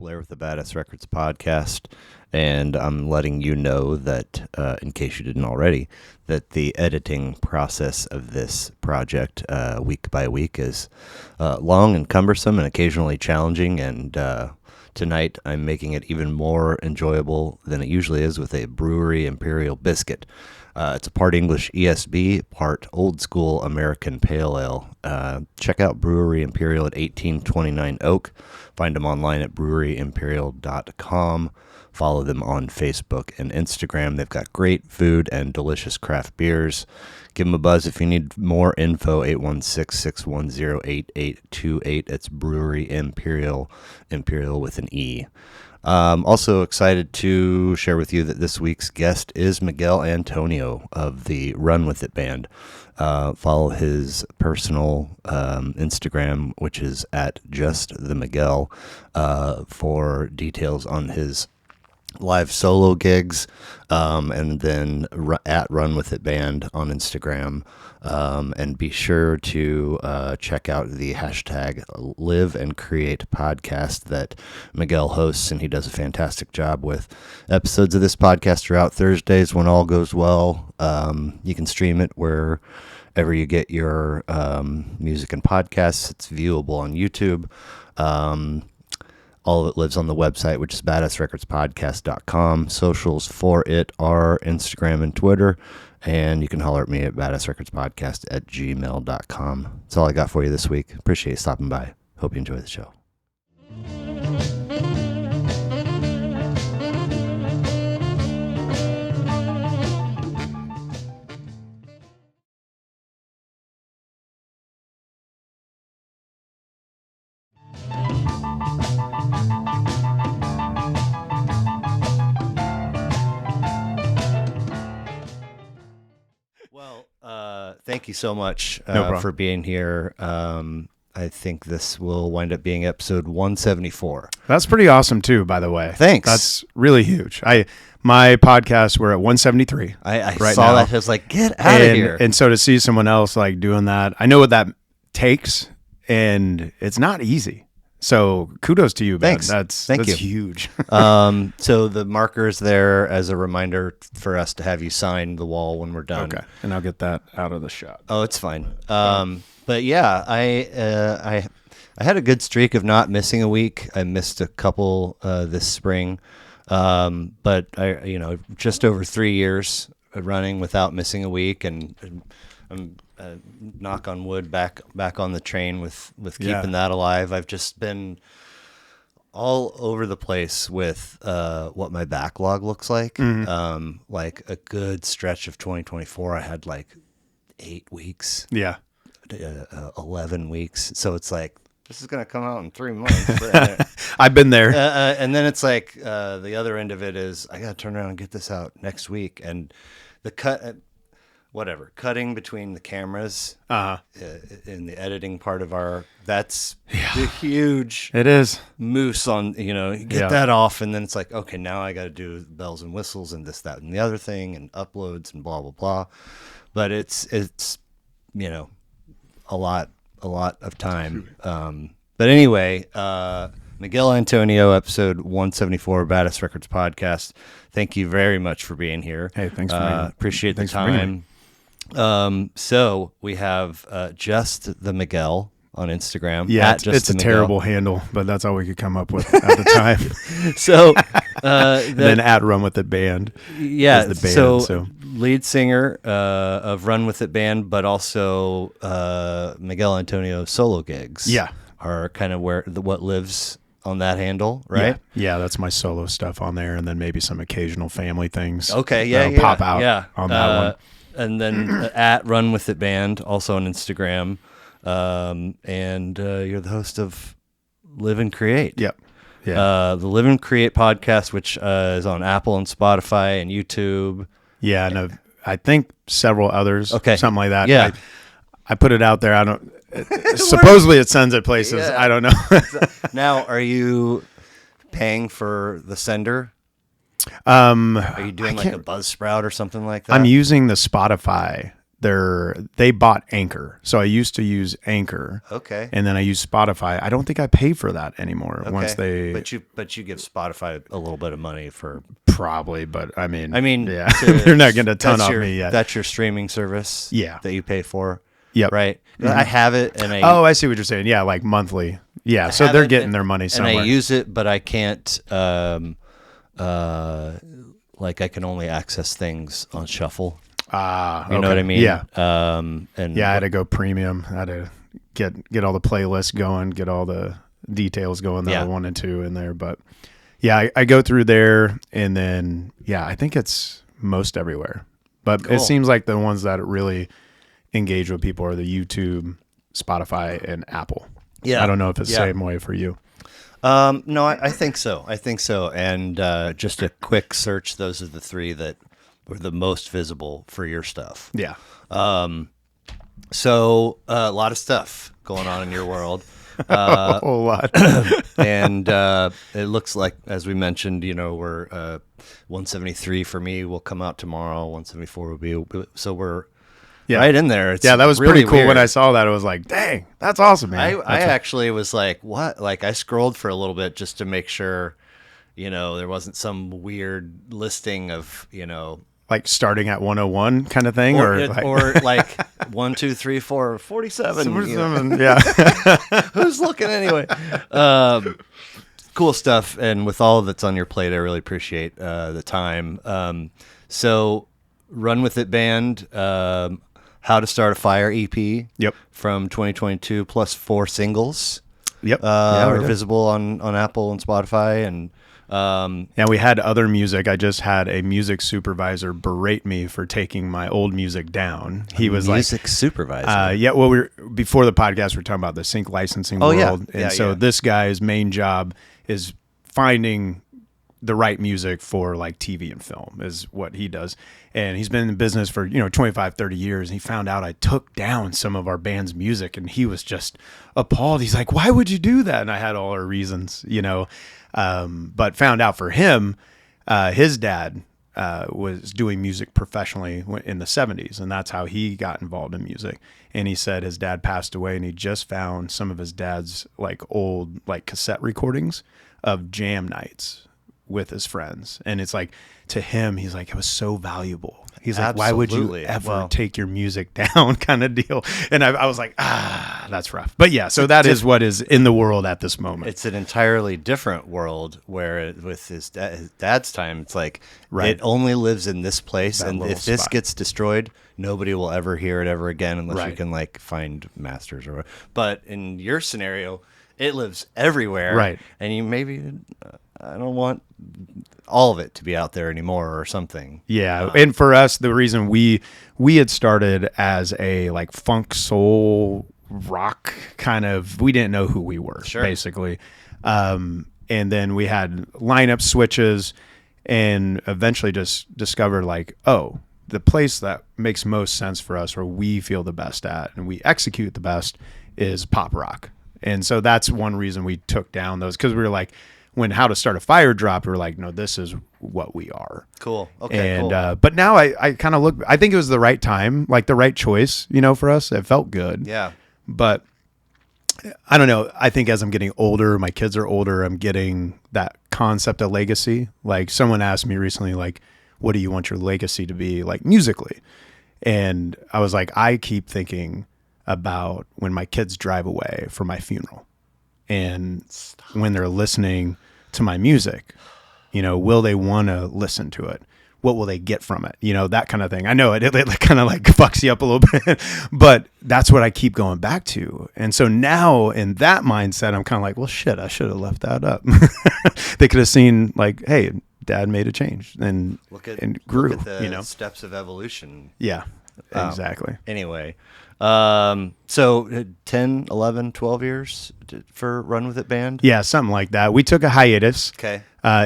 Blair with the Badass Records podcast, and I'm letting you know that, in case you didn't already, that the editing process of this project, week by week, is long and cumbersome and occasionally challenging, and tonight I'm making it even more enjoyable than it usually is with a Brewery Imperial Biscuit. It's a part English ESB, part old school American Pale Ale. Check out Brewery Imperial at 1829 Oak. Find them online at breweryimperial.com. Follow them on Facebook and Instagram. They've got great food and delicious craft beers. Give them a buzz if you need more info, 816-610-8828. It's Brewery Imperial, Imperial with an E. Also excited to share with you that this week's guest is Miguel Antonio of the Run With It band. Follow his personal Instagram, which is at just the Miguel, for details on his live solo gigs, and then at Run With It Band on Instagram, and be sure to check out the hashtag Live and Create podcast that Miguel hosts, and he does a fantastic job with. Episodes of this podcast are out Thursdays when all goes well. You can stream it wherever you get your music and podcasts. It's viewable on YouTube. All of it lives on the website, which is badassrecordspodcast.com. Socials for it are Instagram and Twitter, and you can holler at me at badassrecordspodcast@gmail.com. That's all I got for you this week. Appreciate you stopping by. Hope you enjoy the show. Thank you so much for being here. I think this will wind up being episode 174. That's pretty awesome too, by the way. Thanks. That's really huge. My podcast, we're at 173. I right saw now. that. I was like, get out of here. And so to see someone else like doing that, I know what that takes, and it's not easy. So kudos to you, man. Thanks. That's you. huge. So the marker's there as a reminder for us to have you sign the wall when we're done. Okay, and I'll get that out of the shot. Oh, it's fine. But yeah, I had a good streak of not missing a week. I missed a couple this spring, but I just over 3 years running without missing a week, and I'm knock on wood back on the train with keeping that alive. I've just been all over the place with what my backlog looks like. Mm-hmm. Like a good stretch of 2024, I had like 8 weeks. Yeah. 11 weeks. So it's like, this is going to come out in 3 months. I've been there. And then it's like, the other end of it is I got to turn around and get this out next week. And the cutting between the cameras in the editing part of that's the huge it is moose on, get that off. And then it's like, okay, now I got to do bells and whistles and this, that, and the other thing, and uploads and blah, blah, blah. But it's, a lot of time. But anyway, Miguel Antonio, episode 174, Badass Records podcast. Thank you very much for being here. Hey, thanks for being here. Appreciate the time. So we have just the Miguel on Instagram. Yeah, it's a terrible handle, but that's all we could come up with at the time. So then at Run With It Band. Yeah, the band, so lead singer of Run With It band, but also Miguel Antonio solo gigs. Yeah, are kind of what lives on that handle, right? Yeah, that's my solo stuff on there, and then maybe some occasional family things. Okay, pop out on that one. And then at Run With It Band, also on Instagram, and you're the host of Live and Create. Yep. Yeah. The Live and Create podcast, which is on Apple and Spotify and YouTube. Yeah, and I think several others. Okay, something like that. Yeah, I put it out there. I don't. Supposedly it sends it places. Yeah. I don't know. Now, are you paying for the sender? Are you doing like a Buzzsprout or something like that? I'm using the Spotify they bought Anchor. So I used to use Anchor. Okay. And then I use Spotify. I don't think I pay for that anymore. Okay. Once they But you give Spotify a little bit of money for probably, but I mean, yeah, to- they're not getting a ton off your, me yet. That's your streaming service. Yeah. That you pay for. Yep. Right. I have it, and I see what you're saying. Yeah, like monthly. Yeah, so have they're it, getting their money somewhere. and I use it, but I can't. Like I can only access things on shuffle. You know what I mean? Yeah. And I had to go premium. I had to get all the playlists going, get all the details going that I wanted to in there. But yeah, I go through there, and then I think it's most everywhere. But Cool. it seems like the ones that really engage with people are the YouTube, Spotify, and Apple. Yeah. I don't know if it's the same way for you. No, I think so. And just a quick search, those are the three that were the most visible for your stuff. Yeah. So a lot of stuff going on in your world. A whole lot. And it looks like, as we mentioned, we're 173 for me will come out tomorrow. 174 will be, so we're right in there. It's that was really pretty cool. weird. When I saw that, I was like, dang, that's awesome, man. I actually was like, what? Like I scrolled for a little bit just to make sure, there wasn't some weird listing of, like starting at 101 kind of thing, or like 1, 2, 3, 4, 47. Yeah. Who's looking anyway? Cool stuff. And with all that's on your plate, I really appreciate the time. So Run With It Band, How to Start a Fire EP. Yep. From 2022 plus 4 singles. Yep. Are visible on Apple and Spotify. And we had other music. I just had a music supervisor berate me for taking my old music down. He was music supervisor. Well, before the podcast, we're talking about the sync licensing world. Yeah. And so this guy's main job is finding the right music for like TV and film is what he does. And he's been in the business for, 25, 30 years. And he found out I took down some of our band's music, and he was just appalled. He's like, why would you do that? And I had all our reasons, but found out for him, his dad was doing music professionally in the 70s, and that's how he got involved in music. And he said his dad passed away, and he just found some of his dad's like old like cassette recordings of jam nights with his friends. And it's like, to him, he's like, it was so valuable. He's like, why would you ever take your music down kind of deal? And I was like, that's rough. But yeah, so that is what is in the world at this moment. It's an entirely different world where with his dad's time, it's like, it only lives in this place. And if this gets destroyed, nobody will ever hear it ever again unless you can like find masters or whatever. But in your scenario, it lives everywhere. Right. And you maybe, I don't want all of it to be out there anymore or something. Yeah. And for us, the reason we had started as a like funk soul rock kind of, we didn't know who we were basically. And then we had lineup switches and eventually just discovered like, the place that makes most sense for us, or we feel the best at and we execute the best, is pop rock. And so that's one reason we took down those, because we were like, when How to Start a Fire dropped, we were like, no, this is what we are. Cool. Okay. And cool. but now I kind of look, I think it was the right time, like the right choice, for us. It felt good. Yeah. But I don't know. I think as I'm getting older, my kids are older, I'm getting that concept of legacy. Like someone asked me recently, like, what do you want your legacy to be, like musically? And I was like, I keep thinking about when my kids drive away for my funeral, and when they're listening to my music, will they want to listen to it? What will they get from it? That kind of thing. I know it kind of like fucks you up a little bit, but that's what I keep going back to. And so now in that mindset, I'm kind of like, well, shit, I should have left that up. They could have seen like, hey, dad made a change and grew, look at the steps of evolution. Yeah, exactly. Anyway, so 10, 11, 12 years for Run With It Band? Yeah, something like that. We took a hiatus. Okay.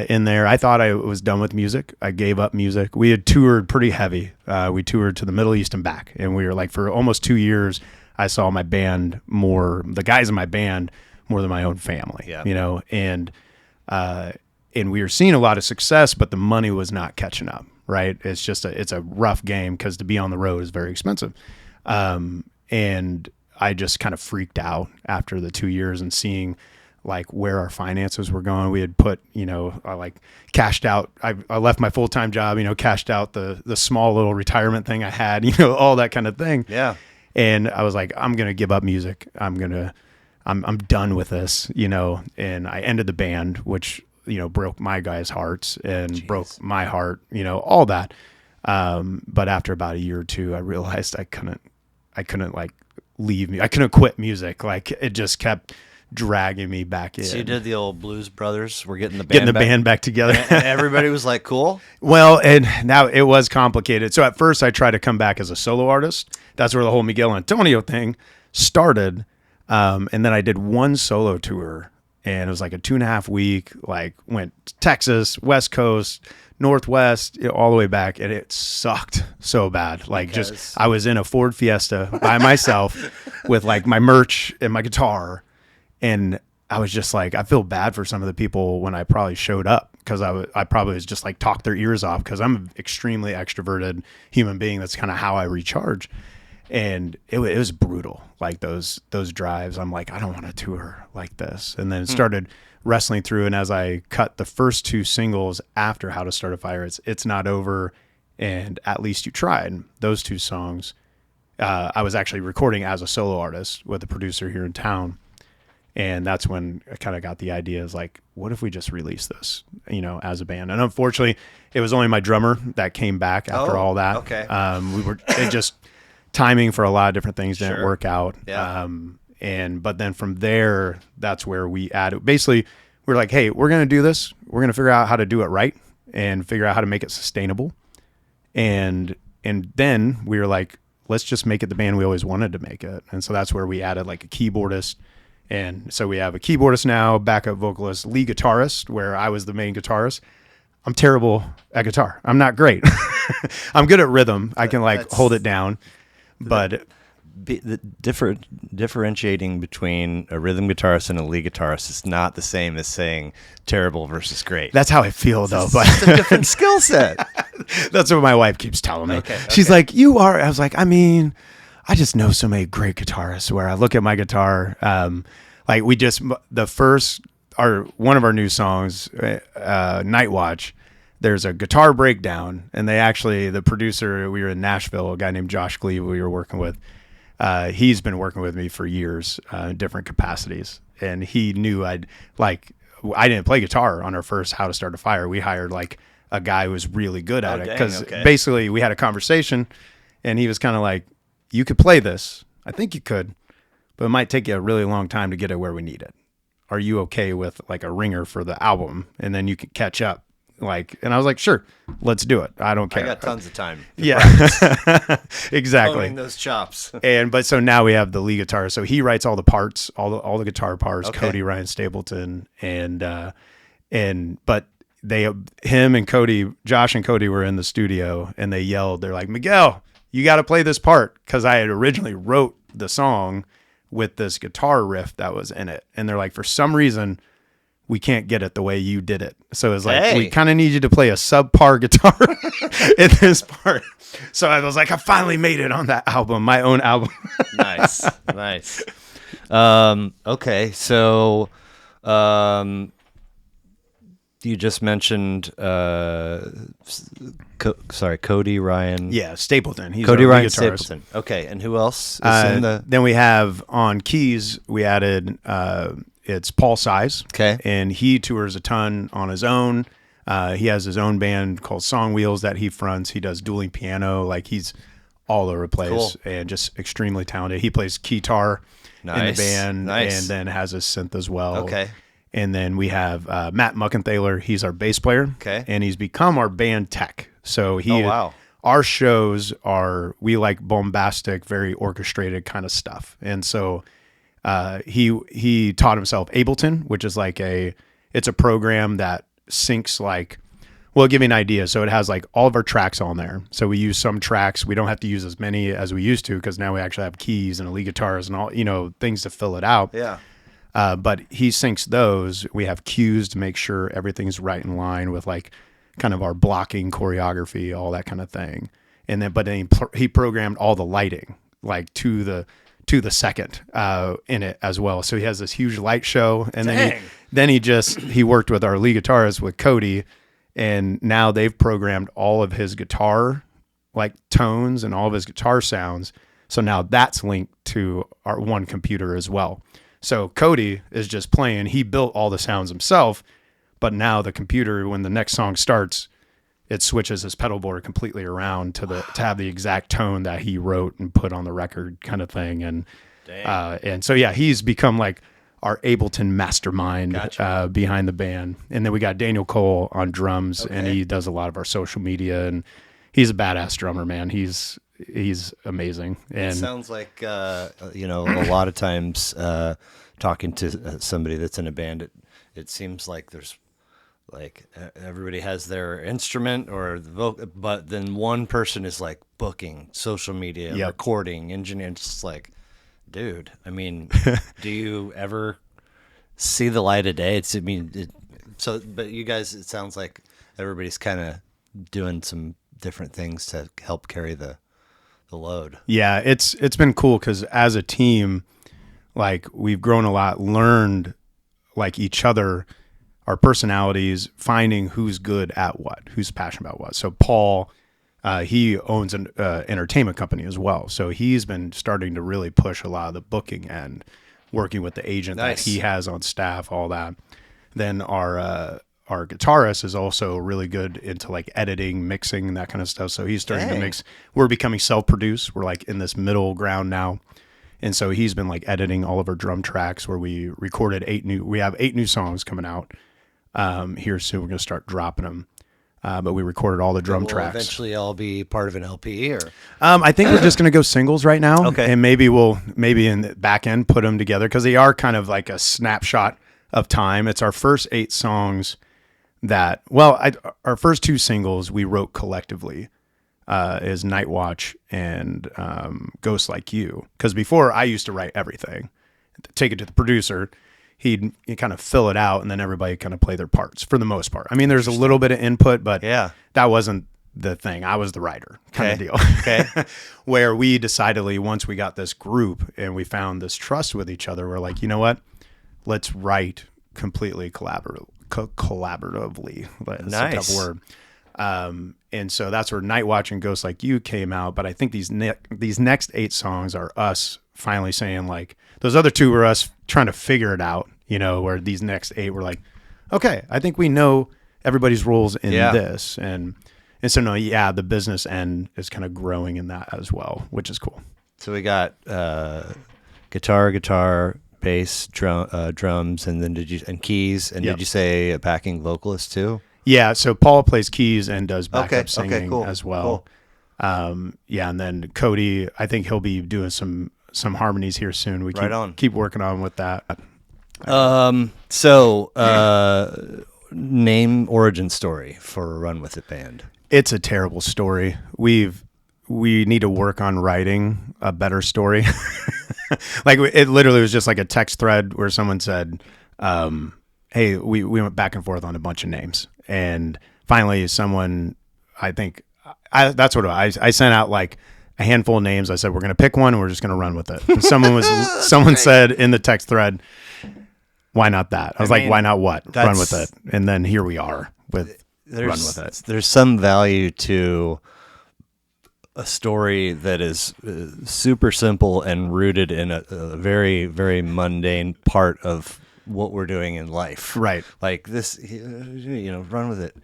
In there. I thought I was done with music. I gave up music. We had toured pretty heavy. We toured to the Middle East and back. And we were like, for almost 2 years, I saw my band the guys in my band more than my own family, and we were seeing a lot of success, but the money was not catching up. right? It's a rough game because to be on the road is very expensive. And I just kind of freaked out after the 2 years and seeing like where our finances were going. We had put, I like cashed out. I left my full-time job, cashed out the small little retirement thing I had, all that kind of thing. Yeah. And I was like, I'm going to give up music. I'm done with this, and I ended the band, which, broke my guys' hearts and broke my heart, all that. But after about a year or two, I realized I couldn't like leave me. I couldn't quit music. Like it just kept dragging me back in. So you did the old Blues Brothers. We're getting the band back together. And everybody was like, cool. Well, and now it was complicated. So at first I tried to come back as a solo artist. That's where the whole Miguel Antonio thing started. And then I did one solo tour, and it was like a 2.5 week, like went to Texas, West Coast, Northwest, all the way back. And it sucked so bad. Like I was in a Ford Fiesta by myself with like my merch and my guitar. And I was just like, I feel bad for some of the people when I probably showed up, because I probably was just like talk their ears off, because I'm an extremely extroverted human being. That's kind of how I recharge. And it was brutal. Like those drives, I'm like, I don't want to tour like this. And then it started wrestling through. And as I cut the first 2 singles after How to Start a Fire, It's Not Over and At Least You Tried, those 2 songs, I was actually recording as a solo artist with a producer here in town. And that's when I kind of got the idea, is like, what if we just release this, as a band? And unfortunately, it was only my drummer that came back after all that. Okay. It just timing for a lot of different things didn't work out. Yeah. But then from there, that's where we added. Basically, we're like, hey, we're going to do this. We're going to figure out how to do it right and figure out how to make it sustainable. And then we were like, let's just make it the band we always wanted to make it. And so that's where we added like a keyboardist. And so we have a keyboardist now, backup vocalist, lead guitarist, where I was the main guitarist. I'm terrible at guitar. I'm not great. I'm good at rhythm. I can hold it down, but the differentiating between a rhythm guitarist and a lead guitarist is not the same as saying terrible versus great. That's how I feel, though. But it's a different skill set. That's what my wife keeps telling me. Okay. She's like, you are. I was like, I mean, I just know so many great guitarists, where I look at my guitar, one of our new songs, Night Watch, there's a guitar breakdown, and the producer, we were in Nashville, a guy named Josh Glee we were working with, he's been working with me for years, in different capacities. And he knew I didn't play guitar on our first How to Start a Fire. We hired like a guy who was really good at it, because basically we had a conversation, and he was kind of like, you could play this. I think you could, but it might take you a really long time to get it where we need it. Are you okay with like a ringer for the album? And then you can catch up. And I was like, sure, let's do it. I don't care. I got tons of time. Yeah, exactly. Honing those chops. So now we have the lead guitar. So he writes all the parts, all the guitar parts, Okay. Cody Ryan Stapleton. But him and Cody, Josh and Cody were in the studio, and they yelled, they're like, Miguel, you got to play this part, because I had originally wrote the song with this guitar riff that was in it. And they're like, for some reason, we can't get it the way you did it. So it's like, we kind of need you to play a subpar guitar in this part. So I was like, I finally made it on that album, my own album. Nice. Okay. So, you just mentioned, Cody Ryan. Yeah, Stapleton. He's Cody our Ryan lead guitarist. Stapleton. Okay, and who else is in the? Then we have on keys, we added, it's Paul Size. Okay. And he tours a ton on his own. He has his own band called Song Wheels that he fronts. He does dueling piano. Like, he's all over the place. Cool. And just extremely talented. He plays guitar in the band, and then has a synth as well. Okay. And then we have Matt Muckenthaler. He's our bass player. Okay. And he's become our band tech. So wow. Our shows we like bombastic, very orchestrated kind of stuff. And so he taught himself Ableton, which is like it's a program that syncs I'll give you an idea. So it has like all of our tracks on there. So we use some tracks. We don't have to use as many as we used to, because now we actually have keys and lead guitars and all, things to fill it out. Yeah. But he syncs those. We have cues to make sure everything's right in line with like kind of our blocking, choreography, all that kind of thing. And then, but then he programmed all the lighting, like to the second in it as well. So he has this huge light show, and then he worked with our lead guitarist with Cody, and now they've programmed all of his guitar like tones and all of his guitar sounds. So now that's linked to our one computer as well. So Cody is just playing. He built all the sounds himself, but now the computer, when the next song starts, it switches his pedal board completely around to have the exact tone that he wrote and put on the record, kind of thing. And so yeah, he's become like our Ableton mastermind. Gotcha. Behind the band. And then we got Daniel Cole on drums, and he does a lot of our social media, and he's a badass drummer, man. He's amazing. And it sounds like a lot of times talking to somebody that's in a band, it seems like there's like everybody has their instrument or the vocal, but then one person is like booking, social media, recording, engineering. Just like, dude, I mean, do you ever see the light of day? But you guys, it sounds like everybody's kind of doing some different things to help carry the load. Yeah, it's been cool because as a team, like we've grown a lot, learned like each other, our personalities, finding who's good at what, who's passionate about what. So Paul, he owns an entertainment company as well. So he's been starting to really push a lot of the booking and working with the agent that he has on staff, all that. Then our guitarist is also really good into like editing, mixing, and that kind of stuff. So he's starting to mix. We're becoming self-produced. We're like in this middle ground now. And so he's been like editing all of our drum tracks, where we recorded we have 8 new songs coming out here soon. We're going to start dropping them. But we recorded all the drum tracks. Eventually all be part of an LP, or? I think we're just going to go singles right now. Okay. And maybe we'll in the back end put them together, because they are kind of like a snapshot of time. It's our first 8 songs our first 2 singles we wrote collectively is Night Watch and Ghost Like You. Because before, I used to write everything, take it to the producer. He'd kind of fill it out, and then everybody kind of play their parts for the most part. I mean, there's a little bit of input, but that wasn't the thing. I was the writer kind of deal. Okay. Where we decidedly, once we got this group and we found this trust with each other, we're like, you know what? Let's write completely collaboratively. That's a tough word. And so that's where Night Watch and Ghost Like You came out. But I think these next 8 songs are us finally saying, like, those other 2 were us trying to figure it out, where these next 8 were like, okay, I think we know everybody's roles in this. And so, the business end is kind of growing in that as well, which is cool. So we got guitar, bass, drums, and then keys. And did you say a backing vocalist too? Yeah, so Paul plays keys and does backup singing cool. as well. Cool. And then Cody, I think he'll be doing some harmonies here soon. We keep working on with that. Name, origin story for Run With It band. It's a terrible story. We need to work on writing a better story. Like, it literally was just like a text thread where someone said, hey, we went back and forth on a bunch of names. And finally someone, that's what I sent out like a handful of names. I said, we're going to pick one and we're just going to run with it. And someone said in the text thread, why not that? I was like, why not what? Run with it. And then here we are with Run With It. There's some value to a story that is super simple and rooted in a very, very mundane part of what we're doing in life. Right. Like this, run with it.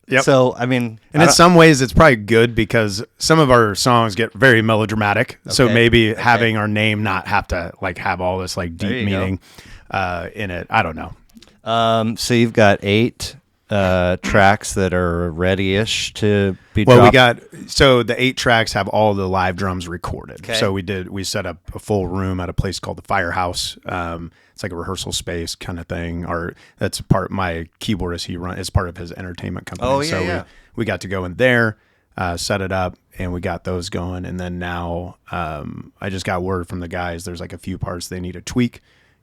Yep. So, I mean, and in some ways it's probably good, because some of our songs get very melodramatic. Okay. So maybe having our name not have to like have all this like deep meaning in it. I don't know. So you've got 8 tracks that are ready-ish to be dropped. The 8 tracks have all the live drums recorded. Okay. So we set up a full room at a place called the Firehouse. It's like a rehearsal space kind of thing. That's part, my keyboardist, it's part of his entertainment company. Oh, yeah, we got to go in there, set it up, and we got those going. And then now I just got word from the guys, there's like a few parts they need to tweak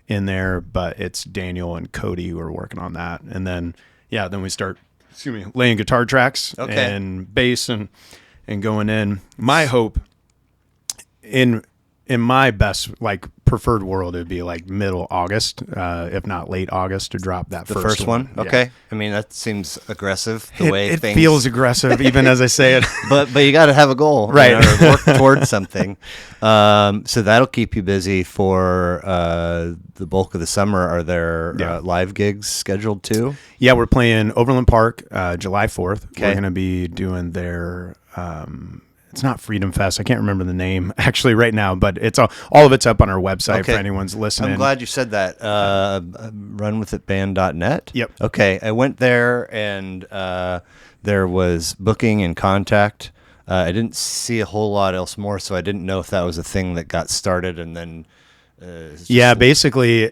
in there, but it's Daniel and Cody who are working on that. And then we start laying guitar tracks Okay. and bass and going in. My hope in my best, like, preferred world, it'd be like middle August, if not late August, to drop that The first one? Yeah. Okay. I mean, that seems aggressive the way It things feels aggressive, even as I say it. but you got to have a goal, Right. Or work towards something. So that'll keep you busy for the bulk of the summer. Are there live gigs scheduled too? Yeah, we're playing Overland Park, July 4th. Okay. We're going to be doing their, it's not Freedom Fest. I can't remember the name actually right now, but it's all of it's up on our website for anyone's listening. I'm glad you said that. Runwithitband.net? Yep. Okay. I went there and there was booking and contact. I didn't see a whole lot else more, so I didn't know if that was a thing that got started and then... basically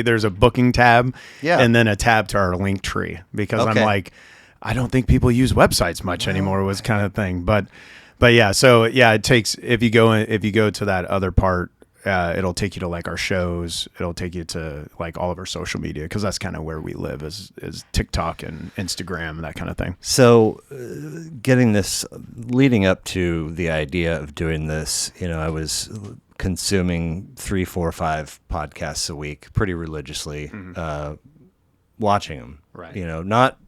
there's a booking tab and then a tab to our link tree, because I'm like, I don't think people use websites much anymore, was kind of thing. But yeah, so yeah, it takes, if you go to that other part, it'll take you to like our shows. It'll take you to like all of our social media, because that's kind of where we live, is TikTok and Instagram and that kind of thing. So getting this, leading up to the idea of doing this, I was consuming 3, 4, 5 podcasts a week pretty religiously, watching them. Right. Not,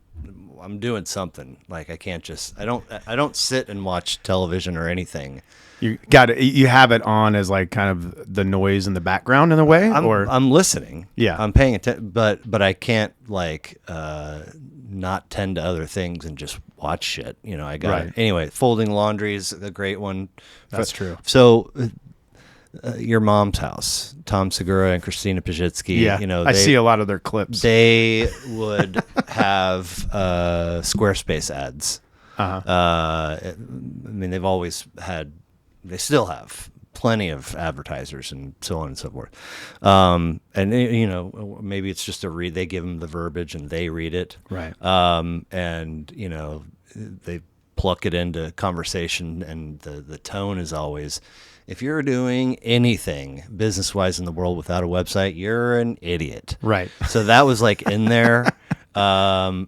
I'm doing something. Like, I can't just, I don't sit and watch television or anything. You have it on as like kind of the noise in the background in a way, I'm listening. Yeah. I'm paying attention, but I can't like not tend to other things and just watch shit. I got anyway. Folding laundry is a great one. That's true. So. Your mom's house, Tom Segura and Christina Pajitsky. Yeah, I see a lot of their clips. They would have Squarespace ads. I mean, they still have plenty of advertisers and so on and so forth. And maybe it's just they give them the verbiage and they read it. Right. And they pluck it into conversation, and the tone is always, if you're doing anything business-wise in the world without a website, you're an idiot. Right. So that was like in there. So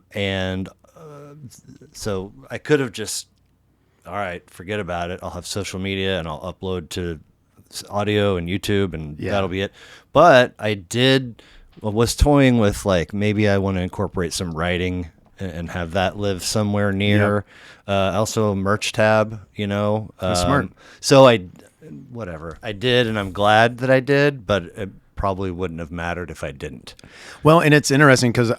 I could have just, all right, forget about it. I'll have social media and I'll upload to audio and YouTube and that'll be it. But I was toying with like, maybe I want to incorporate some writing and have that live somewhere near. Also a merch tab, That's smart. So I did, and I'm glad that I did, but it probably wouldn't have mattered if I didn't. Well, and it's interesting because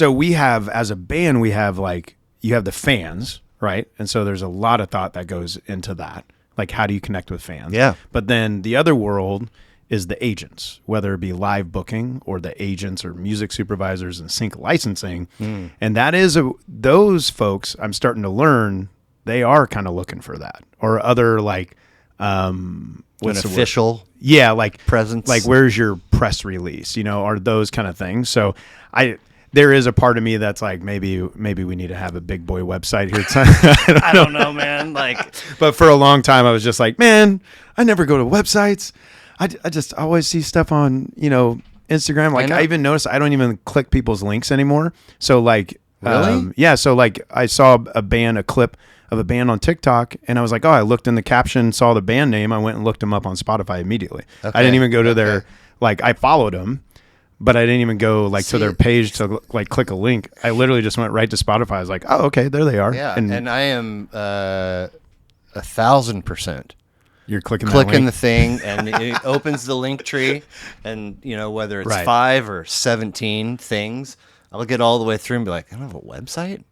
we have, as a band, we have like, you have the fans, right? And so there's a lot of thought that goes into that. Like, how do you connect with fans? Yeah. But then the other world is the agents, whether it be live booking or the agents or music supervisors and sync licensing. And that is those folks, I'm starting to learn, they are kind of looking for that, or other like, what's an official, like presence. Like, where's your press release? Are those kind of things. So there is a part of me that's like, maybe we need to have a big boy website here. I don't know, man. Like, but for a long time, I was just like, man, I never go to websites. I just always see stuff on, Instagram. Like, I even noticed I don't even click people's links anymore. So like, really? So like, I saw a clip of a band on TikTok, and I was like, I looked in the caption, saw the band name. I went and looked them up on Spotify immediately. Okay. I didn't even go to their, like, I followed them, but I didn't even go like to their page to like click a link. I literally just went right to Spotify. I was like, oh, okay, there they are. Yeah. And I am 1,000%. You're clicking the thing, and it opens the link tree, and whether it's 5 or 17 things, I'll get all the way through and be like, I don't have a website.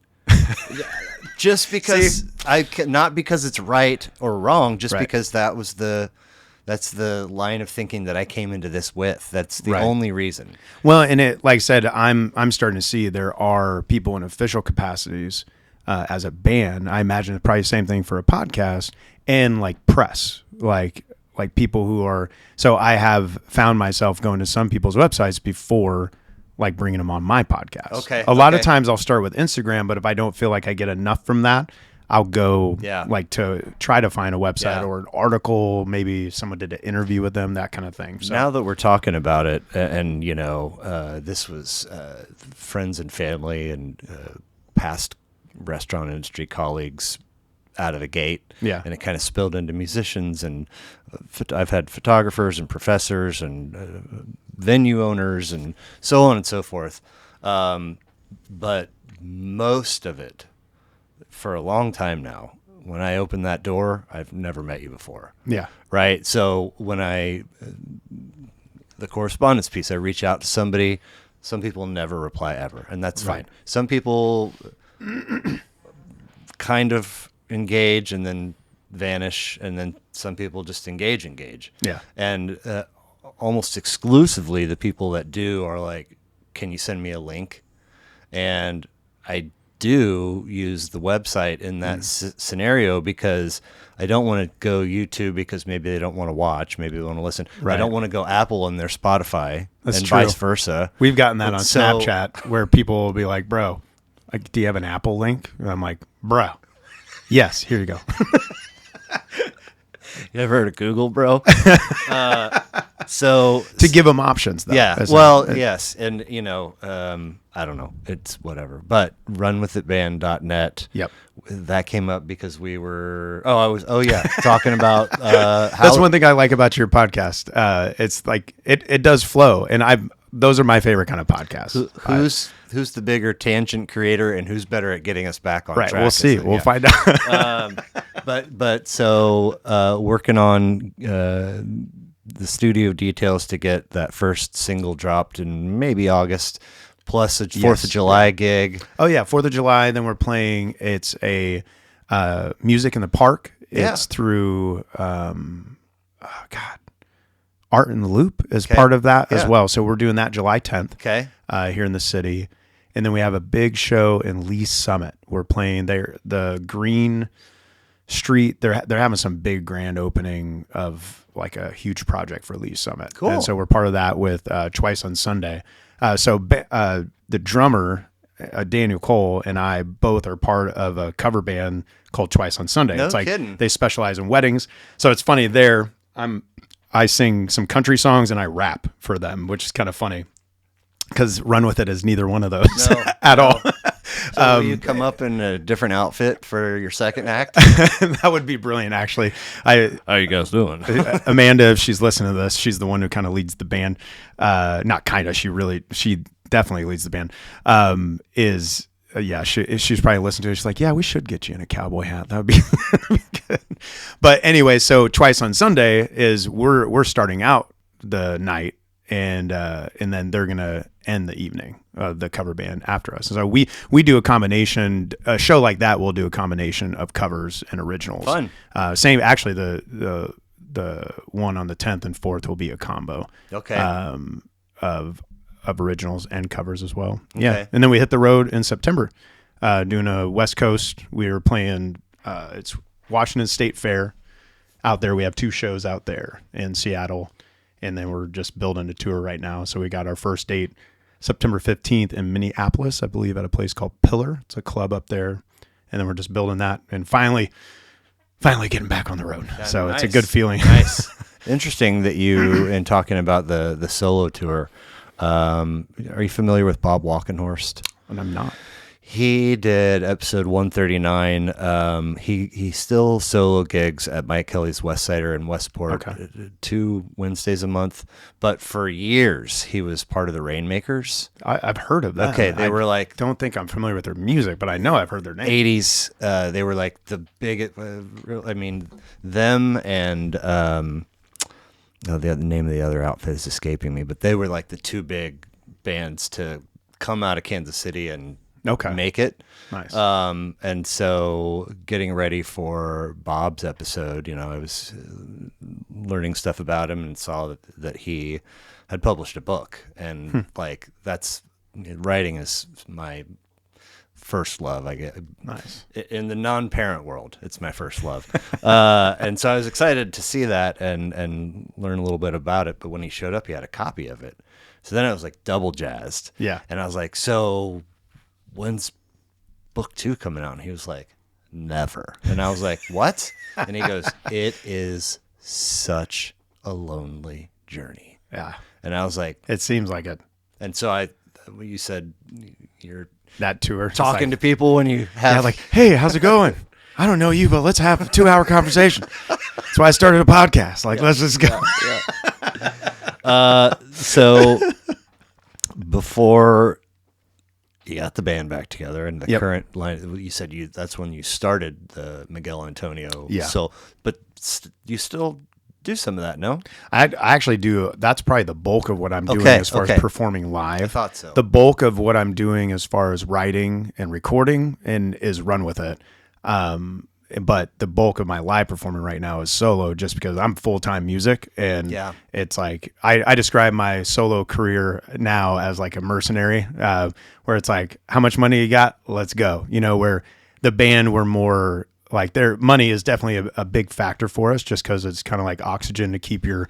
Just because not because it's right or wrong, just because that's the line of thinking that I came into this with. That's the only reason. Well, and it, like I said, I'm starting to see there are people in official capacities as a band. I imagine it's probably the same thing for a podcast, and like press, like people who are. So I have found myself going to some people's websites before, like, bringing them on my podcast. Okay. A lot of times I'll start with Instagram, but if I don't feel like I get enough from that, I'll go Yeah. like to try to find a website Yeah. or an article. Maybe someone did an interview with them, that kind of thing. So Now that we're talking about it, and this was friends and family and past restaurant industry colleagues out of the gate, Yeah. and it kind of spilled into musicians, and I've had photographers and professors and venue owners and so on and so forth, but most of it, for a long time now, when I open that door, I've never met you before. yeah. Right. So when the correspondence piece, I reach out to somebody, some people never reply ever, and that's fine. Right. Some people kind of engage and then vanish, and then some people just engage. Yeah. And almost exclusively the people that do are like, can you send me a link? And I do use the website in that scenario because I don't want to go YouTube because maybe they don't want to watch, maybe they want to listen. Right. I don't want to go Apple in their Spotify. That's and true. vice versa. We've gotten that on So- Snapchat where people will be like, bro, like, do you have an Apple link? And I'm like, bro, yes, here you go. You ever heard of Google, bro? So To give them options, though. yeah, As well, yes, and I don't know, it's whatever. But runwithitband.net. Yep. That came up because we were. Talking about how. That's one thing I like about your podcast. It's like it does flow, and those are my favorite kind of podcasts. Who's the bigger tangent creator, and who's better at getting us back on Right, track? we'll see. We'll find out. But so working on the studio details to get that first single dropped in maybe August, plus a 4th of July gig. Oh yeah, 4th of July. Then we're playing. It's a music in the park. Yeah. It's through Art in the Loop is part of that as Yeah. well. So we're doing that July 10th. Okay. Here in the city, and then we have a big show in Lee Summit. We're playing there, the Green Street. They're having some big grand opening of like a huge project for Lee Summit. Cool. And so we're part of that with Twice on Sunday. The drummer Daniel Cole and I both are part of a cover band called Twice on Sunday. No It's like kidding. they specialize in weddings. So it's funny there. I sing some country songs and I rap for them, which is kind of funny. Because Run With It is neither one of those at all. So will you come up in a different outfit for your second act? That would be brilliant, actually. How you guys doing? Amanda, if she's listening to this, she's the one who kind of leads the band. Not kind of, she definitely leads the band. She's probably listening to it. She's like, yeah, we should get you in a cowboy hat. That would be, that'd be good. But anyway, so Twice on Sunday is we're starting out the night, and then they're gonna end the evening, the cover band after us. So we do a combination. A show like that, we'll do a combination of covers and originals. Fun. Same, actually, the one on the 10th and 4th will be a combo. Okay. Of originals and covers as well. Okay. Yeah, and then we hit the road in September, doing a West Coast. We were playing. It's Washington State Fair. Out there, we have 2 shows out there in Seattle. And then we're just building a tour right now. So we got our first date September 15th in Minneapolis, I believe, at a place called Pillar. It's a club up there. And then we're just building that and finally getting back on the road. So nice. It's a good feeling. Nice. Interesting that you, in talking about the solo tour, are you familiar with Bob Walkenhorst? And I'm not. He did episode 139. He still solo gigs at Mike Kelly's Westsider in Westport, 2 Wednesdays a month. But for years, he was part of the Rainmakers. I've heard of that. Okay, they were like don't think I'm familiar with their music, but I know I've heard their name. 80s. They were like the big. I mean, them and the name of the other outfit is escaping me, but they were like the 2 big bands to come out of Kansas City and make it. Nice. And so getting ready for Bob's episode, I was learning stuff about him and saw that he had published a book, and like writing is my first love. I get nice in the non-parent world. It's my first love. And so I was excited to see that and learn a little bit about it. But when he showed up, he had a copy of it. So then I was like double jazzed. Yeah. And I was like, so when's book 2 coming out? And he was like, never. And I was like, what? And he goes, it is such a lonely journey. Yeah. And I was like, It seems like it. and so you said you're That tour. talking to people when you have like, hey, how's it going? I don't know you, but let's have a 2-hour conversation. That's why I started a podcast. Like, let's just go. So before you got the band back together and the current line, you said that's when you started the Miguel Antonio. Yeah. So, but you still do some of that, no? I actually do. That's probably the bulk of what I'm doing as far as performing live. I thought so. The bulk of what I'm doing as far as writing and recording is run with it. But the bulk of my live performing right now is solo, just because I'm full-time music. And it's like, I describe my solo career now as like a mercenary, where it's like, how much money you got? Let's go. You know, where the band were more like, their money is definitely a big factor for us, just because it's kind of like oxygen to keep your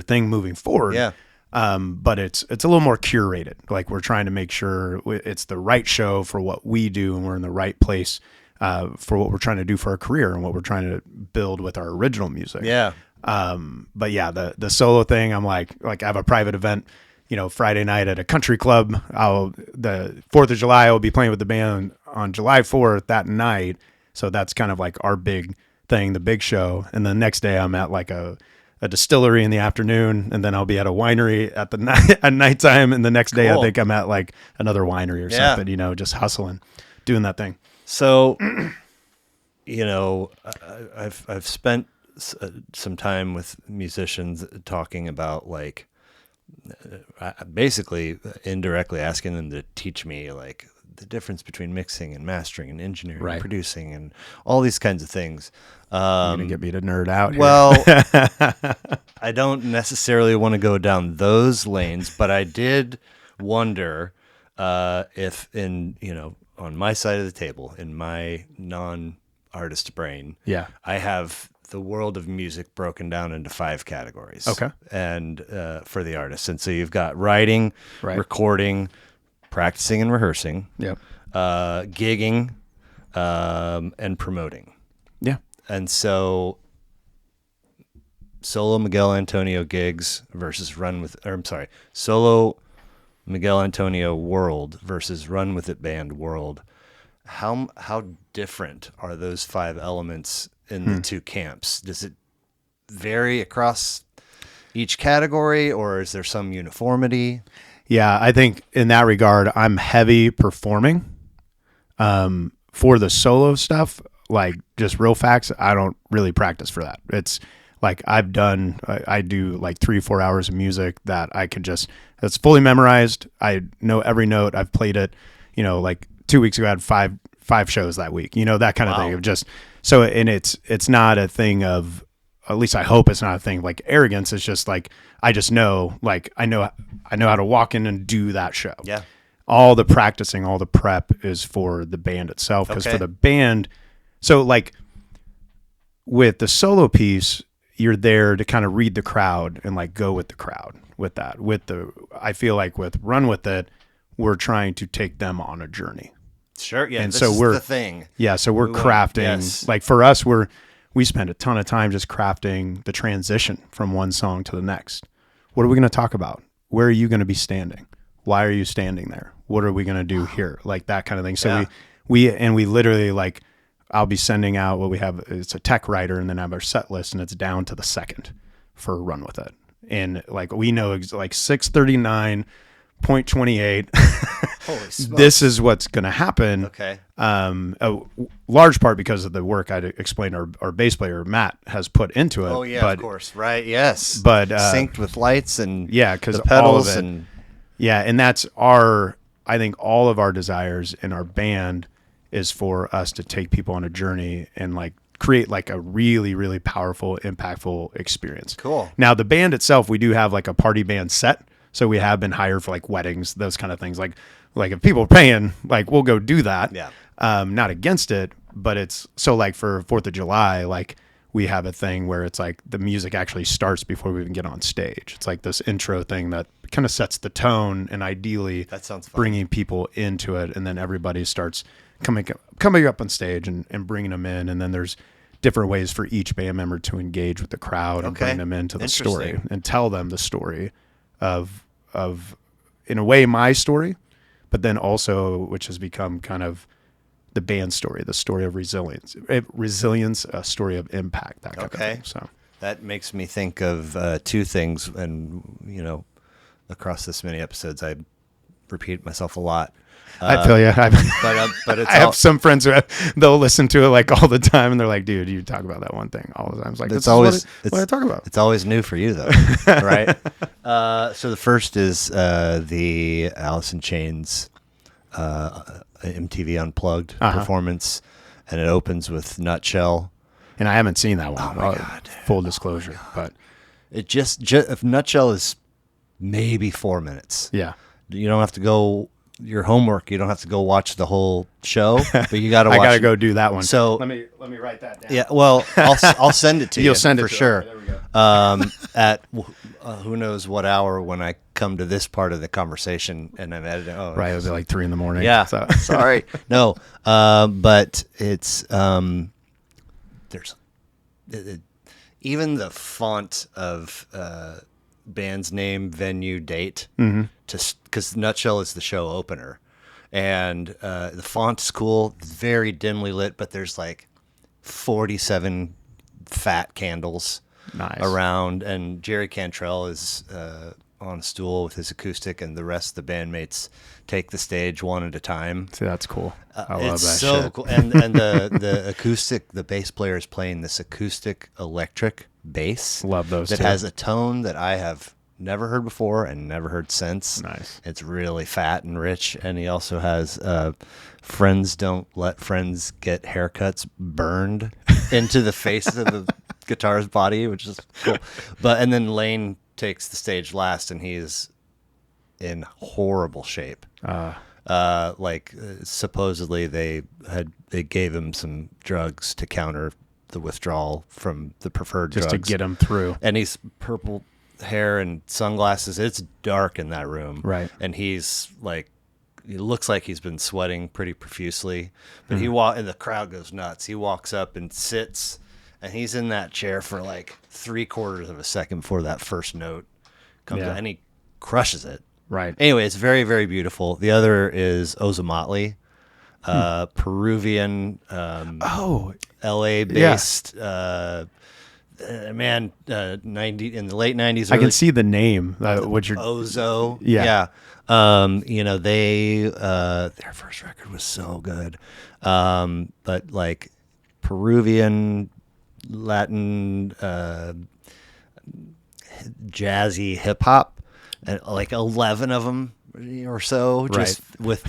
thing moving forward. Yeah. But it's a little more curated. Like, we're trying to make sure it's the right show for what we do, and we're in the right place for what we're trying to do for our career and what we're trying to build with our original music. Yeah. But yeah, the solo thing, I'm like I have a private event, you know, Friday night at a country club. The 4th of July, I'll be playing with the band on July 4th that night. So that's kind of like our big thing, the big show. And the next day I'm at like a distillery in the afternoon, and then I'll be at a winery at nighttime. And the next day I think I'm at like another winery or something, you know, just hustling, doing that thing. So, you know, I've spent some time with musicians talking about, like, basically indirectly asking them to teach me like the difference between mixing and mastering and engineering and producing and all these kinds of things. You're gonna get me to nerd out here. Well, I don't necessarily want to go down those lanes, but I did wonder if on my side of the table, in my non-artist brain, I have the world of music broken down into 5 categories. Okay. And for the artists. And so you've got writing, recording, practicing and rehearsing, gigging, and promoting. Yeah. And so solo Miguel Antonio gigs versus solo Miguel Antonio world versus Run With It band world. How different are those 5 elements in the 2 camps? Does it vary across each category, or is there some uniformity? Yeah, I think in that regard, I'm heavy performing. For the solo stuff, like just real facts, I don't really practice for that. It's like I do like 3-4 hours of music that I can it's fully memorized. I know every note. I've played it, you know, like 2 weeks ago I had five shows that week, you know, that kind of thing of just, so, and it's not a thing of, at least I hope it's not a thing like arrogance. It's just like, I just know, like, I know how to walk in and do that show. Yeah. All the practicing, all the prep is for the band itself. Because for the band, so like with the solo piece, you're there to kind of read the crowd and like go with the crowd with that. I feel like with Run With It, we're trying to take them on a journey. Sure. Yeah. And this so is we're the thing. Yeah. So we're crafting, like for us, we spend a ton of time just crafting the transition from one song to the next. What are we going to talk about? Where are you going to be standing? Why are you standing there? What are we going to do here? Like that kind of thing. So we literally, like, I'll be sending out what we have. It's a tech writer, and then I have our set list, and it's down to the second for Run With It. And like, we know like 639.28. This is what's going to happen. Okay. A large part because of the work I explained our bass player Matt has put into it. Oh yeah, of course, right? Yes, but synced with lights and because the pedals all of it, and and that's I think all of our desires in our band is for us to take people on a journey and like create like a really, really powerful, impactful experience. Cool. Now the band itself, we do have like a party band set. So we have been hired for like weddings, those kind of things. Like if people are paying, like we'll go do that. Yeah. Not against it, but it's so like for 4th of July, like we have a thing where it's like the music actually starts before we even get on stage. It's like this intro thing that kind of sets the tone and ideally that sounds fun. Bringing people into it. And then everybody starts coming up on stage and bringing them in. And then there's different ways for each band member to engage with the crowd and bring them into the story and tell them the story of in a way my story, but then also which has become kind of the band story, the story of resilience, a story of impact, that kind of thing. So that makes me think of two things, and across this many episodes I repeat myself a lot. I feel you. But it's I have some friends who they'll listen to it like all the time, and they're like, "Dude, you talk about that one thing all the time." It's like, it's always what I talk about. It's always new for you, though, right? So the first is the Alice in Chains MTV Unplugged performance, and it opens with Nutshell. And I haven't seen that one. Oh my God! Full disclosure, but it just if Nutshell is maybe 4 minutes. Yeah, you don't have to go. Your homework. You don't have to go watch the whole show, but you got to. I got to go do that one. So let me write that down. Yeah, well, I'll send it to you. You'll send it for to sure. Okay, there we go. At who knows what hour when I come to this part of the conversation and I'm editing. Oh, right, it'll be like 3 a.m. Yeah, so. Sorry. No, but it's there's even the font of band's name, venue, date, because Nutshell is the show opener, and the font's cool, very dimly lit, but there's like 47 fat candles around, and Jerry Cantrell is on a stool with his acoustic, and the rest of the bandmates take the stage one at a time. See, that's cool. I love that so shit. Cool. And the acoustic, the bass player is playing this acoustic electric bass. Love those that too. has a tone that I have never heard before and never heard since. Nice. It's really fat and rich, and he also has friends don't let friends get haircuts burned into the face of the guitar's body, which is cool. And then Lane takes the stage last, and he's in horrible shape. Supposedly they gave him some drugs to counter the withdrawal from the preferred just drugs. to get him through. And he's purple hair and sunglasses. It's dark in that room. Right. And he's like, he looks like he's been sweating pretty profusely, but and the crowd goes nuts. He walks up and sits, and he's in that chair for like 3/4 of a second before that first note comes out, and he crushes it. Right. Anyway, it's very, very beautiful. The other is Ozomatli, Peruvian, LA based, 90 in the late 90s. I can see the name, what you're Ozo. Yeah. Their first record was so good. But like Peruvian, Latin, jazzy hip hop, and like 11 of them or so, just with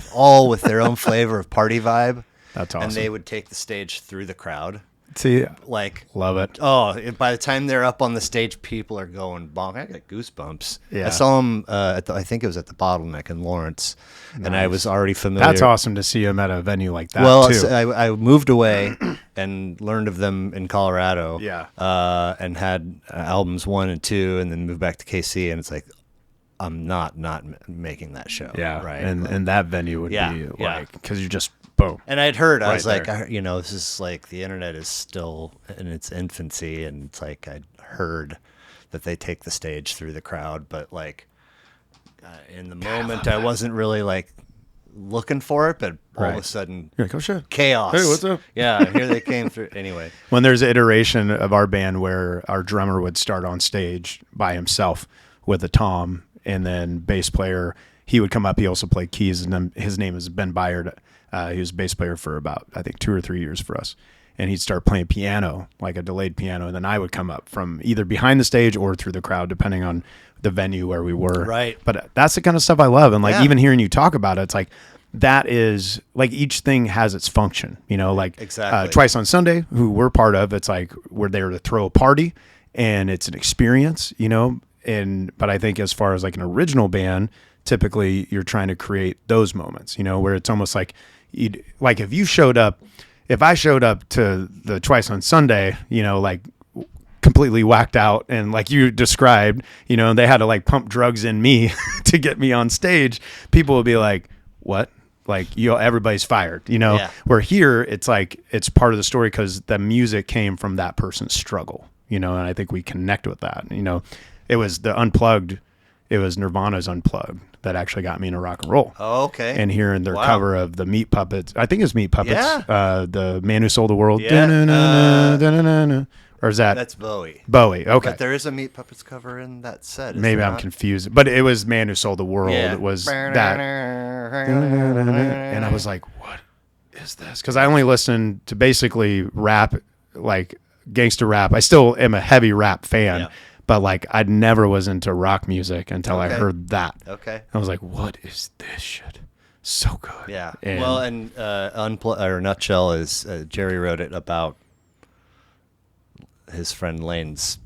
their own flavor of party vibe. That's awesome. And they would take the stage through the crowd. See, like, love it. Oh, by the time they're up on the stage, people are going bonk. I got goosebumps. Yeah. I saw them I think it was at the Bottleneck in Lawrence, and I was already familiar. That's awesome to see them at a venue like that. Well, too. I moved away and learned of them in Colorado. Yeah. And had albums 1 and 2, and then moved back to KC, and it's like, I'm not making that show. Yeah. Right. And that venue would be like, because you just boom. And I'd heard, I was there. like, this is like the internet is still in its infancy, and it's like I'd heard that they take the stage through the crowd, but like in the moment, I wasn't really like looking for it, but all of a sudden, you're like, oh shit, chaos. Hey, what's up? Yeah, here they came through. Anyway, when there's an iteration of our band where our drummer would start on stage by himself with a tom, and then bass player, he would come up. He also played keys, and then his name is Ben Byard. He was a bass player for about, I think, 2 or 3 years for us. And he'd start playing piano, like a delayed piano. And then I would come up from either behind the stage or through the crowd, depending on the venue where we were. Right. But that's the kind of stuff I love. And like, even hearing you talk about it, it's like, that is like, each thing has its function, like exactly. Twice on Sunday, who we're part of, it's like, we're there to throw a party, and it's an experience, but I think as far as like an original band, typically you're trying to create those moments, where it's almost like, like if I showed up to the Twice on Sunday, like completely whacked out, and like you described, they had to like pump drugs in me to get me on stage, people would be like, what? like everybody's fired, you know. Yeah. Where here it's like it's part of the story because the music came from that person's struggle, you know, and I think we connect with that. You know, it was the Unplugged, it was Nirvana's Unplugged that actually got me into rock and roll. Oh, okay. And hearing their cover of the Meat Puppets, I think it's Meat Puppets, Yeah. The Man Who Sold the World. Yeah. Or is that That's Bowie? Bowie? Okay. But there is a Meat Puppets cover in that set. Maybe I'm confused, but it was Man Who Sold the World. Yeah. It was that, and I was like, "What is this?" Because I only listened to basically rap, like gangster rap. I still am a heavy rap fan, but like I never was into rock music until I heard that. Okay. I was like, "What is this shit?" So good. Yeah. And, well, and Nutshell is Jerry wrote it about his friend Lane's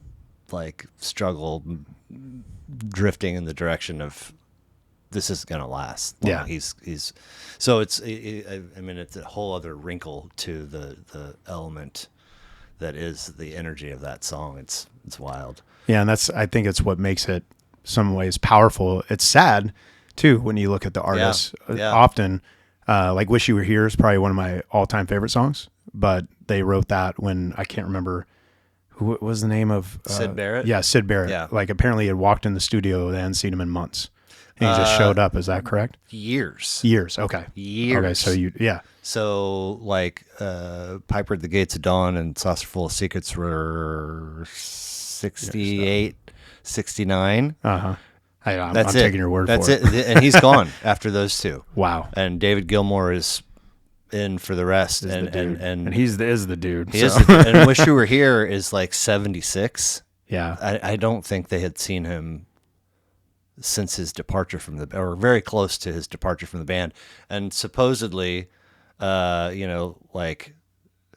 like struggle drifting in the direction of this is gonna last. Yeah. He's so it's I mean it's a whole other wrinkle to the element that is the energy of that song. It's wild. Yeah, and I think it's what makes it some ways powerful. It's sad too when you look at the artists. Yeah. Often like Wish You Were Here is probably one of my all-time favorite songs, but they wrote that when I can't remember what was the name of Sid Barrett? Yeah, Sid Barrett. Yeah. Like apparently he had walked in the studio, they hadn't seen him in months. And he just showed up. Is that correct? Years. Okay. Years. Okay, so So like Piper at the Gates of Dawn and Saucerful of Secrets were 68, 69. Uh-huh. I'm That's it. taking your word That's for it. That's it. And he's gone after those two. Wow. And David Gilmour is in for the rest. And he is the dude. He is and Wish You Were Here is like 76. Yeah. I don't think they had seen him since his departure from or very close to his departure from the band. And supposedly, like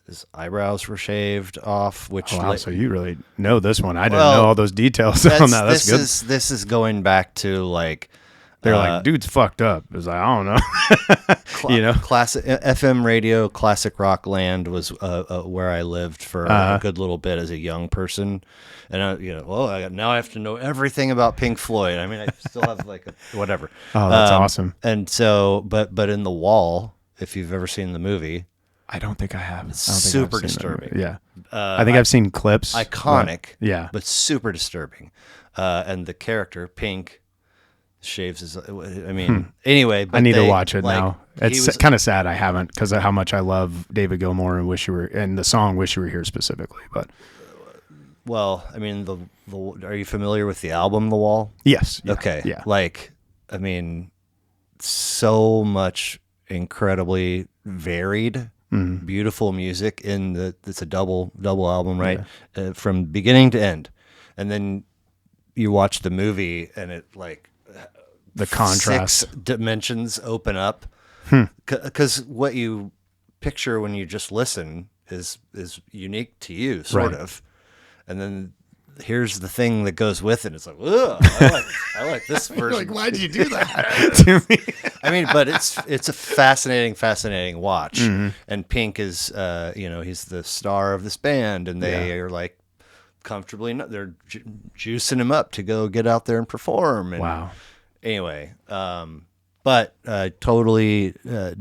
his eyebrows were shaved off, which wow, so you really know this one. I didn't know all those details on that. That's good. This is going back to like they're like, dude's fucked up. It's like, I don't know. You know, classic FM radio, classic rock land was where I lived for a good little bit as a young person, and now I have to know everything about Pink Floyd. I mean, I still have like whatever. Oh, that's awesome. And so, but in The Wall, if you've ever seen the movie, I don't think I have. It's super disturbing. Yeah, I think I've seen clips. Iconic, but super disturbing. And the character Pink shaves his. I mean, anyway. But I need to watch it now. It's kind of sad I haven't because of how much I love David Gilmour and Wish You Were and the song Wish You Were Here specifically. But well, I mean, are you familiar with the album The Wall? Yes. Yeah, okay. Yeah. Like, I mean, so much incredibly varied. Mm-hmm. Beautiful music it's a double album, right? Yeah. From beginning to end, and then you watch the movie and it like the contrast 6 dimensions open up because what you picture when you just listen is unique to you sort of, and then here's the thing that goes with it. It's like, ugh, I like this version. Like, why'd you do that to me? I mean, but it's a fascinating watch. Mm-hmm. And Pink is, he's the star of this band, and they are like comfortably, they're juicing him up to go get out there and perform. And wow. Anyway, but totally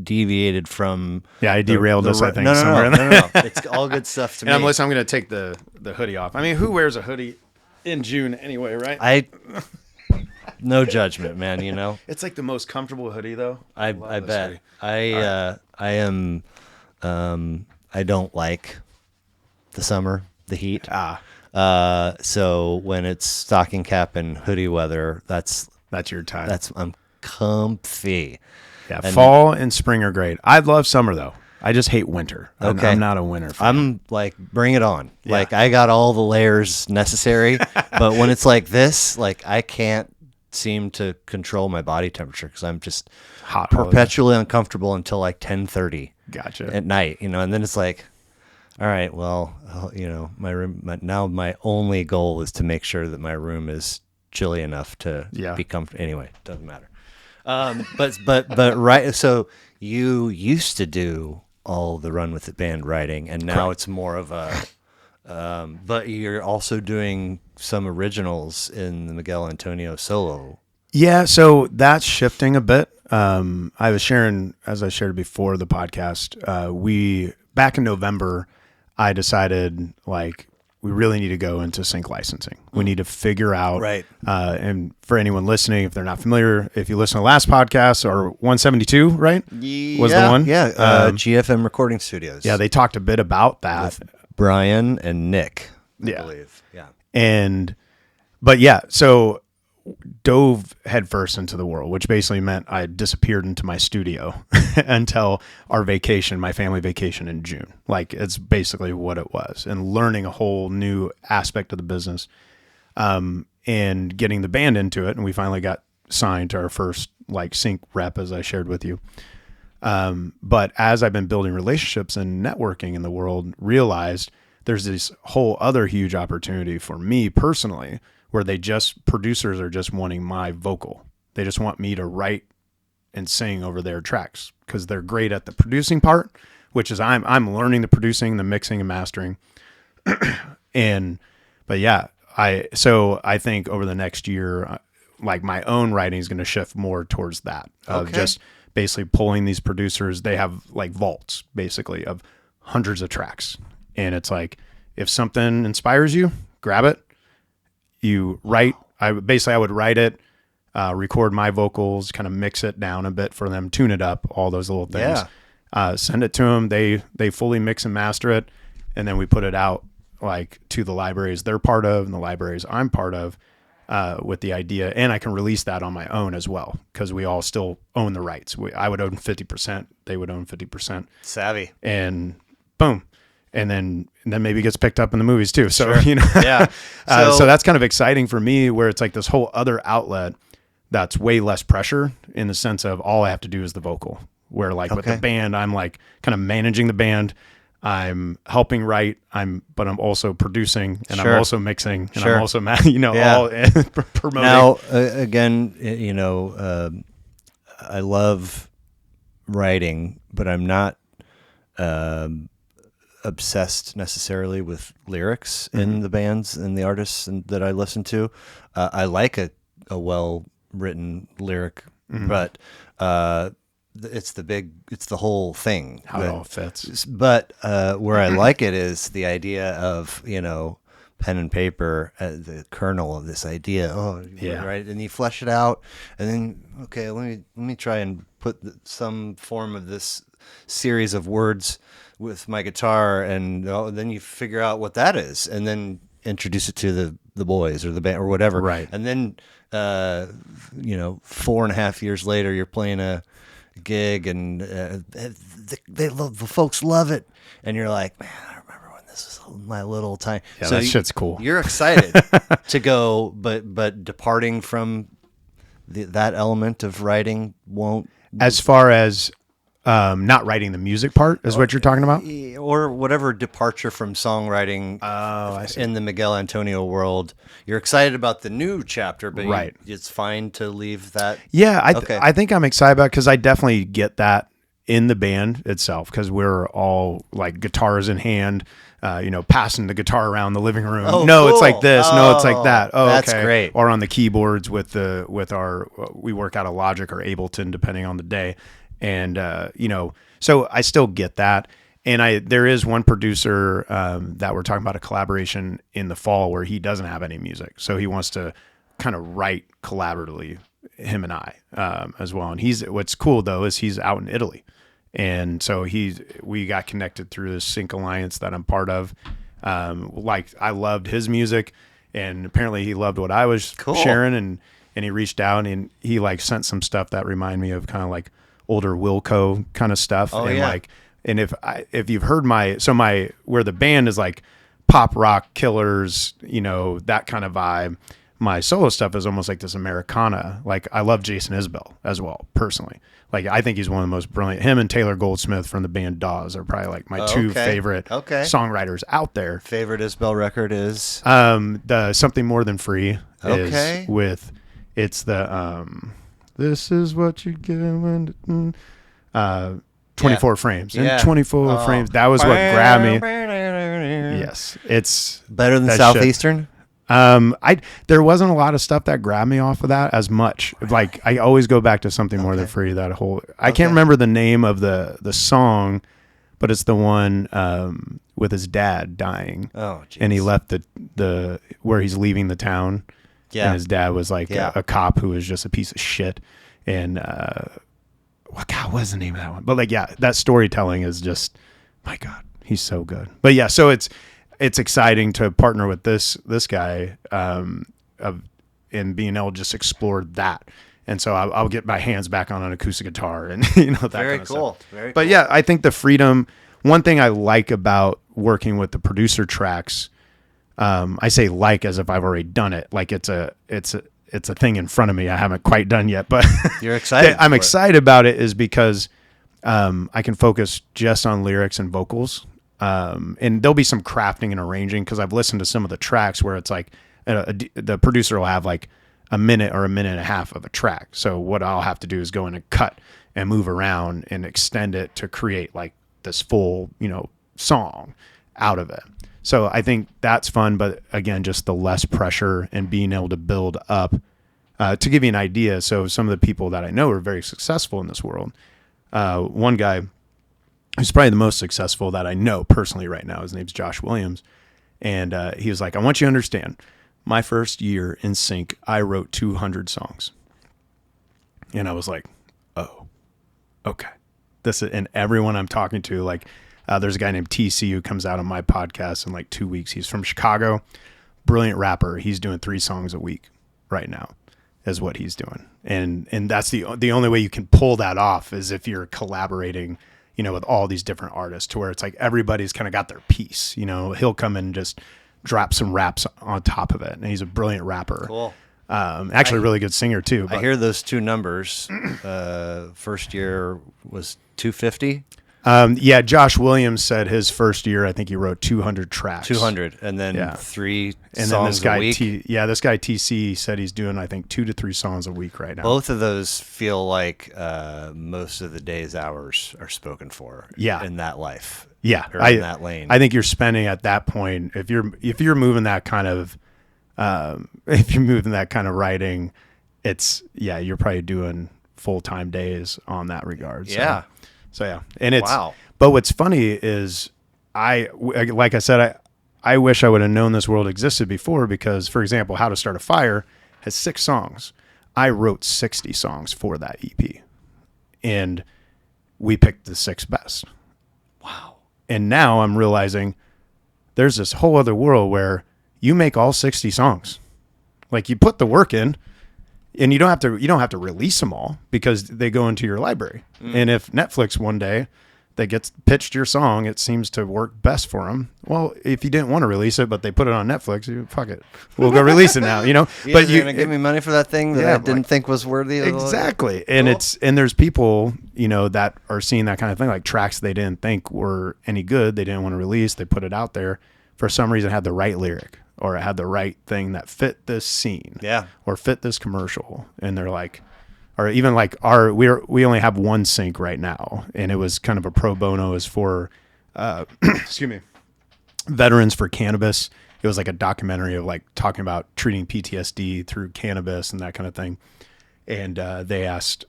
deviated from. Yeah, I derailed us. I think no. It's all good stuff to me. And I'm going to take the hoodie off. I mean, who wears a hoodie in June anyway, right? No judgment, man. You know, it's like the most comfortable hoodie, though. I bet. I am. I don't like the summer, the heat. So when it's stocking cap and hoodie weather, that's your time. I'm comfy. Yeah, fall and spring are great. I love summer though. I just hate winter. Okay. I'm not a winter fan. I'm like, bring it on. Yeah. Like I got all the layers necessary, but when it's like this, like I can't seem to control my body temperature because I'm just hot, perpetually uncomfortable until like 10:30. Gotcha. At night, and then it's like, all right, well, my room. Now my only goal is to make sure that my room is chilly enough to be comfortable. Anyway, doesn't matter. But right. So you used to do all the Run With It band writing, and now Correct. It's more of a. But you're also doing some originals in the Miguel Antonio solo. Yeah, so that's shifting a bit. I was sharing, as I shared before the podcast, back in November, I decided like we really need to go into sync licensing. We need to figure out, Right. And for anyone listening, if they're not familiar, if you listen to the last podcast or 172, right? Was the one? Yeah. GFM Recording Studios. Yeah, they talked a bit about that. With Brian and Nick, I Yeah. believe. Yeah. But yeah, so dove headfirst into the world, which basically meant I disappeared into my studio until our vacation, my family vacation in June. Like it's basically what it was, and learning a whole new aspect of the business, and getting the band into it. And we finally got signed to our first like sync rep, as I shared with you. But as I've been building relationships and networking in the world, realized there's this whole other huge opportunity for me personally, where producers are just wanting my vocal. They just want me to write and sing over their tracks because they're great at the producing part, which is I'm learning the producing, the mixing and mastering. But yeah, I think over the next year, like my own writing is going to shift more towards that of just basically pulling these producers. They have like vaults basically of hundreds of tracks. And it's like, if something inspires you, grab it. You write, I would write it, record my vocals, kind of mix it down a bit for them, tune it up, all those little things. Yeah. Send it to them. They fully mix and master it. And then we put it out like to the libraries they're part of and the libraries I'm part of, with the idea. And I can release that on my own as well, because we all still own the rights. I would own 50%. They would own 50%. Savvy. And boom. And then maybe it gets picked up in the movies too. So, Sure. Yeah. So that's kind of exciting for me, where it's like this whole other outlet that's way less pressure in the sense of all I have to do is the vocal, where like with the band, I'm like kind of managing the band. I'm helping write, but I'm also producing, and I'm also mixing, and I'm also, all promoting. Now, again, I love writing, but I'm not obsessed necessarily with lyrics in the bands and the artists that I listen to. I like a well-written lyric, but it's the whole thing. How it all fits. But where I like it is the idea of, pen and paper, the kernel of this idea. Right. And you flesh it out, and then, let me try and put some form of this series of words with my guitar, and then you figure out what that is, and then introduce it to the boys or the band or whatever. Right. And then, 4.5 years later, you're playing a gig, and the folks love it, and you're like, man, I remember when this was my little time. Yeah, so that shit's cool. You're excited to go, but departing from that element of writing won't. As far as not writing the music part is what you're talking about, or whatever departure from songwriting. I see. In the Miguel Antonio world, you're excited about the new chapter, but right. It's fine to leave that. Yeah, I think I'm excited about it, because I definitely get that in the band itself, because we're all like guitars in hand, passing the guitar around the living room. Oh, no, cool. It's like this. No, it's like that. Oh, that's okay. Great. Or on the keyboards we work out of Logic or Ableton depending on the day. And, so I still get that. And there is one producer that we're talking about a collaboration in the fall where he doesn't have any music. So he wants to kind of write collaboratively, him and I, as well. And what's cool though, is he's out in Italy. And so we got connected through this Sync Alliance that I'm part of. I loved his music, and apparently he loved what I was sharing, and he reached out, and he like sent some stuff that reminded me of kind of like older Wilco kind of stuff. And if you've heard where the band is like pop rock Killers, that kind of vibe, my solo stuff is almost like this Americana. Like I love Jason Isbell as well, personally. Like I think he's one of the most brilliant. Him and Taylor Goldsmith from the band Dawes are probably like my two favorite songwriters out there. Favorite Isbell record is the Something More Than Free. Okay. It's the this is what you get when 24 frames. Yeah. And 24 frames. That was what grabbed me. Yes. Better than that Southeastern? There wasn't a lot of stuff that grabbed me off of that as much. Like I always go back to something more than free. That whole I can't remember the name of the song, but it's the one with his dad dying. Oh, geez. And he left the where he's leaving the town. Yeah. And his dad was like a cop who was just a piece of shit. And what was the name of that one? But like, yeah, that storytelling is just, my God, he's so good. But yeah, so it's exciting to partner with this guy and being able to just explore that. And so I'll get my hands back on an acoustic guitar and that Very kind of cool. stuff. Very But cool. yeah, I think the freedom. One thing I like about working with the producer tracks, I say like as if I've already done it. Like it's a thing in front of me I haven't quite done yet, but You're excited. I'm excited about it is because I can focus just on lyrics and vocals. And there'll be some crafting and arranging because I've listened to some of the tracks where it's like the producer will have like a minute or a minute and a half of a track. So what I'll have to do is go in and cut and move around and extend it to create like this full, song out of it. So I think that's fun. But again, just the less pressure and being able to build up to give you an idea. So some of the people that I know are very successful in this world. One guy who's probably the most successful that I know personally right now, his name's Josh Williams. And he was like, I want you to understand, my first year in sync, I wrote 200 songs. And I was like, oh, okay. And everyone I'm talking to, like, there's a guy named TC who comes out on my podcast in like 2 weeks. He's from Chicago, brilliant rapper. He's doing 3 songs a week right now is what he's doing. And that's the only way you can pull that off is if you're collaborating, with all these different artists to where it's like everybody's kind of got their piece. He'll come in and just drop some raps on top of it. And he's a brilliant rapper. Cool. Actually a really good singer too. I hear those two numbers. First year was 250. Yeah, Josh Williams said his first year, I think he wrote 200 tracks. 200, and then 3 and songs then this guy, a week. This guy TC said he's doing, I think, 2 to 3 songs a week right now. Both of those feel like most of the day's hours are spoken for. In that life. Yeah, or in that lane. I think you're spending at that point if you're moving that kind of writing, you're probably doing full-time days on that regard. So yeah, and it's But what's funny is I wish I would have known this world existed before because, for example, How to Start a Fire has 6 songs. I wrote 60 songs for that EP, and we picked the 6 best. Wow! And now I'm realizing there's this whole other world where you make all 60 songs, like you put the work in. And you don't have to release them all because they go into your library. And if Netflix one day that gets pitched your song, it seems to work best for them. Well, if you didn't want to release it, but they put it on Netflix, fuck it, we'll go release it now. But you're gonna give me money for that thing that I didn't think was worthy of exactly. And and there's people that are seeing that kind of thing, like tracks they didn't think were any good, they didn't want to release, they put it out there for some reason, had the right lyric. Or it had the right thing that fit this scene, or fit this commercial, and they're like, or even like we only have 1 sync right now, and it was kind of a pro bono, is for, excuse me, Veterans for Cannabis. It was like a documentary of like talking about treating PTSD through cannabis and that kind of thing, and they asked,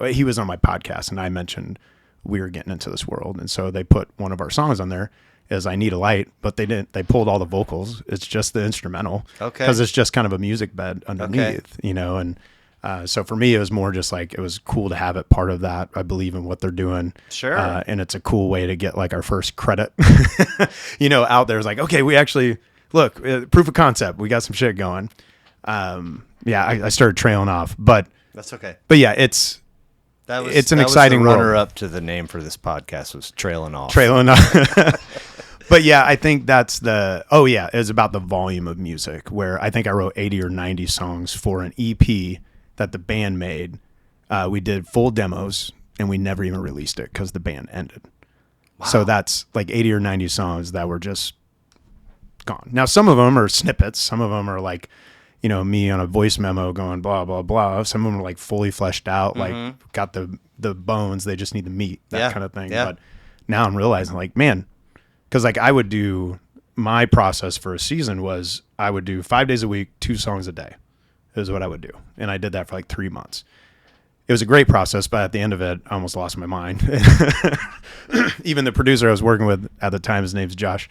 he was on my podcast, and I mentioned we were getting into this world, and so they put one of our songs on there. Is I Need a Light, but they pulled all the vocals. It's just the instrumental. Okay. Because it's just kind of a music bed underneath, and so for me, it was more just like, it was cool to have it part of that. I believe in what they're doing. Sure. And it's a cool way to get like our first credit, out there. It's like, okay, we actually, look, proof of concept. We got some shit going. I started trailing off, but. That's okay. But yeah, it's an exciting runner-up to the name for this podcast was Trailing Off. But yeah, I think that's it's about the volume of music, where I think I wrote 80 or 90 songs for an EP that the band made. We did full demos, and we never even released it because the band ended. Wow. So that's like 80 or 90 songs that were just gone. Now, some of them are snippets. Some of them are like, me on a voice memo going blah, blah, blah. Some of them are like fully fleshed out, like got the bones. They just need the meat, that kind of thing. Yeah. But now I'm realizing like, man, because like I would do my process for a season was I would do 5 days a week, 2 songs a day is what I would do. And I did that for like 3 months. It was a great process, but at the end of it, I almost lost my mind. Even the producer I was working with at the time, his name's Josh.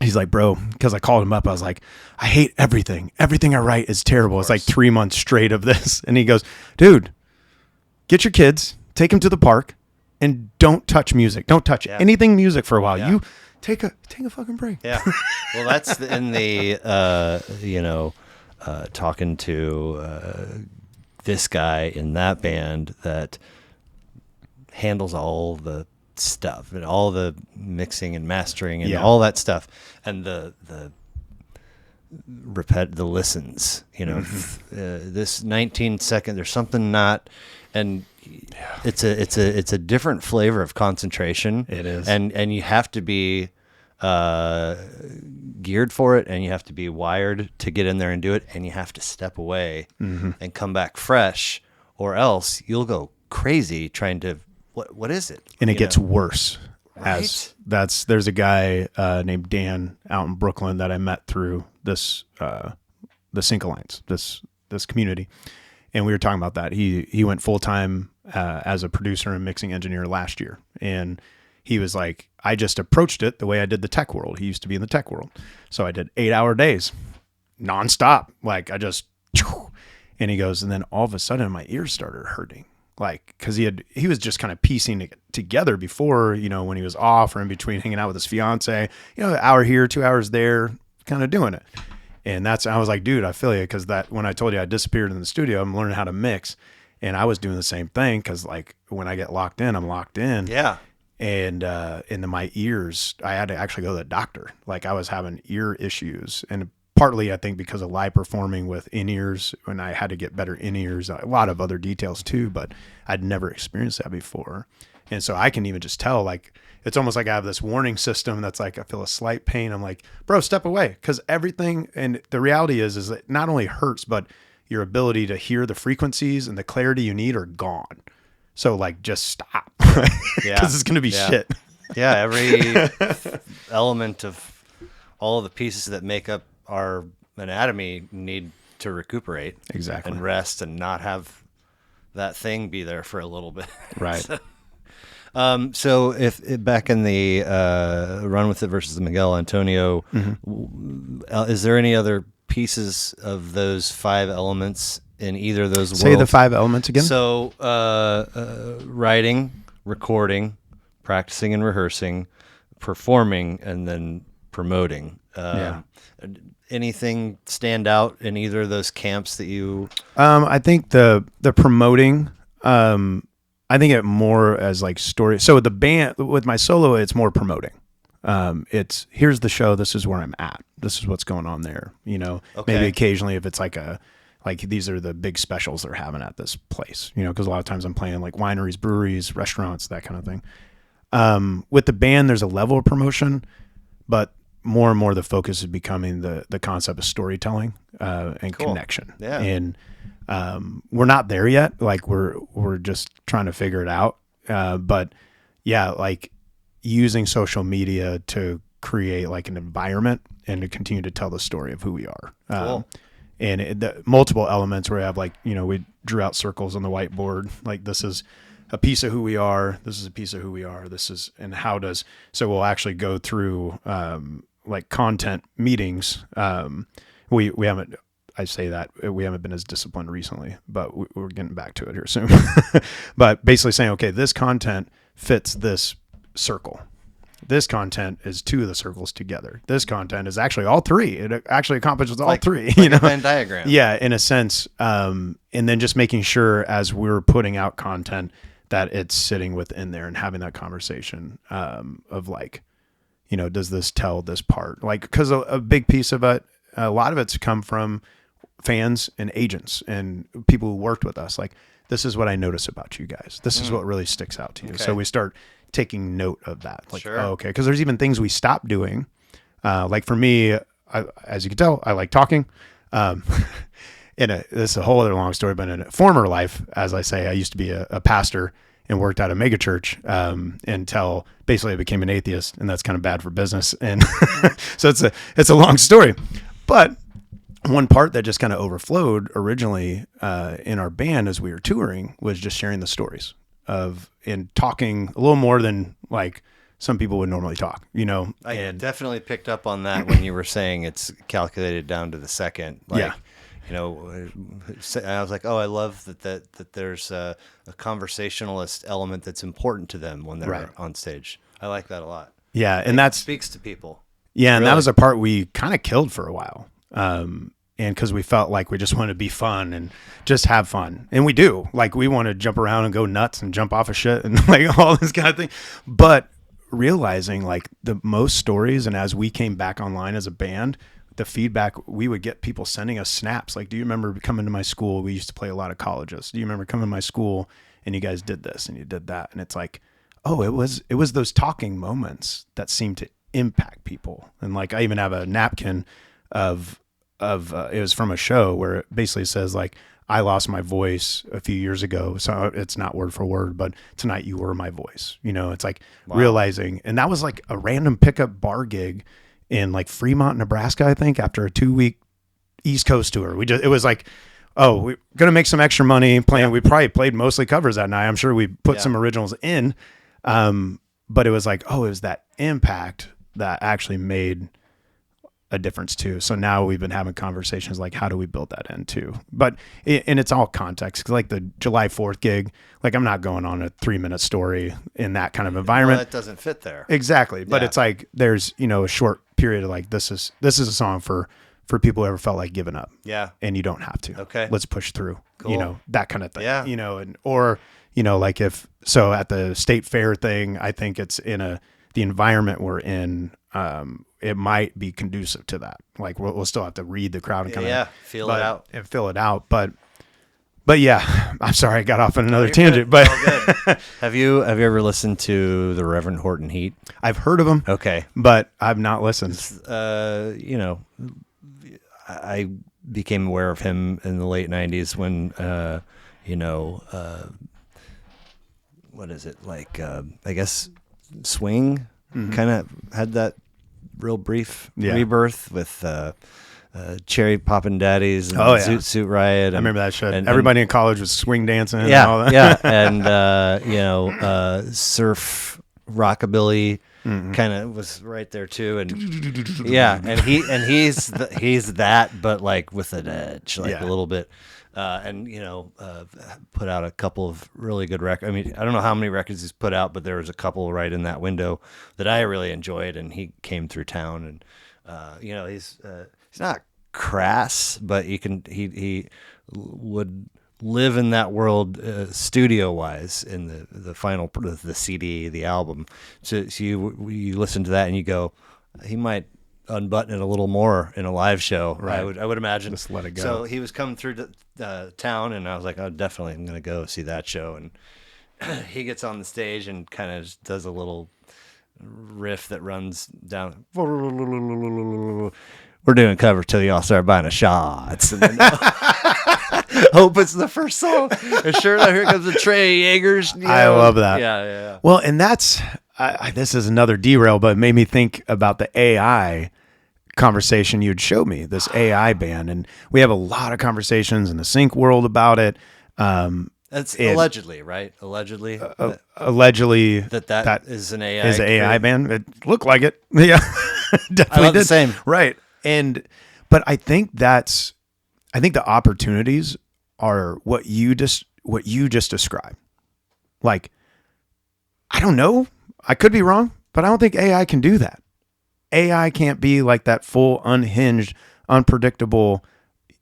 He's like, bro, because I called him up. I was like, I hate everything. Everything I write is terrible. It's like 3 months straight of this. And he goes, dude, get your kids, take them to the park, and don't touch music. Don't touch anything music for a while. You take a fucking break. Yeah. Well, that's in the, talking to this guy in that band that handles all the stuff and all the mixing and mastering and all that stuff. And the listens, this 19-second, there's something not, and it's a different flavor of concentration. It is. And you have to be geared for it, and you have to be wired to get in there and do it, and you have to step away and come back fresh, or else you'll go crazy trying to what is it? And it gets worse. Right? There's a guy named Dan out in Brooklyn that I met through this the Sync Alliance, this community, and we were talking about that. He went full time as a producer and mixing engineer last year, and he was like, I just approached it the way I did the tech world. He used to be in the tech world, so I did 8-hour days, nonstop. Like I just, and he goes, and then all of a sudden my ears started hurting. Like, cause he was just kind of piecing it together before, when he was off or in between hanging out with his fiance, an hour here, 2 hours there, kind of doing it. And I was like, dude, I feel you. Cause that, when I told you I disappeared in the studio, I'm learning how to mix, and I was doing the same thing. Cause like when I get locked in, I'm locked in. Yeah. And in my ears, I had to actually go to the doctor. Like I was having ear issues, and partly I think because of live performing with in-ears, and I had to get better in-ears, a lot of other details too, but I'd never experienced that before. And so I can even just tell, like, it's almost like I have this warning system that's like, I feel a slight pain. I'm like, bro, step away. Cause everything, and the reality is it not only hurts, but your ability to hear the frequencies and the clarity you need are gone. So like, just stop. Yeah. Cause it's going to be shit. Yeah. Every element of all of the pieces that make up our anatomy need to recuperate. Exactly. And rest and not have that thing be there for a little bit. Right. So if back in the Run With It versus the Miguel Antonio, is there any other pieces of those 5 elements in either of those worlds? Say the 5 elements again. So writing, recording, practicing and rehearsing, performing, and then promoting. Anything stand out in either of those camps that you? I think the promoting, I think it more as like story. So with the band, with my solo, it's more promoting. It's here's the show. This is where I'm at. This is what's going on there. Maybe occasionally if it's like these are the big specials they're having at this place, because a lot of times I'm playing like wineries, breweries, restaurants, that kind of thing. With the band, there's a level of promotion, but more and more the focus is becoming the concept of storytelling and connection. Yeah. And we're not there yet. Like we're just trying to figure it out. But yeah, like using social media to create like an environment and to continue to tell the story of who we are. Cool. And the multiple elements where I have like, we drew out circles on the whiteboard. Like this is a piece of who we are. This is a piece of who we are. So we'll actually go through, like content meetings. We haven't, I say that we haven't been as disciplined recently, but we're getting back to it here soon. But basically saying, okay, this content fits this circle. This content is 2 of the circles together. This content is actually all 3. It actually accomplishes all 3. Like a Venn diagram. Yeah, in a sense. And then just making sure as we're putting out content that it's sitting within there and having that conversation of like, does this tell this part? Like, because a big piece of it, a lot of it's come from fans and agents and people who worked with us. Like, this is what I notice about you guys. This is what really sticks out to you. Okay. So we start taking note of that. Like, sure. Oh, okay. Because there's even things we stopped doing. Like for me, as you can tell, I like talking. This is a whole other long story, but in a former life, as I say, I used to be a pastor, and worked at a mega church until basically I became an atheist, and that's kind of bad for business. And so it's a long story, but one part that just kind of overflowed originally in our band as we were touring was just sharing the stories and talking a little more than like some people would normally talk, I definitely picked up on that when you were saying it's calculated down to the second. Like, I was like, oh, I love that there's a conversationalist element that's important to them when they're on stage. I like that a lot. Yeah. And that speaks to people. Yeah. And that was a part we kind of killed for a while. And because we felt like we just wanted to be fun and just have fun. And we do. Like, we want to jump around and go nuts and jump off of shit and like all this kind of thing. But realizing like the most stories, and as we came back online as a band, the feedback, we would get people sending us snaps. Like, do you remember coming to my school? We used to play a lot of colleges. Do you remember coming to my school and you guys did this and you did that? And it's like, oh, it was those talking moments that seemed to impact people. And like, I even have a napkin of it was from a show where it basically says like, I lost my voice a few years ago. So it's not word for word, but tonight you were my voice. It's like realizing, and that was like a random pickup bar gig in like Fremont, Nebraska, I think, after a 2-week East Coast tour. It was like, oh, we're going to make some extra money playing. We probably played mostly covers that night. I'm sure we put some originals in. But it was like, oh, it was that impact that actually made a difference too. So now we've been having conversations like, how do we build that in too? But and it's all context, because like the July 4th gig, like I'm not going on a 3-minute story in that kind of environment. Well, that doesn't fit there. Exactly. But it's like, there's, a short period of like, this is a song for people who ever felt like giving up. Yeah. And you don't have to. Okay. Let's push through, Cool. That kind of thing. Yeah. Like so at the state fair thing, I think it's the environment we're in, it might be conducive to that. Like we'll still have to read the crowd and kind of feel it out and fill it out. But yeah, I'm sorry I got off on another tangent. But good. Have you ever listened to the Reverend Horton Heat? I've heard of him. Okay, but I've not listened. I became aware of him in the late '90s when what is it like? I guess swing kind of had that real brief rebirth with Cherry Poppin' Daddies and Zoot Suit Riot. I remember that shit. Everybody in college was swing dancing. Yeah, and all that. And surf rockabilly kind of was right there too. And and he's that, but like with an edge, like a little bit. Put out a couple of really good records. I mean, I don't know how many records he's put out, but there was a couple right in that window that I really enjoyed, and he came through town, and he's not crass, but he would live in that world studio wise in the final, the CD, the album. So you listen to that and you go, he might unbutton it a little more in a live show. Right. I would imagine. Just let it go. So he was coming through town, and I was like, oh, definitely I'm going to go see that show. And he gets on the stage and kind of does a little riff that runs down. We're doing cover till y'all start buying a shots. And then hope it's the first song. And sure enough, here comes a tray of Jaegers. I love that. Yeah. Well, and that's, this is another derail, but it made me think about the AI conversation you'd show me, this AI band. And we have a lot of conversations in the sync world about it. That's allegedly, right? Allegedly. Allegedly that is an AI. Is an AI band. It looked like it. Yeah. Definitely did. The same. Right. But I think the opportunities are what you just described. Like, I don't know. I could be wrong, but I don't think AI can do that. AI can't be like that full, unhinged, unpredictable,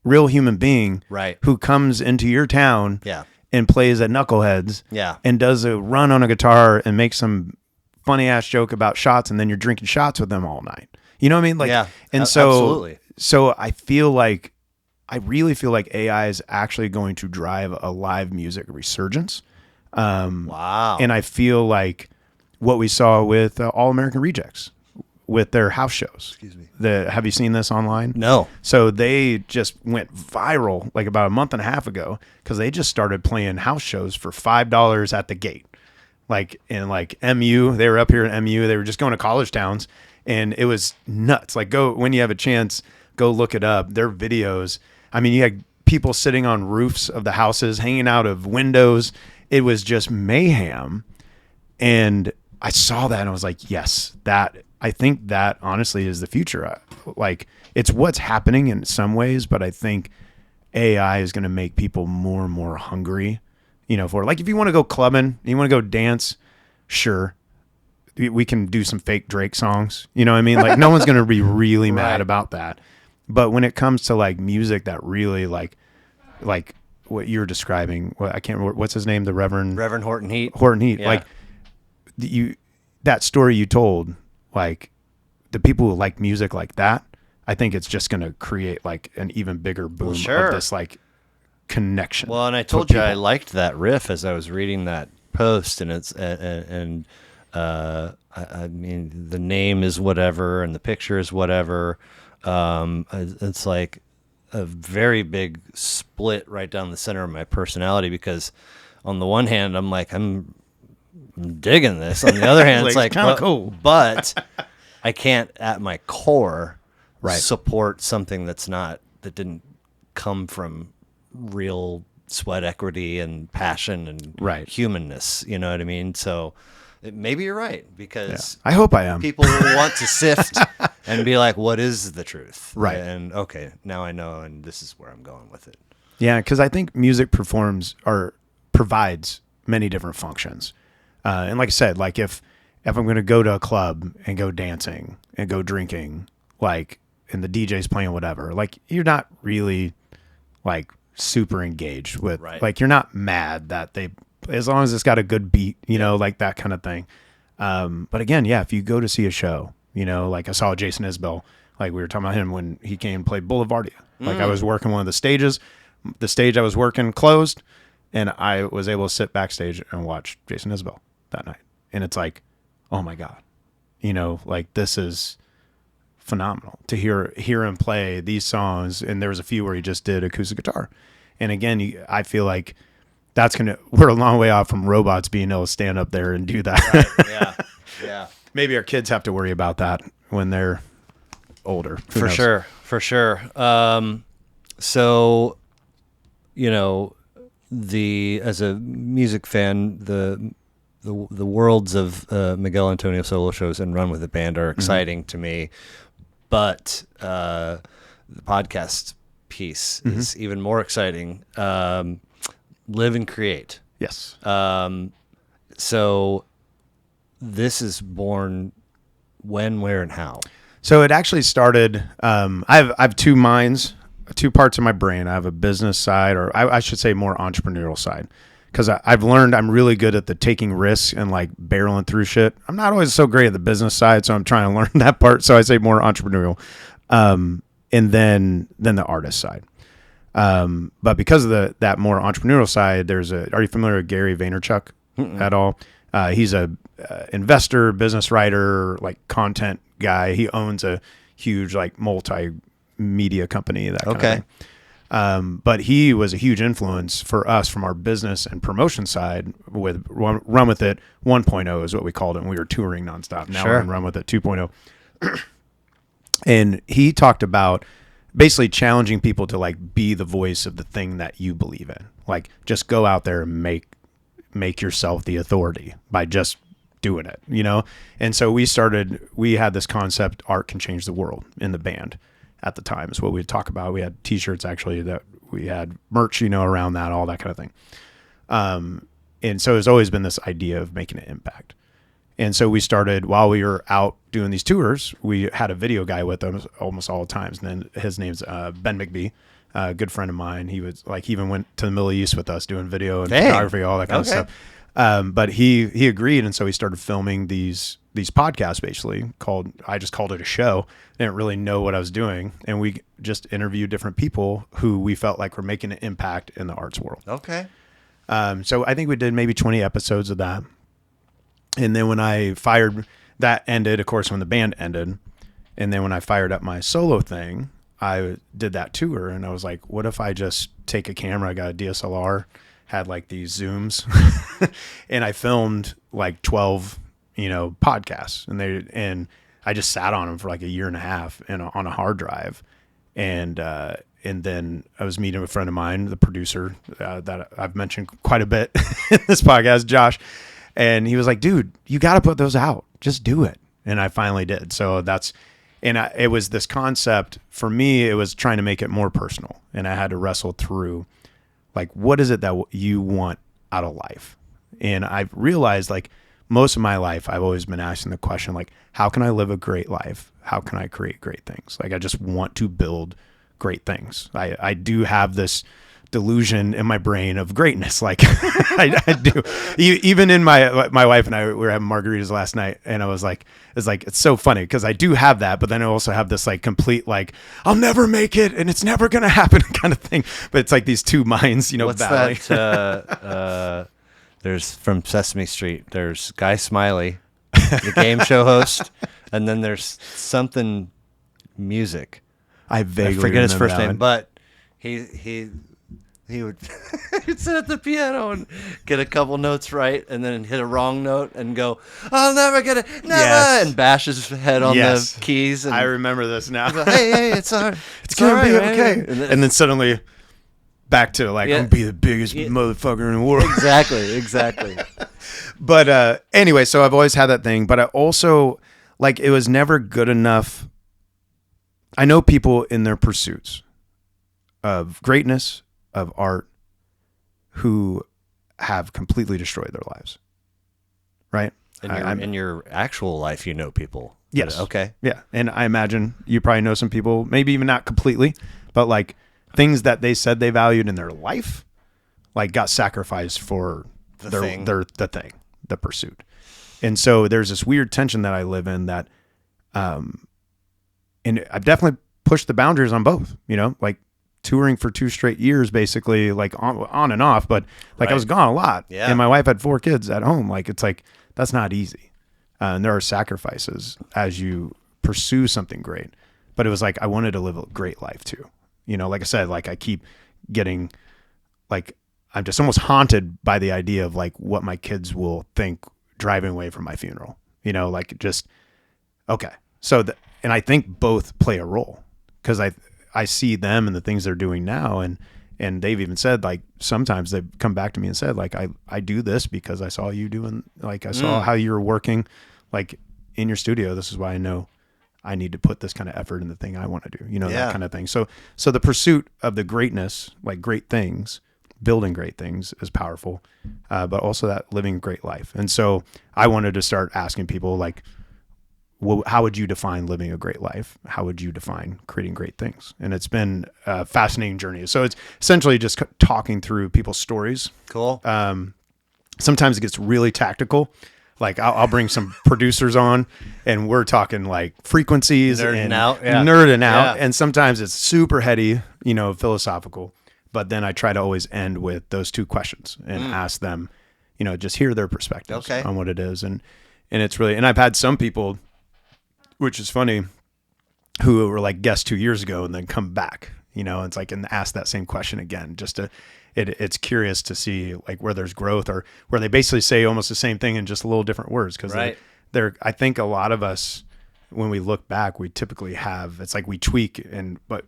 real human being who comes into your town and plays at Knuckleheads and does a run on a guitar and makes some funny ass joke about shots, and then you're drinking shots with them all night. You know what I mean? Like, and so, absolutely. So I really feel like AI is actually going to drive a live music resurgence. Wow. And I feel like what we saw with All American Rejects with their house shows. Excuse me. Have you seen this online? No. So they just went viral like about a month and a half ago because they just started playing house shows for $5 at the gate. like in like MU. They were up here in MU. They were just going to college towns, and it was nuts. Like, go when you have a chance, go look it up. Their videos. I mean, you had people sitting on roofs of the houses, hanging out of windows. It was just mayhem. And I saw that and I was like, yes, I think that honestly is the future. Like, it's what's happening in some ways, but I think AI is going to make people more and more hungry, for like, if you want to go clubbing, you want to go dance, sure. We can do some fake Drake songs. You know what I mean? Like, no one's going to be really mad about that. But when it comes to like music that really like what you're describing, I can't remember, what's his name? The Reverend Horton Heat. Yeah. Like that story you told, like the people who like music like that, I think it's just going to create like an even bigger boom of this like connection. Well, and I told you I liked that riff as I was reading that post, and I mean, the name is whatever and the picture is whatever. It's like a very big split right down the center of my personality, because on the one hand, I'm like, I'm digging this. On the other hand, it's like kind of cool. But I can't at my core support something that didn't come from real sweat equity and passion and humanness. You know what I mean? So maybe you're right, because I hope I am. People will want to sift and be like, what is the truth? Right. And okay, now I know, and this is where I'm going with it. Yeah, because I think music provides many different functions. And like I said, like if I'm going to go to a club and go dancing and go drinking, like, and the DJ's playing whatever, like, you're not really like super engaged with, like, you're not mad that as long as it's got a good beat, like that kind of thing. But again, if you go to see a show, like I saw Jason Isbell, like we were talking about him when he came and played Boulevardia. Like, I was working one of the stages, the stage I was working closed, and I was able to sit backstage and watch Jason Isbell that night. And it's like, oh my God, like, this is phenomenal to hear him play these songs. And there was a few where he just did acoustic guitar. And again, I feel like we're a long way off from robots being able to stand up there and do that. Right. Yeah. Maybe our kids have to worry about that when they're older. For sure. So, as a music fan, the worlds of Miguel Antonio solo shows and Run With It Band are exciting to me, but the podcast piece is even more exciting. Live and create. Yes. So this is born when, where, and how? So it actually started, I have two minds, two parts of my brain. I have a business side, or I should say more entrepreneurial side, because I've learned I'm really good at the taking risks and like barreling through shit. I'm not always so great at the business side, so I'm trying to learn that part. So I say more entrepreneurial. And then the artist side. But because of that more entrepreneurial side, are you familiar with Gary Vaynerchuk at all? He's a investor, business writer, like content guy. He owns a huge like multimedia company. That kind of thing. But he was a huge influence for us from our business and promotion side with Run With It 1.0 is what we called it. And we were touring nonstop. Now we're in Run With It 2.0. And he talked about basically challenging people to like be the voice of the thing that you believe in. Like, just go out there and make yourself the authority by just doing it, And so we had this concept, art can change the world, in the band at the time is what we'd talk about. We had t-shirts actually, that we had merch, around that, all that kind of thing. And so it's always been this idea of making an impact. And so we started, while we were out doing these tours, we had a video guy with us almost all the times. And then his name's Ben McBee, a good friend of mine. He was like, he even went to the Middle East with us doing video and photography, all that kind of stuff. But he agreed. And so he started filming these podcasts, basically I just called it a show. I didn't really know what I was doing. And we just interviewed different people who we felt like were making an impact in the arts world. Okay. So I think we did maybe 20 episodes of that. And then when that ended, of course, when the band ended. And then when I fired up my solo thing, I did that tour, and I was like, what if I just take a camera? I got a DSLR, had like these Zooms and I filmed like 12, podcasts, and I just sat on them for like a year and a half on a hard drive. And then I was meeting a friend of mine, the producer that I've mentioned quite a bit in this podcast, Josh. And he was like, dude, you got to put those out. Just do it. And I finally did. So it was this concept for me. It was trying to make it more personal. And I had to wrestle through like, what is it that you want out of life? And I've realized like most of my life, I've always been asking the question, like, how can I live a great life? How can I create great things? Like, I just want to build great things. I do have this delusion in my brain of greatness. Like I do. Even in my wife and I we were having margaritas last night, and I was like, it's so funny because I do have that, but then I also have this like complete like I'll never make it and it's never gonna happen kind of thing. But it's like these two minds, What's battling. That? There's from Sesame Street. There's Guy Smiley, the game show host, and then there's something music. I vaguely forget his first name, one. but he would he'd sit at the piano and get a couple notes right, and then hit a wrong note and go, "I'll never get it, never," and bash his head on the keys. And I remember this now. go, hey, it's all right. It's gonna be right, okay. man. And then suddenly back to like, I'm gonna be the biggest motherfucker in the world. Exactly. But anyway, so I've always had that thing, but I also like it was never good enough. I know people in their pursuits of greatness, of art, who have completely destroyed their lives. Right? In your actual life, people. Yes. Okay. Yeah. And I imagine you probably know some people, maybe even not completely, but like things that they said they valued in their life, like got sacrificed for the pursuit. And so there's this weird tension that I live in that, and I've definitely pushed the boundaries on both, like touring for 2 straight years, basically like on and off, but like I was gone a lot. Yeah. And my wife had 4 kids at home. Like, it's like, that's not easy. And there are sacrifices as you pursue something great, but it was like, I wanted to live a great life too. Like I said, like I keep getting like, I'm just almost haunted by the idea of like what my kids will think driving away from my funeral, like just, okay. So, and I think both play a role because I see them and the things they're doing now. And they've even said like, sometimes they've come back to me and said like, I do this because I saw you doing, like I saw how you were working like in your studio. This is why I know I need to put this kind of effort in the thing I want to do, that kind of thing. So the pursuit of the greatness, like great things, building great things is powerful, but also that living a great life. And so I wanted to start asking people like, well, how would you define living a great life? How would you define creating great things? And it's been a fascinating journey. So it's essentially just talking through people's stories. Cool. Sometimes it gets really tactical. Like I'll bring some producers on and we're talking like frequencies nerding and out. Yeah. And sometimes it's super heady, philosophical, but then I try to always end with those 2 questions and ask them, just hear their perspectives on what it is. And it's really, and I've had some people, which is funny, who were like guests 2 years ago and then come back, it's like, and ask that same question again, just to, it's curious to see like where there's growth or where they basically say almost the same thing in just a little different words. Cause they're, I think a lot of us, when we look back, we typically have, it's like we tweak but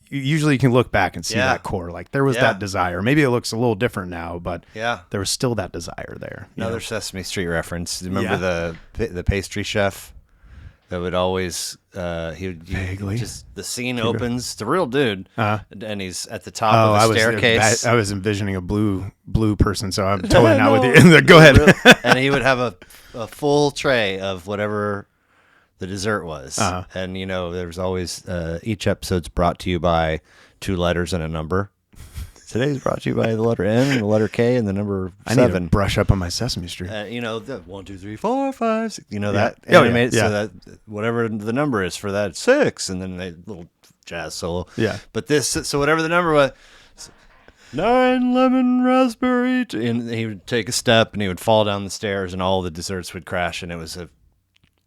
usually you can look back and see that core, like there was that desire. Maybe it looks a little different now, but there was still that desire there. Another Sesame Street reference. Remember the pastry chef? That would always he would vaguely just the scene opens, the real dude, and he's at the top of the staircase. I was envisioning a blue person, so I'm totally not with you. Go ahead. And he would have a full tray of whatever the dessert was, and there was always each episode's brought to you by 2 letters and a number. Today's brought to you by the letter N and the letter K and the number 7. I need to brush up on my Sesame Street. The 1, 2, 3, 4, 5, 6, that animated, so that whatever the number is for that 6, and then a little jazz solo. Yeah. But so whatever the number was, 9 lemon raspberry, and he would take a step and he would fall down the stairs and all the desserts would crash, and it was a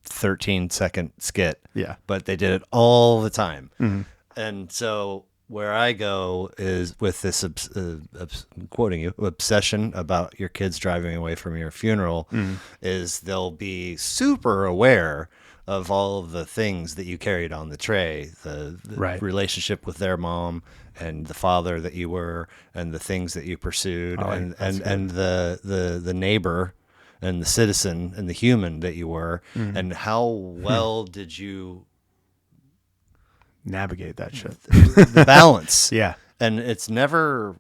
13-second skit. Yeah. But they did it all the time. Mm-hmm. And so where I go is with this, I'm quoting you, obsession about your kids driving away from your funeral, is they'll be super aware of all of the things that you carried on the tray, the Right. relationship with their mom and the father that you were, and the things that you pursued, and the neighbor and the citizen and the human that you were, and how well did you navigate that shit. the balance. Yeah. And it's never,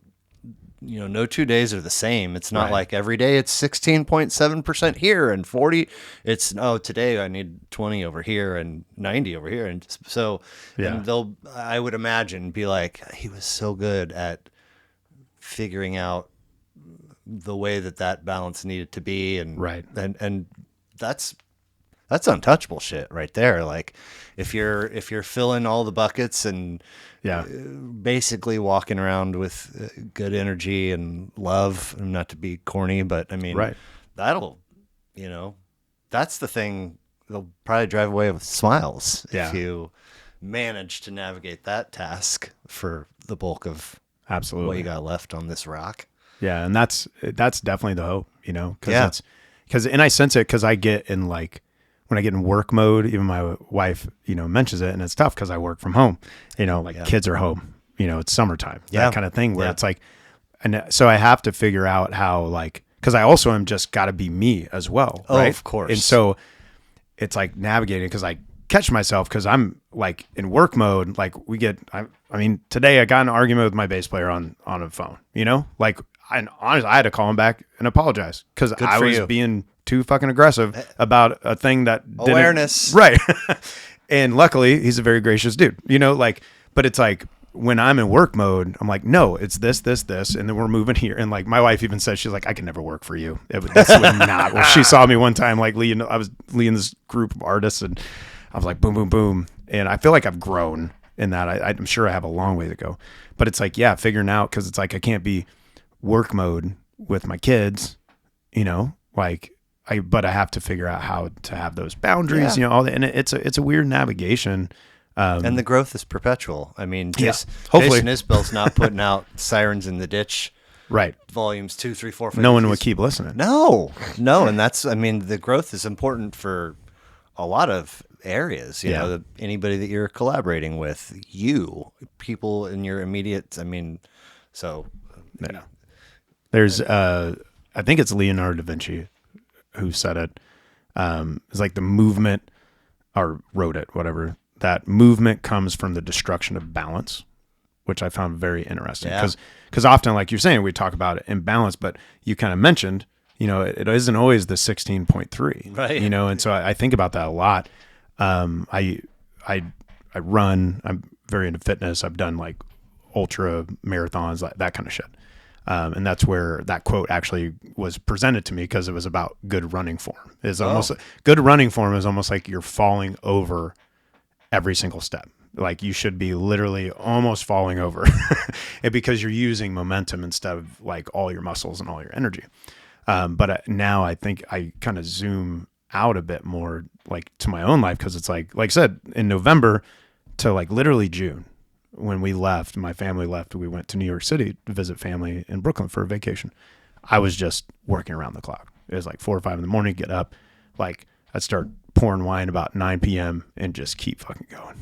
no 2 days are the same. It's not Right. like every day it's 16.7% here and 40. It's, today I need 20 over here and 90 over here. And so, Yeah. and I would imagine, be like, he was so good at figuring out the way that balance needed to be. And, Right. And that's untouchable shit right there. Like if you're filling all the buckets and basically walking around with good energy and love, not to be corny, but I mean, Right. that'll, that's the thing. They'll probably drive away with smiles Yeah. if you manage to navigate that task for the bulk of Absolutely. what you got left on this rock. Yeah. And that's definitely the hope, Yeah. and I sense it, cause I get in when I get in work mode, even my wife, mentions it, and it's tough because I work from home, kids are home, it's summertime, that kind of thing where it's like, and so I have to figure out how, cause I also am just got to be me as well. Oh, right? of course. And so it's like navigating, cause I catch myself, cause I'm like in work mode. Like I mean, today I got in an argument with my bass player on a phone, and honestly, I had to call him back and apologize because I was being too fucking aggressive about a thing that awareness. Right. And luckily he's a very gracious dude, but it's like when I'm in work mode, I'm like, no, it's this. And then we're moving here. And like my wife even says, she's like, I can never work for you. This would not. Well, she saw me one time, I was leading this group of artists and I was like, boom, boom, boom. And I feel like I've grown in that. I'm sure I have a long way to go, but it's like, figuring out, cause it's like, I can't be work mode with my kids, but I have to figure out how to have those boundaries, and it's a weird navigation. And the growth is perpetual. I mean, hopefully Jason Isbell's not putting out Sirens in the Ditch, right? Volumes 2, 3, 4, 5. No one would keep listening. No, and the growth is important for a lot of areas. Anybody that you're collaborating with, people in your immediate. There's I think it's Leonardo da Vinci who said it. It's like the movement, or wrote it, whatever. That movement comes from the destruction of balance, which I found very interesting. Because often, like you're saying, we talk about imbalance, but you kind of mentioned, it isn't always the 16.3, right? And so I think about that a lot. I run. I'm very into fitness. I've done like ultra marathons, like that kind of shit. And that's where that quote actually was presented to me, because it was about good running form. Good running form is almost like you're falling over every single step. Like you should be literally almost falling over and because you're using momentum instead of like all your muscles and all your energy. But now I think I kind of zoom out a bit more, like to my own life. Cause it's like I said, in November to like literally June, when we left, my family left, we went to New York City to visit family in Brooklyn for a vacation. I was just working around the clock. It was like 4 or 5 in the morning, get up, like I'd start pouring wine about 9 p.m. and just keep fucking going.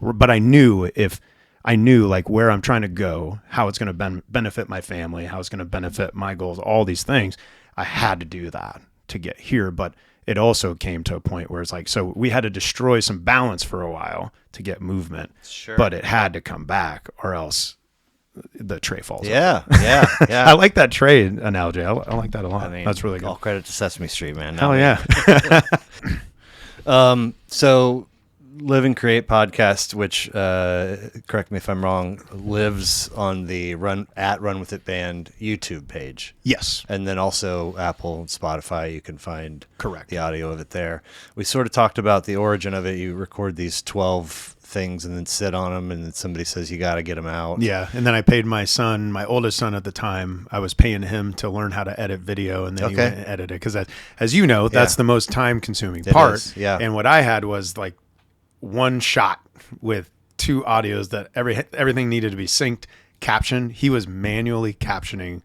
But I knew like where I'm trying to go, how it's going to benefit my family, how it's going to benefit my goals, all these things. I had to do that to get here. But it also came to a point where it's like, so we had to destroy some balance for a while to get movement, but it had to come back or else the tray falls. Yeah. I like that tray analogy. I like that a lot. That's really good. All credit to Sesame Street, man. Hell yeah. So Live and Create podcast, which, correct me if I'm wrong, lives on the Run With It Band YouTube page. Yes. And then also Apple and Spotify, you can find correct the audio of it there. We sort of talked about the origin of it. You record these 12 things and then sit on them, and then somebody says you got to get them out. Yeah. And then I paid my son, my oldest son at the time, I was paying him to learn how to edit video, and then he went and edited it. Because as you know, that's the most time consuming part. Yeah. And what I had was like one shot with two audios that everything needed to be synced, captioned. He was manually captioning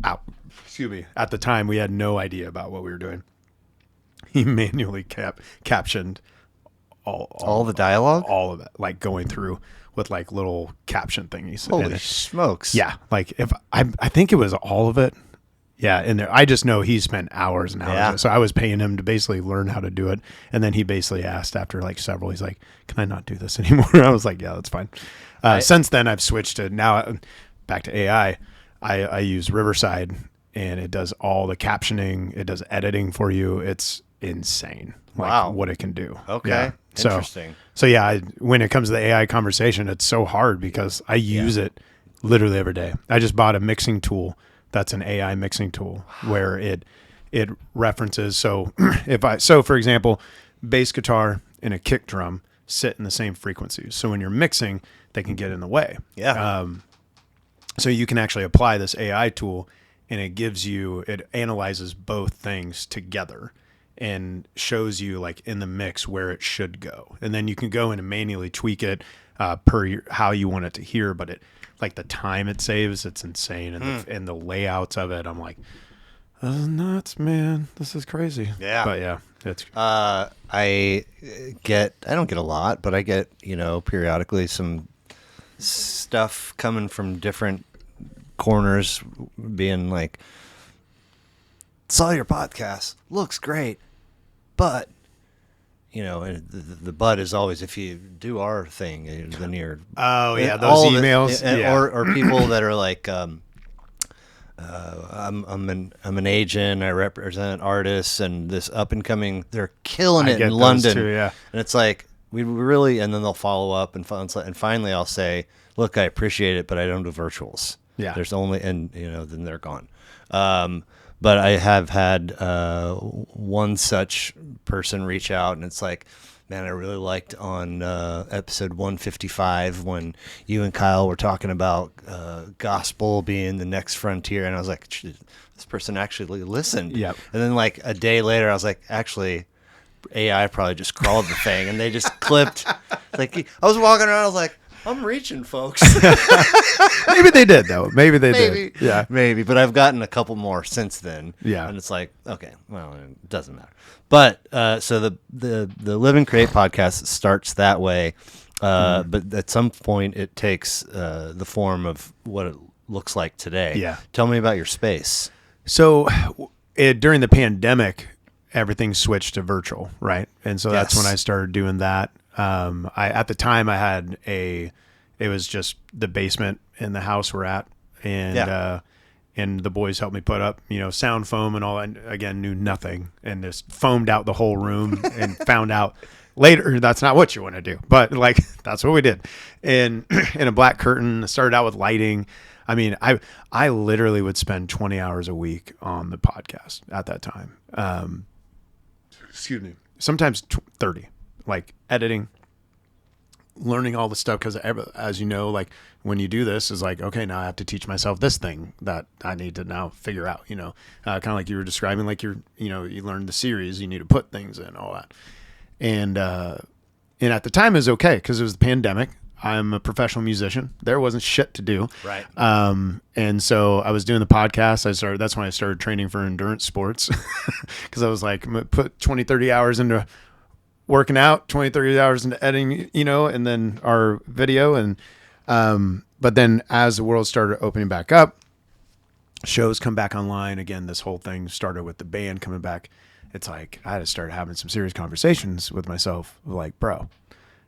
out. Excuse me. At the time, we had no idea about what we were doing. He manually captioned all the dialogue, all of it, like going through with like little caption thingies. Holy smokes! Yeah, like if I think it was all of it. Yeah, in there. I just know he spent hours and hours. Yeah. So I was paying him to basically learn how to do it, and then he basically asked after like several. He's like, "Can I not do this anymore?" I was like, "Yeah, that's fine." Since then, I've switched to now back to AI. I use Riverside, and it does all the captioning. It does editing for you. It's insane. Like, wow, what it can do. Okay, yeah. interesting. So yeah, when it comes to the AI conversation, it's so hard because I use it literally every day. I just bought a mixing tool that's an AI mixing tool where it references. So for example, bass guitar and a kick drum sit in the same frequencies. So when you're mixing, they can get in the way. Yeah. So you can actually apply this AI tool, and it analyzes both things together and shows you like in the mix where it should go. And then you can go in and manually tweak it per how you want it to hear. But it, like the time it saves, it's insane. And the layouts of it, I'm like, this is nuts, man. This is crazy. Yeah. But yeah, it's I don't get a lot, but I get, periodically some stuff coming from different corners being like, saw your podcast, looks great, but and the but is always, if you do our thing, then you're those emails, or people that are like, I'm an agent, I represent artists, and this up and coming, they're killing it in London, too, yeah. And it's like we really, and then they'll follow up, and finally I'll say, look, I appreciate it, but I don't do virtuals. Yeah, there's only, and then they're gone. But I have had one such person reach out, and it's like, man, I really liked on episode 155 when you and Kyle were talking about gospel being the next frontier, and I was like, this person actually listened. Yep. And then like a day later, I was like, actually, AI probably just crawled the thing, and they just clipped. Like I was walking around, I was like, I'm reaching, folks. Maybe they did, though. Maybe they did. Yeah, maybe. But I've gotten a couple more since then. Yeah, and it's like, okay, well, it doesn't matter. But so the Live and Create podcast starts that way, but at some point it takes the form of what it looks like today. Yeah. Tell me about your space. So during the pandemic, everything switched to virtual, right? And so that's when I started doing that. At the time I had it was just the basement in the house we're at, and and the boys helped me put up, sound foam and all that. And again, knew nothing, and just foamed out the whole room and found out later that's not what you want to do, but like that's what we did. And in a black curtain, started out with lighting. I mean, I literally would spend 20 hours a week on the podcast at that time. Excuse me. Sometimes 30. Like editing, learning all the stuff, because as you know, like when you do this is like, okay, now I have to teach myself this thing that I need to now figure out, kind of like you were describing, like you learned the series, you need to put things in, all that. And at the time it was okay because it was the pandemic. I'm a professional musician. There wasn't shit to do. Right. And so I was doing the podcast. That's when I started training for endurance sports because I was like, I'm gonna put 20, 30 hours into working out, 20, 30 hours into editing, and then our video. And, but then as the world started opening back up, shows come back online again. This whole thing started with the band coming back. It's like, I had to start having some serious conversations with myself. Like, bro,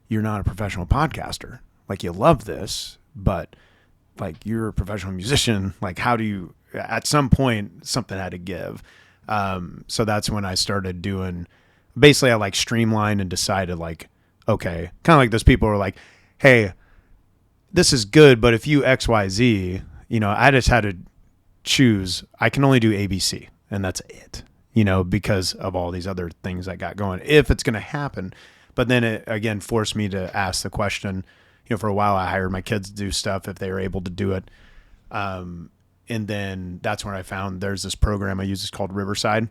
you're not a professional podcaster. Like, you love this, but like, you're a professional musician. Like, how do you, at some point, something had to give. So that's when I started doing, basically I like streamlined and decided like, okay, kind of like those people who are like, hey, this is good, but if you X, Y, Z, I just had to choose, I can only do ABC, and that's it, because of all these other things I got going, if it's going to happen. But then it again forced me to ask the question, for a while I hired my kids to do stuff if they were able to do it. And then that's when I found there's this program I use, it's called Riverside.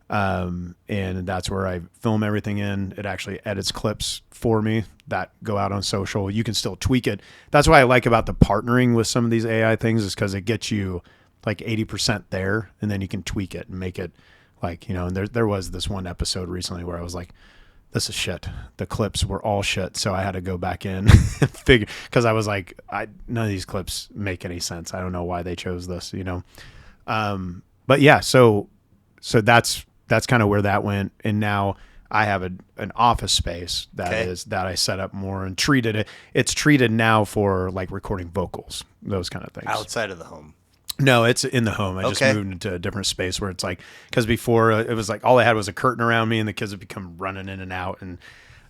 And that's where I film everything in. It actually edits clips for me that go out on social. You can still tweak it. That's what I like about the partnering with some of these AI things, is because it gets you like 80% there, and then you can tweak it and make it like, and there was this one episode recently where I was like, this is shit. The clips were all shit. So I had to go back in and figure, because I was like, none of these clips make any sense. I don't know why they chose this, But yeah, so that's kind of where that went. And now I have an office space that I set up more and treated it. It's treated now for like recording vocals, those kind of things. Outside of the home. No, it's in the home. I just moved into a different space where it's like, because before it was like all I had was a curtain around me and the kids would become running in and out. And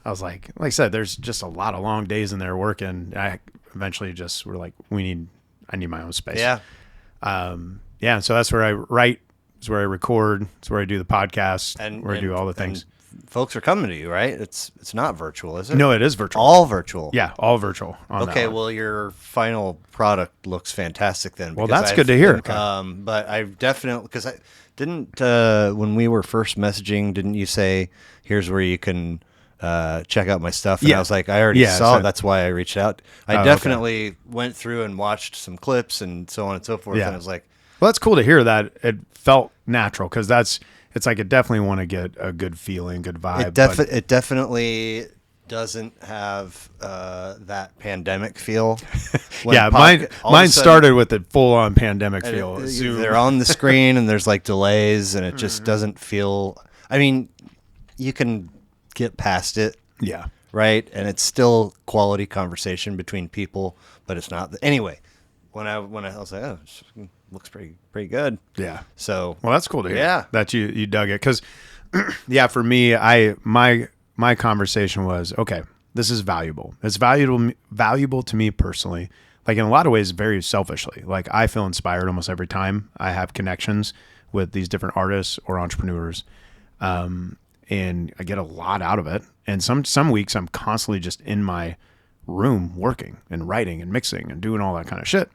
I was like I said, there's just a lot of long days in there working. I eventually just were like, I need my own space. Yeah. Yeah. So that's where I write. It's where I record. It's where I do the podcast. And where I do all the things. Folks are coming to you, right? It's not virtual, is it? No, it is virtual. All virtual. Yeah, all virtual. Okay, well, your final product looks fantastic then. Well, that's good to hear. But I've definitely, because I didn't, when we were first messaging, didn't you say, here's where you can check out my stuff? And I was like, I already saw, that's why I reached out. I definitely went through and watched some clips and so on and so forth. And I was like, well, that's cool to hear that it felt natural, because it's like, it definitely want to get a good feeling, good vibe. It definitely doesn't have that pandemic feel. Mine started with the full-on pandemic feel. They're on the screen and there's like delays, and it just doesn't feel. I mean, you can get past it. Yeah. Right, and it's still quality conversation between people, but it's not. Anyway, when I was like, oh, it looks pretty good. Yeah. So, well, that's cool to hear. Yeah. That you dug it, because for me, my conversation was, okay, this is valuable. It's valuable to me personally. Like, in a lot of ways, very selfishly. Like, I feel inspired almost every time I have connections with these different artists or entrepreneurs, and I get a lot out of it. And some weeks I'm constantly just in my room working and writing and mixing and doing all that kind of shit.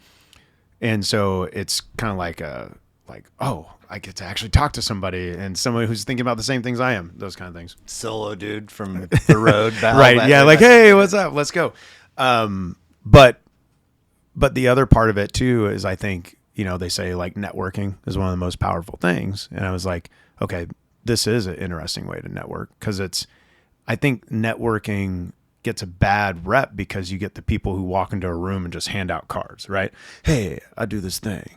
And so it's kind of like oh, I get to actually talk to somebody, and somebody who's thinking about the same things I am, those kind of things. Solo dude from the road. Right. Yeah. Like, hey, what's up? Let's go. But the other part of it too is, I think, they say like networking is one of the most powerful things. And I was like, okay, this is an interesting way to network, because I think networking gets a bad rep because you get the people who walk into a room and just hand out cards, right? Hey, I do this thing.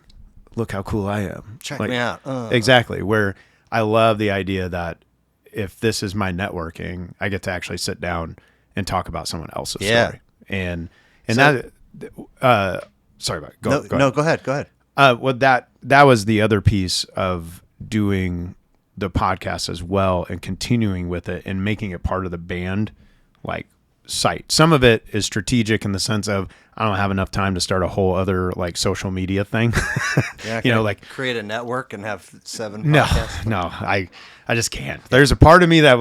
Look how cool I am. Check me out. Exactly. Where I love the idea that if this is my networking, I get to actually sit down and talk about someone else's story. And so, that, sorry about it. Go ahead. Go ahead. Well, that was the other piece of doing the podcast as well, and continuing with it and making it part of the band, like, site. Some of it is strategic in the sense of, I don't have enough time to start a whole other like social media thing. Yeah, like create a network and have 7 podcasts. No, I just can't. There's a part of me that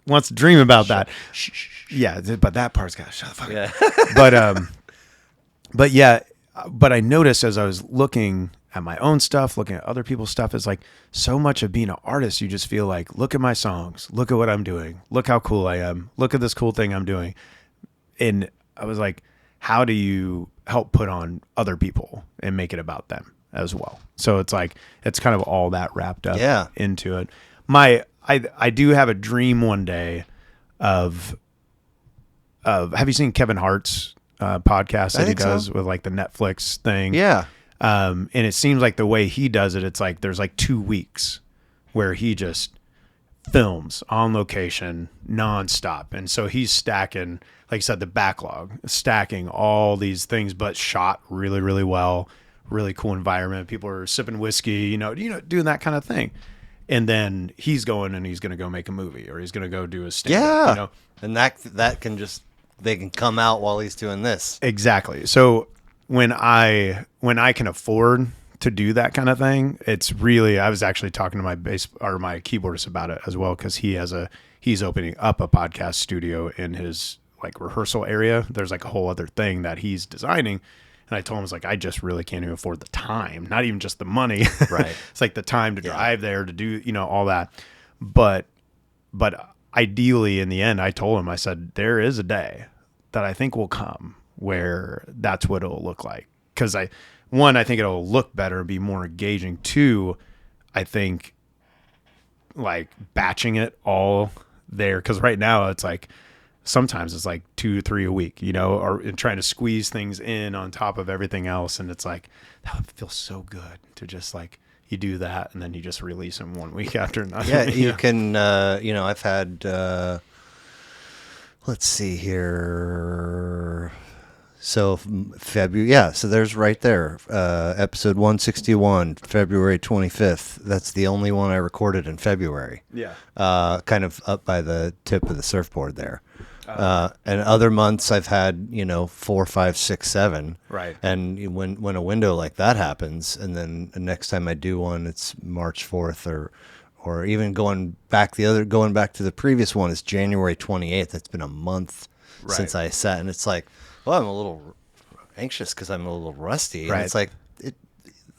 wants to dream about that. Yeah, but that part's got to shut the fuck up. But I noticed as I was looking at my own stuff, looking at other people's stuff, is like, so much of being an artist, you just feel like, look at my songs, look at what I'm doing, look how cool I am, look at this cool thing I'm doing. And I was like, how do you help put on other people and make it about them as well? So it's like, it's kind of all that wrapped up into it. I do have a dream one day of have you seen Kevin Hart's podcast that he does with like the Netflix thing? Yeah. And it seems like the way he does it, it's like there's like 2 weeks where he just films on location nonstop. And so he's stacking, like you said, the backlog, stacking all these things, but shot really, really well, really cool environment. People are sipping whiskey, doing that kind of thing. And then he's going and he's going to go make a movie, or he's going to go do a stand-up. Yeah. And that can they can come out while he's doing this. Exactly. So when I can afford to do that kind of thing, it's really, I was actually talking to my my keyboardist about it as well, because he's opening up a podcast studio in his like rehearsal area. There's like a whole other thing that he's designing. And I told him, I was like, I just really can't even afford the time, not even just the money. Right. It's like the time to drive there to do, all that. but ideally in the end, I told him, I said, there is a day that I think will come where that's what it'll look like. Cause I think it'll look better and be more engaging. Two, I think like batching it all there. Cause right now it's like, sometimes it's like 2-3 a week, or trying to squeeze things in on top of everything else. And it's like, that would feel so good to just like, you do that and then you just release them 1 week after another. Yeah, you can, I've had, let's see here. So February, so there's right there, episode 161, February 25th. That's the only one I recorded in February. Yeah. Kind of up by the tip of the surfboard there. And other months I've had, 4, 5, 6, 7. Right. And when a window like that happens, and then the next time I do one, it's March 4th or even going back to the previous one is January 28th. It's been a month since I sat, and it's like, well, I'm a little anxious because I'm a little rusty. Right. And it's like, the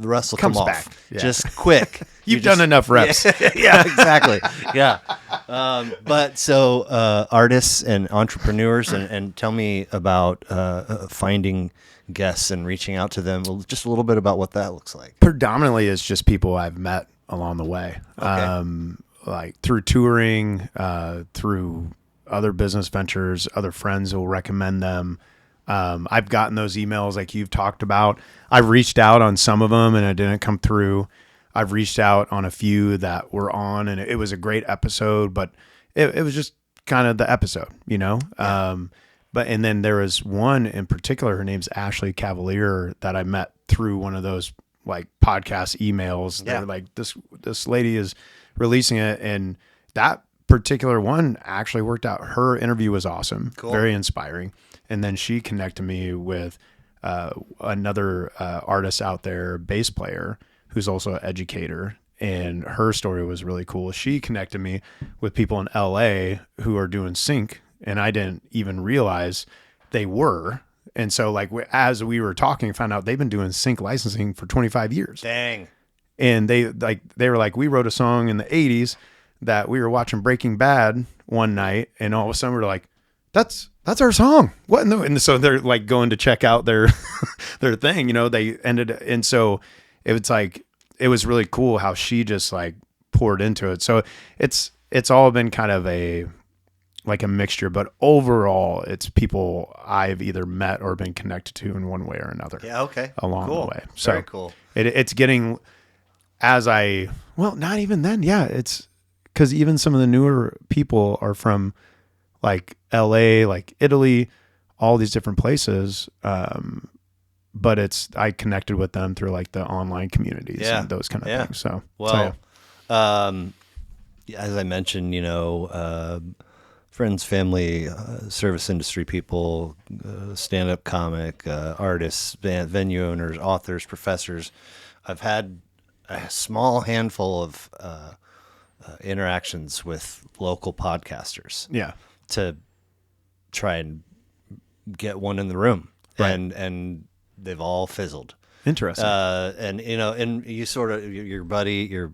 rust will come off back. Yeah. Just quick. You've done enough reps. Yeah, exactly. Yeah. But so artists and entrepreneurs, and tell me about finding guests and reaching out to them. Just a little bit about what that looks like. Predominantly, it's just people I've met along the way, like through touring, through other business ventures, other friends who will recommend them. I've gotten those emails like you've talked about. I've reached out on some of them and it didn't come through. I've reached out on a few that were on, and it was a great episode, but it was just kind of the episode, Yeah. And then there was one in particular, her name's Ashley Cavalier, that I met through one of those like podcast emails. Yeah. They're like, this lady is releasing it, and that particular one actually worked out. Her interview was awesome. Cool. Very inspiring. And then she connected me with another artist out there, bass player, who's also an educator. And her story was really cool. She connected me with people in LA who are doing sync, and I didn't even realize they were. And so like as we were talking, found out they've been doing sync licensing for 25 years. Dang. And they were like, we wrote a song in the 80s that we were watching Breaking Bad one night, and all of a sudden we're like, that's our song. What? And so they're like going to check out their their thing, they ended. And so it's like, it was really cool how she just like poured into it. So it's all been kind of a mixture, but overall it's people I've either met or been connected to in one way or another. Yeah. Okay. Along the way. So very cool. It's getting not even then. Yeah. It's because even some of the newer people are from like LA, like Italy, all these different places. But I connected with them through like the online communities and those kind of things. So, as I mentioned, friends, family, service industry people, stand-up comic, artists, venue owners, authors, professors. I've had a small handful of interactions with local podcasters. Yeah. To try and get one in the room, right. and they've all fizzled. Interesting. And you sort of your buddy, your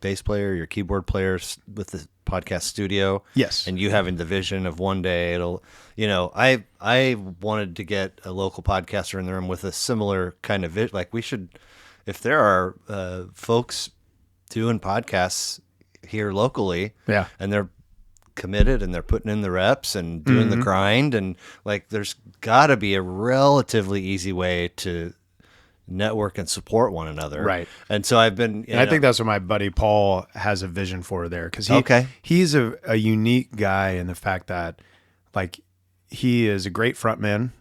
bass player, your keyboard players with the podcast studio. Yes. And you having the vision of one day it'll, I wanted to get a local podcaster in the room with a similar kind of vision. Like we should, if there are folks doing podcasts here locally, and they're committed and they're putting in the reps and doing the grind, and like there's got to be a relatively easy way to network and support one another, right? And so I've been, I think that's what my buddy Paul has a vision for there, because he's a unique guy in the fact that like he is a great frontman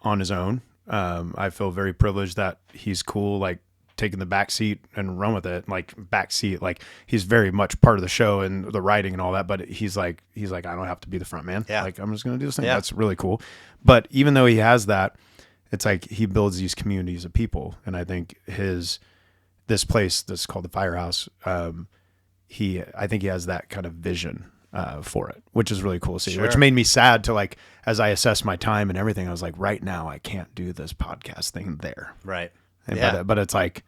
on his own. I feel very privileged that he's cool, like taking the back seat and run with it, like back seat, like he's very much part of the show and the writing and all that, but he's like I don't have to be the front man. Like I'm just gonna do this thing. That's really cool. But even though he has that, it's like he builds these communities of people, and I think this place that's called the Firehouse, I think he has that kind of vision for it, which is really cool to see. Sure. Which made me sad to like, as I assessed my time and everything, I was like, right now I can't do this podcast thing there. Right. But it's like,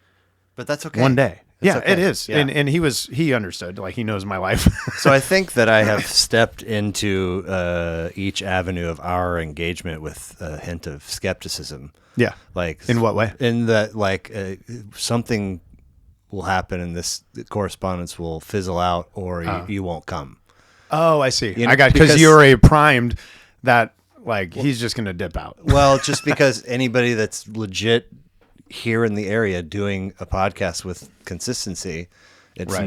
but that's okay. One day Yeah, okay. it is. Yeah. And he understood. Like, he knows my life. So I think that I have stepped into each avenue of our engagement with a hint of skepticism. Yeah. Like, In what way? In that, like, something will happen and this correspondence will fizzle out, or you won't come. Oh, I see. You know, I got, because you already primed that, like, he's just going to dip out. Well, just because anybody that's legit here in the area doing a podcast with consistency, it's Right.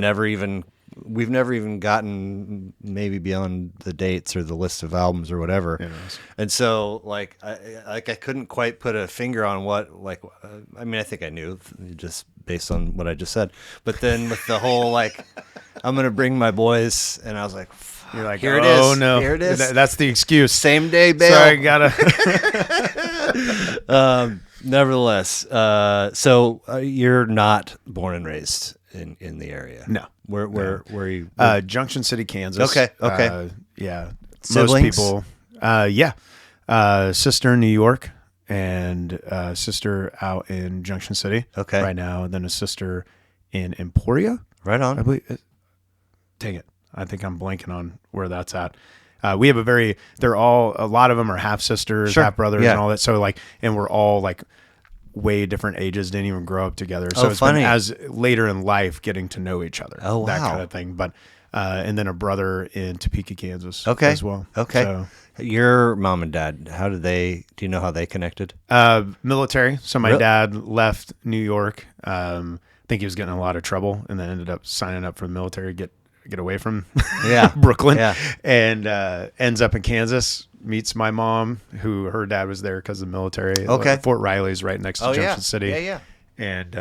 we've never even gotten maybe beyond the dates or the list of albums or whatever. Yes. And so, like, I couldn't quite put a finger on what, like, I mean, I think I knew just based on what I just said, but then with the whole, like, I'm going to bring my boys, and I was like, You're like, here it is. Oh, no. Here it is. That's the excuse. Same day bail. Sorry, gotta. Nevertheless, so you're not Uh, in the area. No. Where are you? Junction City, Kansas. Okay. Okay. Yeah. Siblings? Most people. Yeah. Sister in New York, and sister out in Junction City. Okay. Right now. And then a sister in Emporia. Right on. I believe. Dang it. I think I'm blanking on where that's at. We have a lot of them are half sisters, Sure. half brothers, Yeah. and all that. So, like, and we're all like way different ages, didn't even grow up together. So it's funny. been as later in life getting to know each other. Oh, That wow. kind of thing. But, and then a brother in Topeka, Kansas Okay. as well. Okay. So, Your mom and dad, do you know how they connected? military. So my Really? dad left New York. I think he was getting in a lot of trouble, and then ended up signing up for the military, get away from Yeah. Brooklyn, Yeah. and ends up in Kansas, meets my mom, who her dad was there because of the military. Okay. Fort Riley's right next to Oh, Junction yeah. City. Yeah, And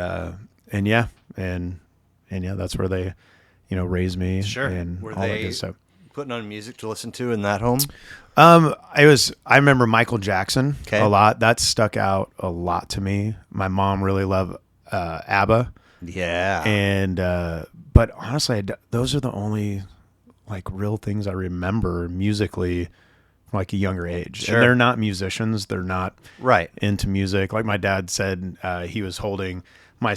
that's where they, raised me. Sure. And Were all that they good stuff. putting on music to listen to in that home? I remember Michael Jackson Okay. a lot. That stuck out a lot to me. My mom really loved ABBA. Yeah. And but honestly, those are the only like real things I remember musically from like a younger age. Sure. And they're not musicians. They're not Right. into music. Like my dad said, he was holding my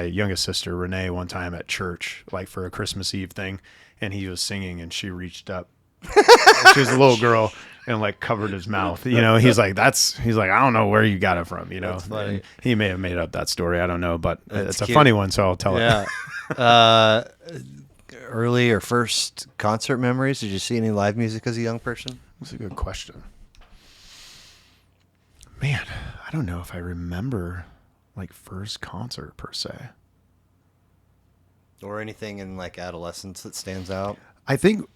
youngest sister Renee, one time at church, like for a Christmas Eve thing, and he was singing, and she reached up. She was a little girl, and like covered his mouth. He's like, I don't know where you got it from. That's funny. And he may have made up that story. I don't know, but it's a cute. funny one, so I'll tell it. Yeah. Early or first concert memories? Did you see any live music as a young person? That's a good question. Man, I don't know if I remember like first concert per se. Or anything in like adolescence that stands out? I think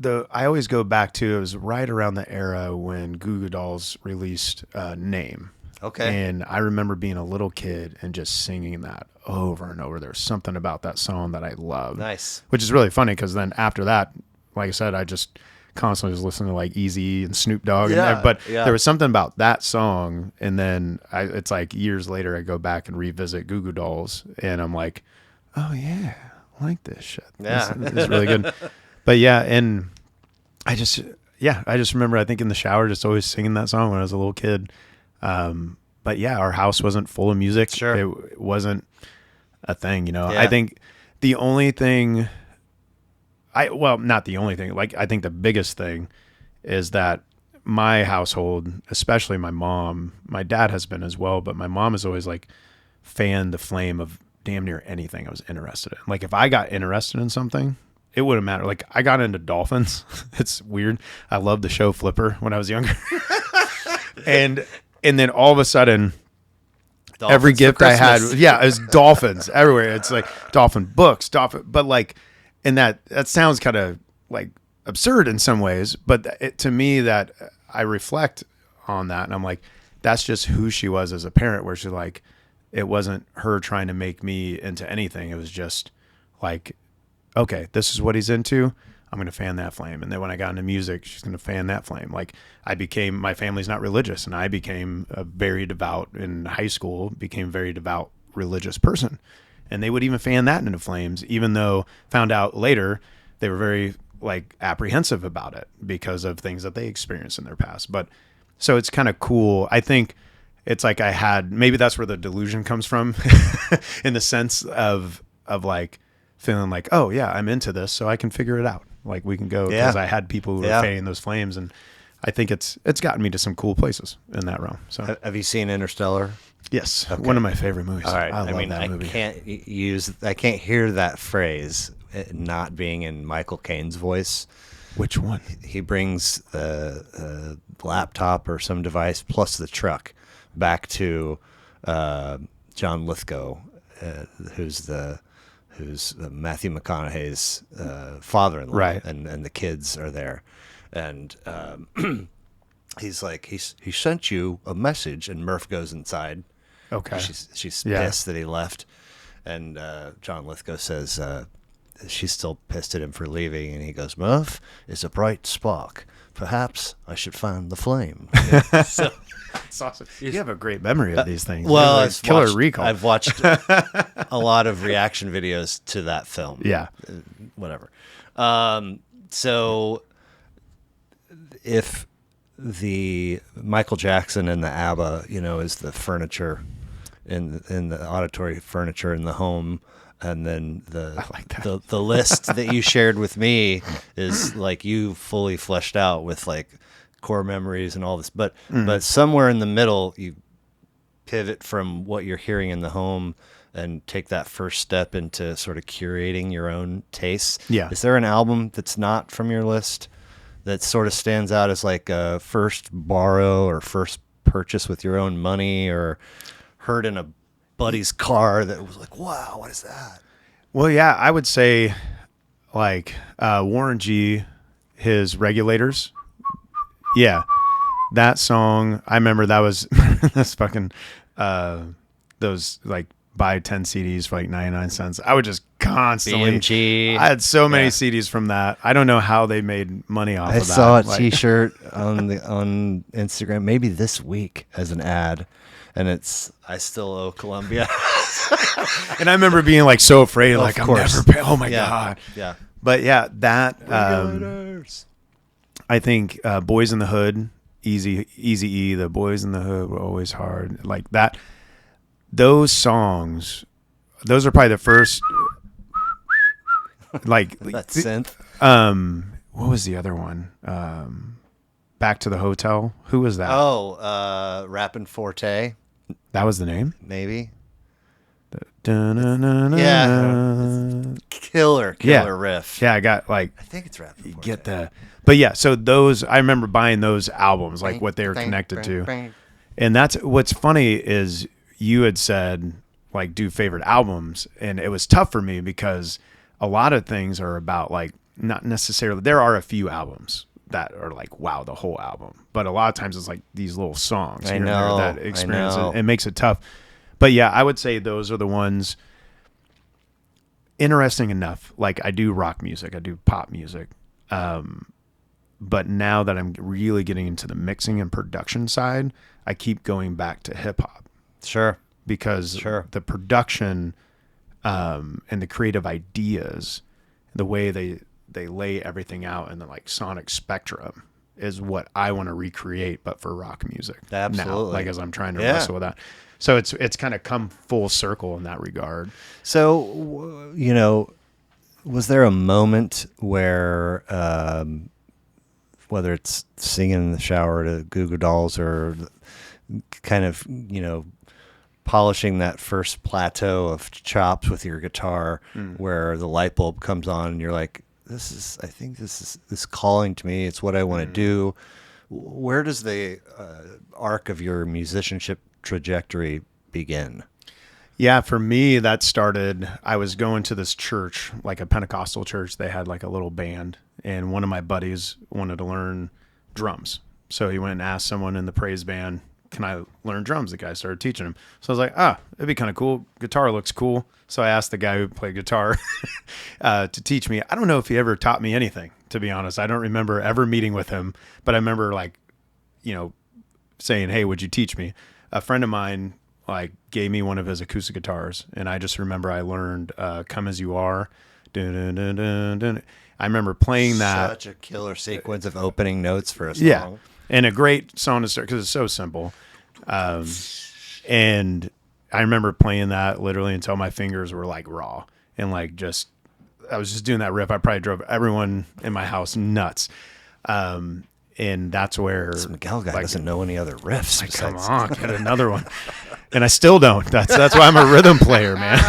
I always go back to, it was right around the era when Goo Goo Dolls released Name. Okay. And I remember being a little kid and just singing that over and over. There was something about that song that I loved. Nice. Which is really funny because then after that, like I said, I just constantly was listening to like Eazy and Snoop Dogg. Yeah, But yeah. there was something about that song. And then it's like years later, I go back and revisit Goo Goo Dolls. And I'm like, oh yeah, I like this shit. Yeah. It's really good. But yeah, and I just remember, I think in the shower, just always singing that song when I was a little kid. But yeah, our house wasn't full of music. Sure. It wasn't a thing, Yeah. I think the only thing not the only thing, like I think the biggest thing is that my household, especially my mom, my dad has been as well, but my mom has always like fanned the flame of damn near anything I was interested in. Like if I got interested in something, it wouldn't matter. Like I got into dolphins. It's weird. I loved the show Flipper when I was younger. and then all of a sudden, Dolphins every for gift I had, Christmas. it was dolphins everywhere. It's like dolphin books, but like, and that sounds kind of like absurd in some ways, but to me that I reflect on that and I'm like, that's just who she was as a parent, where she's like, it wasn't her trying to make me into anything. It was just like, okay, this is what he's into. I'm going to fan that flame. And then when I got into music, she's going to fan that flame. Like my family's not religious, and I became a very devout in high school, became a very devout religious person. And they would even fan that into flames, even though found out later they were very like apprehensive about it because of things that they experienced in their past. But so it's kind of cool. I think it's like I had, maybe that's where the delusion comes from in the sense of like feeling like, oh yeah, I'm into this, so I can figure it out. Like we can go, because I had people who were fanning those flames, and I think it's gotten me to some cool places in that realm. So have you seen Interstellar? Yes. Okay. One of my favorite movies. All right. I love that movie. I can't hear that phrase not being in Michael Caine's voice. Which one? He brings the laptop or some device plus the truck back to John Lithgow, who's Matthew McConaughey's father-in-law, right? And the kids are there, and he's like, he sent you a message, and Murph goes inside. Okay. She's pissed that he left, and John Lithgow says she's still pissed at him for leaving, and he goes, Murph is a bright spark. Perhaps I should find the flame. So, it's awesome. You have a great memory of these things. Well, like killer recall. I've watched a lot of reaction videos to that film. Yeah. Whatever. So if the Michael Jackson and the ABBA, is the furniture in the auditory furniture in the home, and then the list that you shared with me is like you fully fleshed out with like core memories and all this, but somewhere in the middle you pivot from what you're hearing in the home and take that first step into sort of curating your own tastes. Yeah. Is there an album that's not from your list that sort of stands out as like a first borrow or first purchase with your own money, or heard in a buddy's car that was like, wow, what is that? Well, yeah, I would say like Warren G, his Regulators. Yeah, that song, I remember that was this fucking those like buy 10 CDs for like 99 cents. I would just constantly BMG. I had so many CDs from that. I don't know how they made money off of that. I saw a T-shirt on Instagram maybe this week as an ad, and it's I still owe Columbia. And I remember being like so afraid, like I'm never pay. Oh my god. Yeah. But yeah, that I think Boys in the Hood, Easy E, the Boys in the Hood were always hard. Like that. Those songs, those are probably the first. Like that synth. What was the other one? Back to the Hotel. Who was that? Oh, Rappin' Forte. That was the name? Maybe. Yeah. Killer riff. Yeah, I got like. I think it's Rappin' Forte. Get the. But yeah, so those, I remember buying those albums, like what they were connected to. And that's what's funny is you had said like do favorite albums, and it was tough for me because a lot of things are about like not necessarily, there are a few albums that are like wow, the whole album, but a lot of times it's like these little songs I know that experience it makes it tough. But yeah, I would say those are the ones. Interesting enough, like I do rock music, I do pop music, but now that I'm really getting into the mixing and production side, I keep going back to hip hop. Sure. Because the production and the creative ideas, the way they lay everything out in the like sonic spectrum is what I want to recreate, but for rock music. Absolutely. Now, like as I'm trying to wrestle with that. So it's kind of come full circle in that regard. So, was there a moment where, whether it's singing in the shower to Goo Goo Dolls or kind of, polishing that first plateau of chops with your guitar where the light bulb comes on and you're like, this is calling to me. It's what I want to do. Where does the arc of your musicianship trajectory begin? Yeah, for me, that started, I was going to this church, like a Pentecostal church. They had like a little band, and one of my buddies wanted to learn drums. So he went and asked someone in the praise band, can I learn drums? The guy started teaching him. So I was like, it'd be kind of cool. Guitar looks cool. So I asked the guy who played guitar to teach me. I don't know if he ever taught me anything, to be honest. I don't remember ever meeting with him, but I remember like, saying, hey, would you teach me? A friend of mine like gave me one of his acoustic guitars, and I just remember I learned Come As You Are. Dun, dun, dun, dun, dun. I remember playing that. Such a killer sequence of opening notes for a song. Yeah, and a great song to start because it's so simple. And I remember playing that literally until my fingers were like raw, and like just I was just doing that riff. I probably drove everyone in my house nuts. And that's where This Miguel guy doesn't know any other riffs. Like, come on, get another one. And I still don't. That's why I'm a rhythm player, man.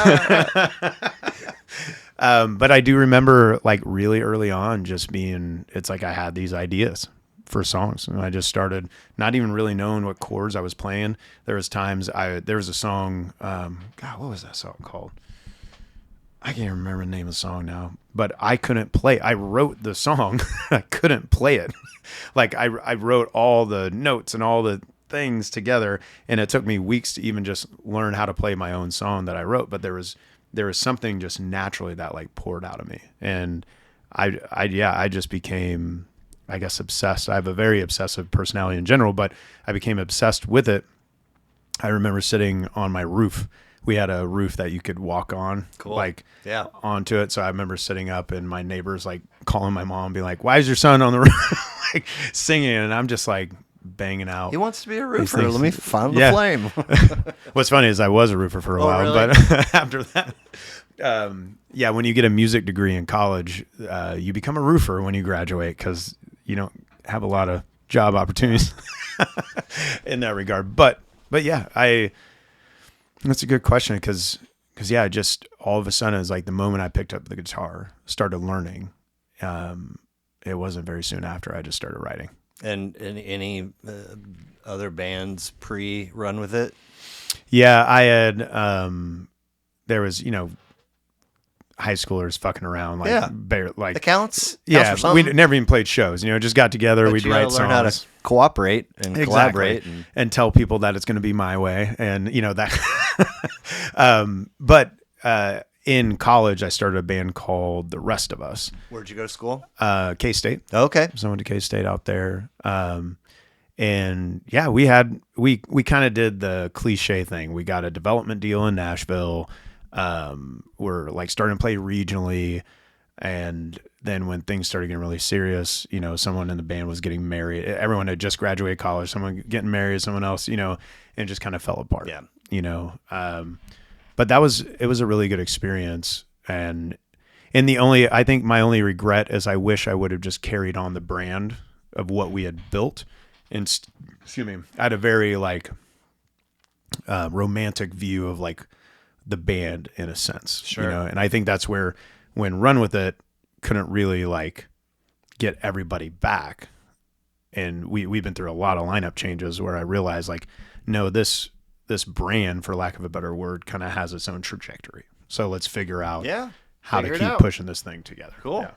But I do remember like really early on just being, it's like I had these ideas for songs, and I just started not even really knowing what chords I was playing. There was times there was a song, God, what was that song called? I can't remember the name of the song now, but I couldn't play. I wrote the song. I couldn't play it. Like I wrote all the notes and all the things together, and it took me weeks to even just learn how to play my own song that I wrote. But there was something just naturally that like poured out of me, and I just became, I guess, obsessed. I have a very obsessive personality in general, but I became obsessed with it. I remember sitting on my roof. We had a roof that you could walk on, onto it. So I remember sitting up, and my neighbors like calling my mom, being like, "Why is your son on the roof?" like singing, and I'm just like banging out. He wants to be a roofer. Let me find the flame. What's funny is I was a roofer for a while, really? but after that, when you get a music degree in college, you become a roofer when you graduate because you don't have a lot of job opportunities in that regard. But yeah, that's a good question because just all of a sudden it's like the moment I picked up the guitar, started learning. It wasn't very soon after I just started writing. And any other bands pre-run with it? Yeah, I had. There was high schoolers fucking around like accounts. Yeah, we never even played shows. Just got together. But we'd write songs. Learn how to cooperate and collaborate and tell people that it's going to be my way, and that. But in college, I started a band called The Rest of Us. Where'd you go to school? K-State. Okay, so I went to K-State out there. And yeah, we kind of did the cliche thing. We got a development deal in Nashville. We're like starting to play regionally, and then when things started getting really serious, someone in the band was getting married. Everyone had just graduated college, someone getting married, someone else, and it just kind of fell apart. Yeah. But it was a really good experience. And I think my only regret is I wish I would have just carried on the brand of what we had built. And excuse me, I had a very like romantic view of like the band in a sense, sure. And I think that's where when Run With It couldn't really like get everybody back, and we've been through a lot of lineup changes where I realized like, no, this brand, for lack of a better word, kind of has its own trajectory. So let's figure out how to keep pushing this thing together. Cool. Yeah.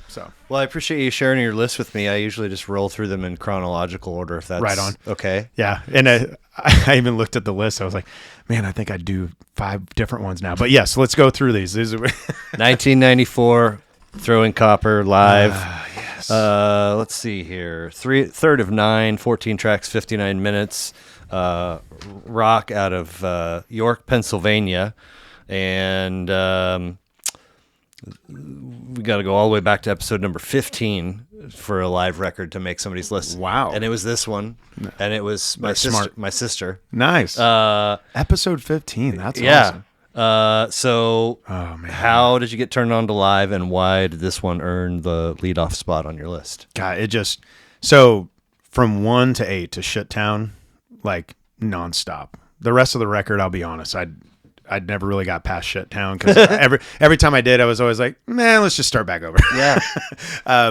So, well, I appreciate you sharing your list with me. I usually just roll through them in chronological order, if that's right on. Okay. Yeah, and I even looked at the list. I was like, man, I think I'd do 5 different ones now. But yes, let's go through these. These are 1994, Throwing Copper live. Yes. Let's see here. Third of 9, 14 tracks, 59 minutes. Rock out of York, Pennsylvania, and we got to go all the way back to episode number 15 for a live record to make somebody's list. Wow. And it was this one, and it was my sister. Nice. Episode 15. That's awesome. So oh, man. How did you get turned on to live, and why did this one earn the leadoff spot on your list? God, so from 1 to 8 to Shittown, like nonstop. The rest of the record, I'll be honest, I'd never really got past Shittown because every time I did, I was always like, man, let's just start back over. Yeah.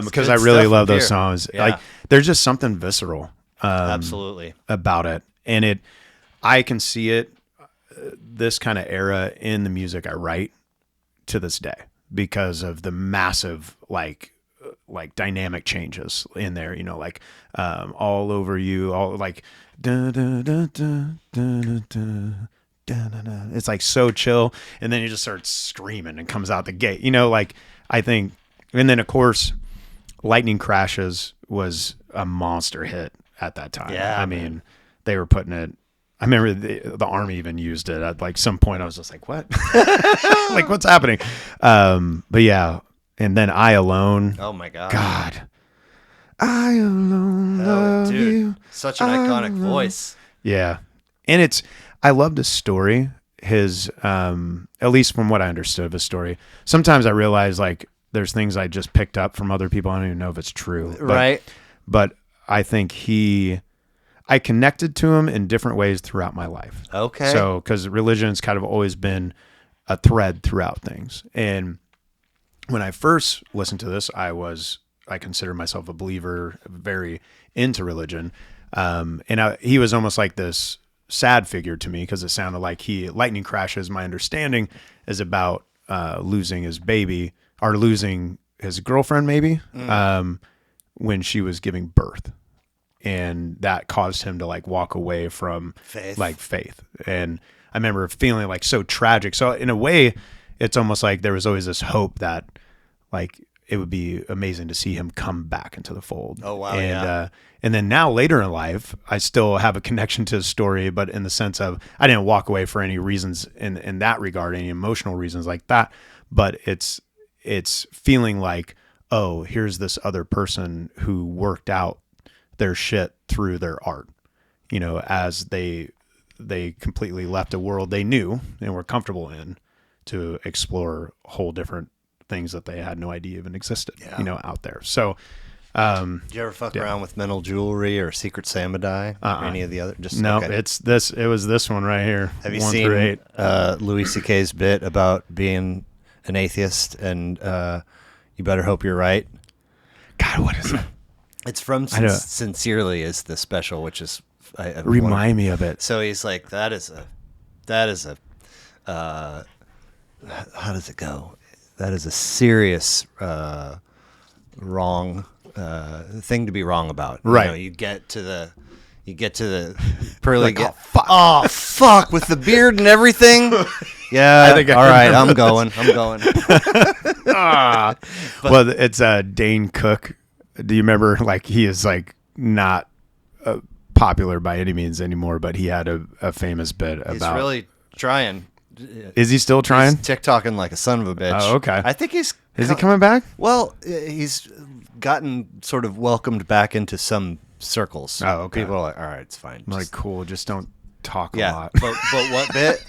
Because I really love those songs. Yeah. Like there's just something visceral. Absolutely. About it. And I can see it, this kind of era in the music I write to this day because of the massive, like dynamic changes in there, like, all over you, all like, da, da, da, da, da, da, da. It's like so chill, and then you just start screaming and comes out the gate. Like I think, and then of course, Lightning Crashes was a monster hit at that time. Yeah, I mean, they were putting it. I remember the Army even used it at like some point. I was just like, what? Like, what's happening? But yeah, and then I Alone. Oh my God. I Alone love dude, you. Such an iconic voice. Yeah. I love the story. His, at least from what I understood of his story, sometimes I realize like there's things I just picked up from other people. I don't even know if it's true. Right. But I think I connected to him in different ways throughout my life. Okay. So, because religion's kind of always been a thread throughout things. And when I first listened to this, I consider myself a believer, very into religion. He was almost like this sad figure to me because it sounded like lightning crashes. My understanding is about losing his baby or losing his girlfriend, maybe, when she was giving birth. And that caused him to like walk away from faith. And I remember feeling like so tragic. So in a way, it's almost like there was always this hope that like it would be amazing to see him come back into the fold. Oh, wow. And then now later in life, I still have a connection to his story, but in the sense of I didn't walk away for any reasons in that regard, any emotional reasons like that. But it's feeling like, oh, here's this other person who worked out their shit through their art, as they completely left a world they knew and were comfortable in to explore whole different things that they had no idea even existed, out there. So, did you ever fuck around with mental jewelry or secret samadhi or any of the other? No, okay. It was this one right here. Have you seen Louis C.K.'s bit about being an atheist and you better hope you're right? God, what is it? It's from Sincerely is the special, which is remind me of it. So he's like, that is a how does it go? That is a serious wrong thing to be wrong about. Right. You get to the pearly like, oh fuck with the beard and everything. Yeah. I think all right, I'm going. Well, it's Dane Cook. Do you remember? Like he is like not popular by any means anymore, but he had a famous bit about. He's really trying. Is he still trying? He's TikToking like a son of a bitch. Oh, okay. I think Is he coming back? Well, he's gotten sort of welcomed back into some circles. Oh, okay. People are like, all right, it's fine. I'm like, cool. Just don't talk a lot. But what bit?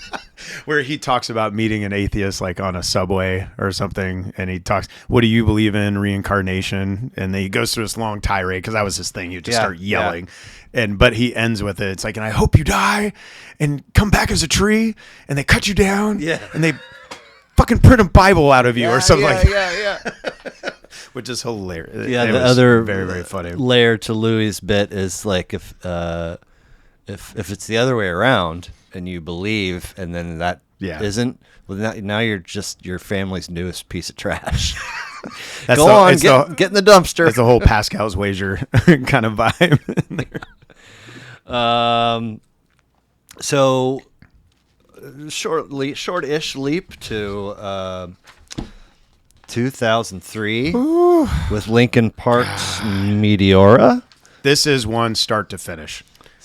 Where he talks about meeting an atheist like on a subway or something, and he talks, what do you believe in? Reincarnation. And then he goes through this long tirade because that was his thing. He would just start yelling. But he ends with it. It's like, and I hope you die and come back as a tree, and they cut you down. Yeah. And they fucking print a Bible out of you or something like that. Yeah. Which is hilarious. Yeah, the other very, very funny layer to Louis' bit is like if it's the other way around and you believe and then that isn't, well, now you're just your family's newest piece of trash. Get in the dumpster. It's the whole Pascal's wager kind of vibe. So short-ish leap to 2003 with Linkin Park's Meteora. This is one start to finish.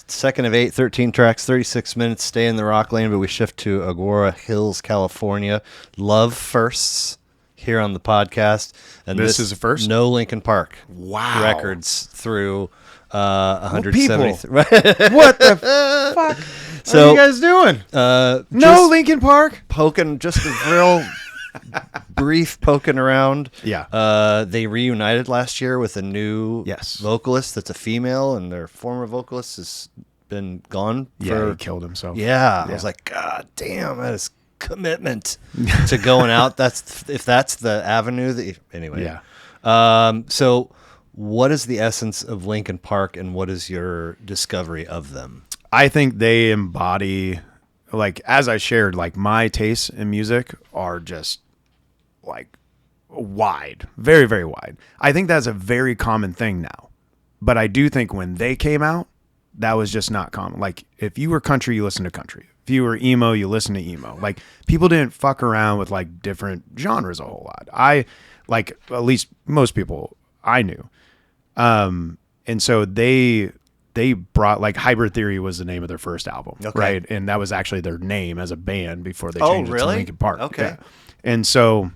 Second of 8, 13 tracks, 36 minutes. Stay in the rock lane, but we shift to Agoura Hills, California. Love firsts here on the podcast. And this is a first? No Linkin Park. Wow. Records through 173. What the fuck? So, what are you guys doing? No Linkin Park? Poking, just a real brief poking around. Yeah. They reunited last year with a new vocalist that's a female, and their former vocalist has been gone. He killed himself. Yeah. I was like, God damn, that is commitment to going out. If that's the avenue that anyway. Yeah. So what is the essence of Linkin Park, and what is your discovery of them? I think they embody, like, as I shared, like, my tastes in music are just, like, wide. Very, very wide. I think that's a very common thing now. But I do think when they came out, that was just not common. Like, if you were country, you listened to country. If you were emo, you listened to emo. Like, people didn't fuck around with, like, different genres a whole lot. At least most people I knew. And so they brought, like, Hybrid Theory was the name of their first album, right? And that was actually their name as a band before they changed it to Linkin Park. Okay. Yeah. And so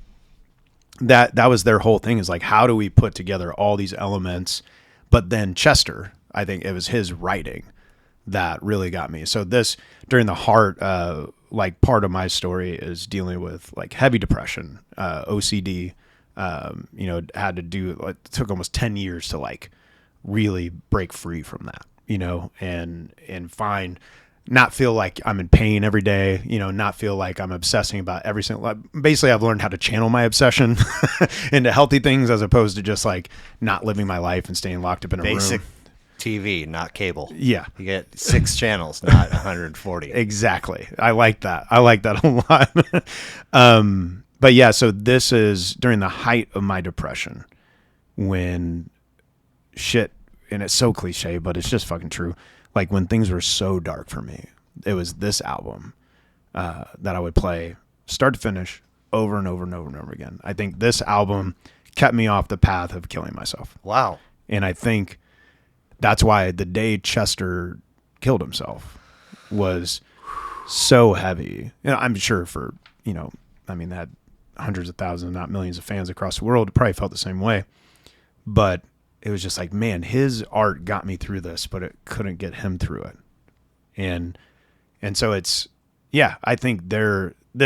that was their whole thing, is like, how do we put together all these elements? But then Chester, I think it was his writing that really got me. So this, during the heart, like part of my story is dealing with like heavy depression, OCD. Had to do, it took almost 10 years to like really break free from that, and find, not feel like I'm in pain every day, not feel like I'm obsessing about every single, basically I've learned how to channel my obsession into healthy things as opposed to just like not living my life and staying locked up in a Basic room. TV, not cable. Yeah. You get 6 channels, not 140. Exactly. I like that a lot. But yeah, so this is during the height of my depression when shit, and it's so cliche, but it's just fucking true. Like when things were so dark for me, it was this album that I would play start to finish over and over and over and over again. I think this album kept me off the path of killing myself. Wow. And I think that's why the day Chester killed himself was so heavy. I'm sure for, they had hundreds of thousands, not millions of fans across the world. Probably felt the same way. But it was just like, man, his art got me through this, but it couldn't get him through it. And so it's, yeah, I think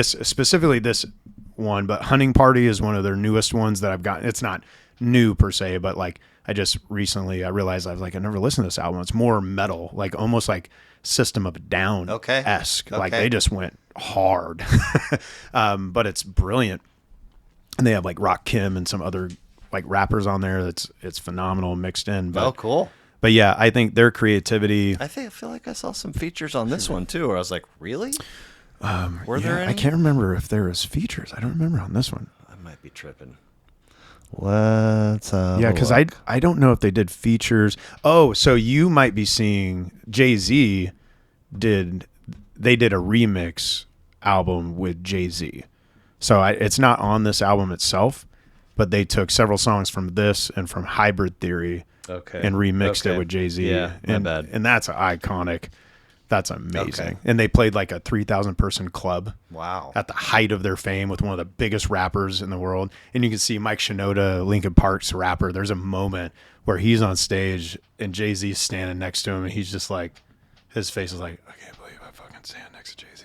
specifically this one, but Hunting Party is one of their newest ones that I've gotten. It's not new per se, but like I just recently, I realized I was like, I never listened to this album. It's more metal, like almost like System of a Down-esque. Okay. Like they just went hard, but it's brilliant. And they have like Rock Kim and some other like rappers on there. It's phenomenal mixed in. But, cool. But yeah, I think their creativity. I feel like I saw some features on this one too, where I was like, really? Were there any? I can't remember if there was features. I don't remember on this one. I might be tripping. Let's because I don't know if they did features. Oh, so you might be seeing Jay-Z did a remix album with Jay-Z. So it's not on this album itself, but they took several songs from this and from Hybrid Theory and remixed it with Jay-Z. Yeah, my bad. And that's iconic. That's amazing. Okay. And they played like a 3,000 person club. Wow. At the height of their fame with one of the biggest rappers in the world. And you can see Mike Shinoda, Linkin Park's rapper. There's a moment where he's on stage and Jay-Z's standing next to him and he's just like, his face is like, I can't believe I fucking stand next to Jay-Z.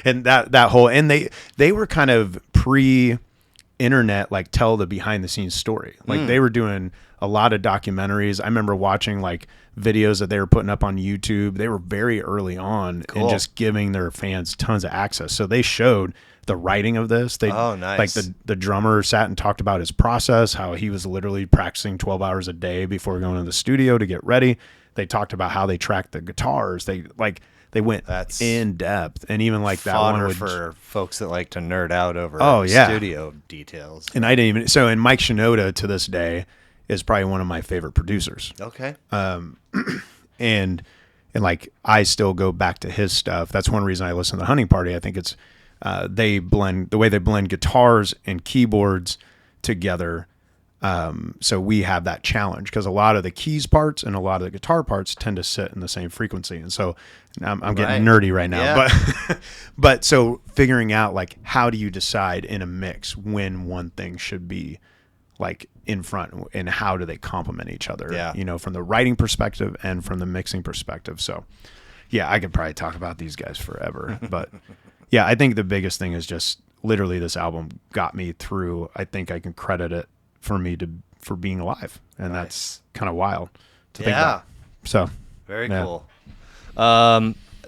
And that whole, and they were kind of pre-internet, like tell the behind the scenes story. Like they were doing a lot of documentaries. I remember watching like videos that they were putting up on YouTube. They were very early on and just giving their fans tons of access. So they showed the writing of this. Nice. Like the drummer sat and talked about his process, how he was literally practicing 12 hours a day before going to the studio to get ready. They talked about how they tracked the guitars. They went in depth, and even like that one for folks that like to nerd out over studio details. And I didn't even. And Mike Shinoda to this day is probably one of my favorite producers. Okay. And like I still go back to his stuff. That's one reason I listen to Hunting Party. I think it's the way they blend guitars and keyboards together. So we have that challenge because a lot of the keys parts and a lot of the guitar parts tend to sit in the same frequency. And so I'm getting nerdy right now, but so figuring out like, how do you decide in a mix when one thing should be like in front and how do they complement each other, from the writing perspective and from the mixing perspective. So yeah, I could probably talk about these guys forever, but yeah, I think the biggest thing is just literally this album got me through. I think I can credit it for being alive, and that's kind of wild to think about. So very cool.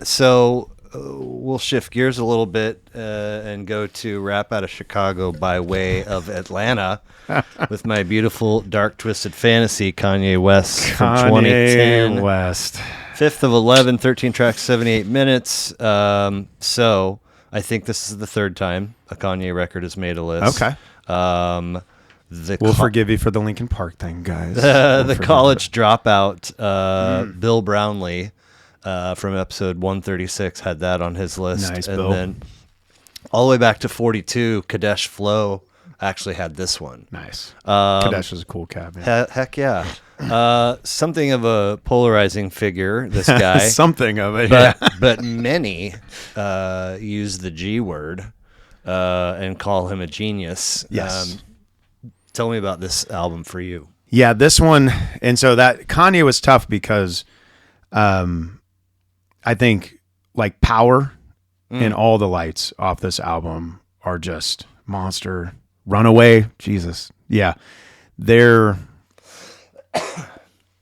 So we'll shift gears a little bit and go to rap out of Chicago by way of Atlanta with my beautiful dark twisted fantasy Kanye West from 2010. West. 5th of 11, 13 tracks, 78 minutes. So I think this is the third time a Kanye record has made a list. Okay. We'll forgive you for the Linkin Park thing, guys. The college dropout, Bill Brownlee, from episode 136, had that on his list. Nice, and Bill. Then all the way back to 42, Kadesh Flow actually had this one. Nice. Kadesh is a cool cat, man. Heck yeah. Something of a polarizing figure, this guy. Something of it, but many use the G word and call him a genius. Yes. Tell me about this album for you. Yeah, this one. And so that Kanye was tough because I think like Power and All the Lights off this album are just monster. Runaway, Jesus. Yeah.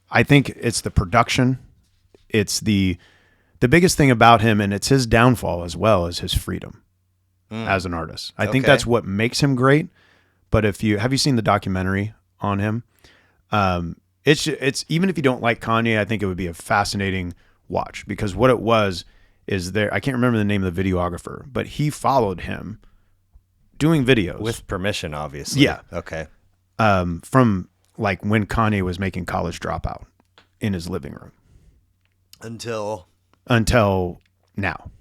I think it's the production. It's the biggest thing about him, and it's his downfall as well, as his freedom as an artist. I think that's what makes him great. But have you seen the documentary on him? It's even if you don't like Kanye, I think it would be a fascinating watch, because what it was is I can't remember the name of the videographer, but he followed him doing videos with permission, obviously. Yeah. Okay. From like when Kanye was making College Dropout in his living room until now.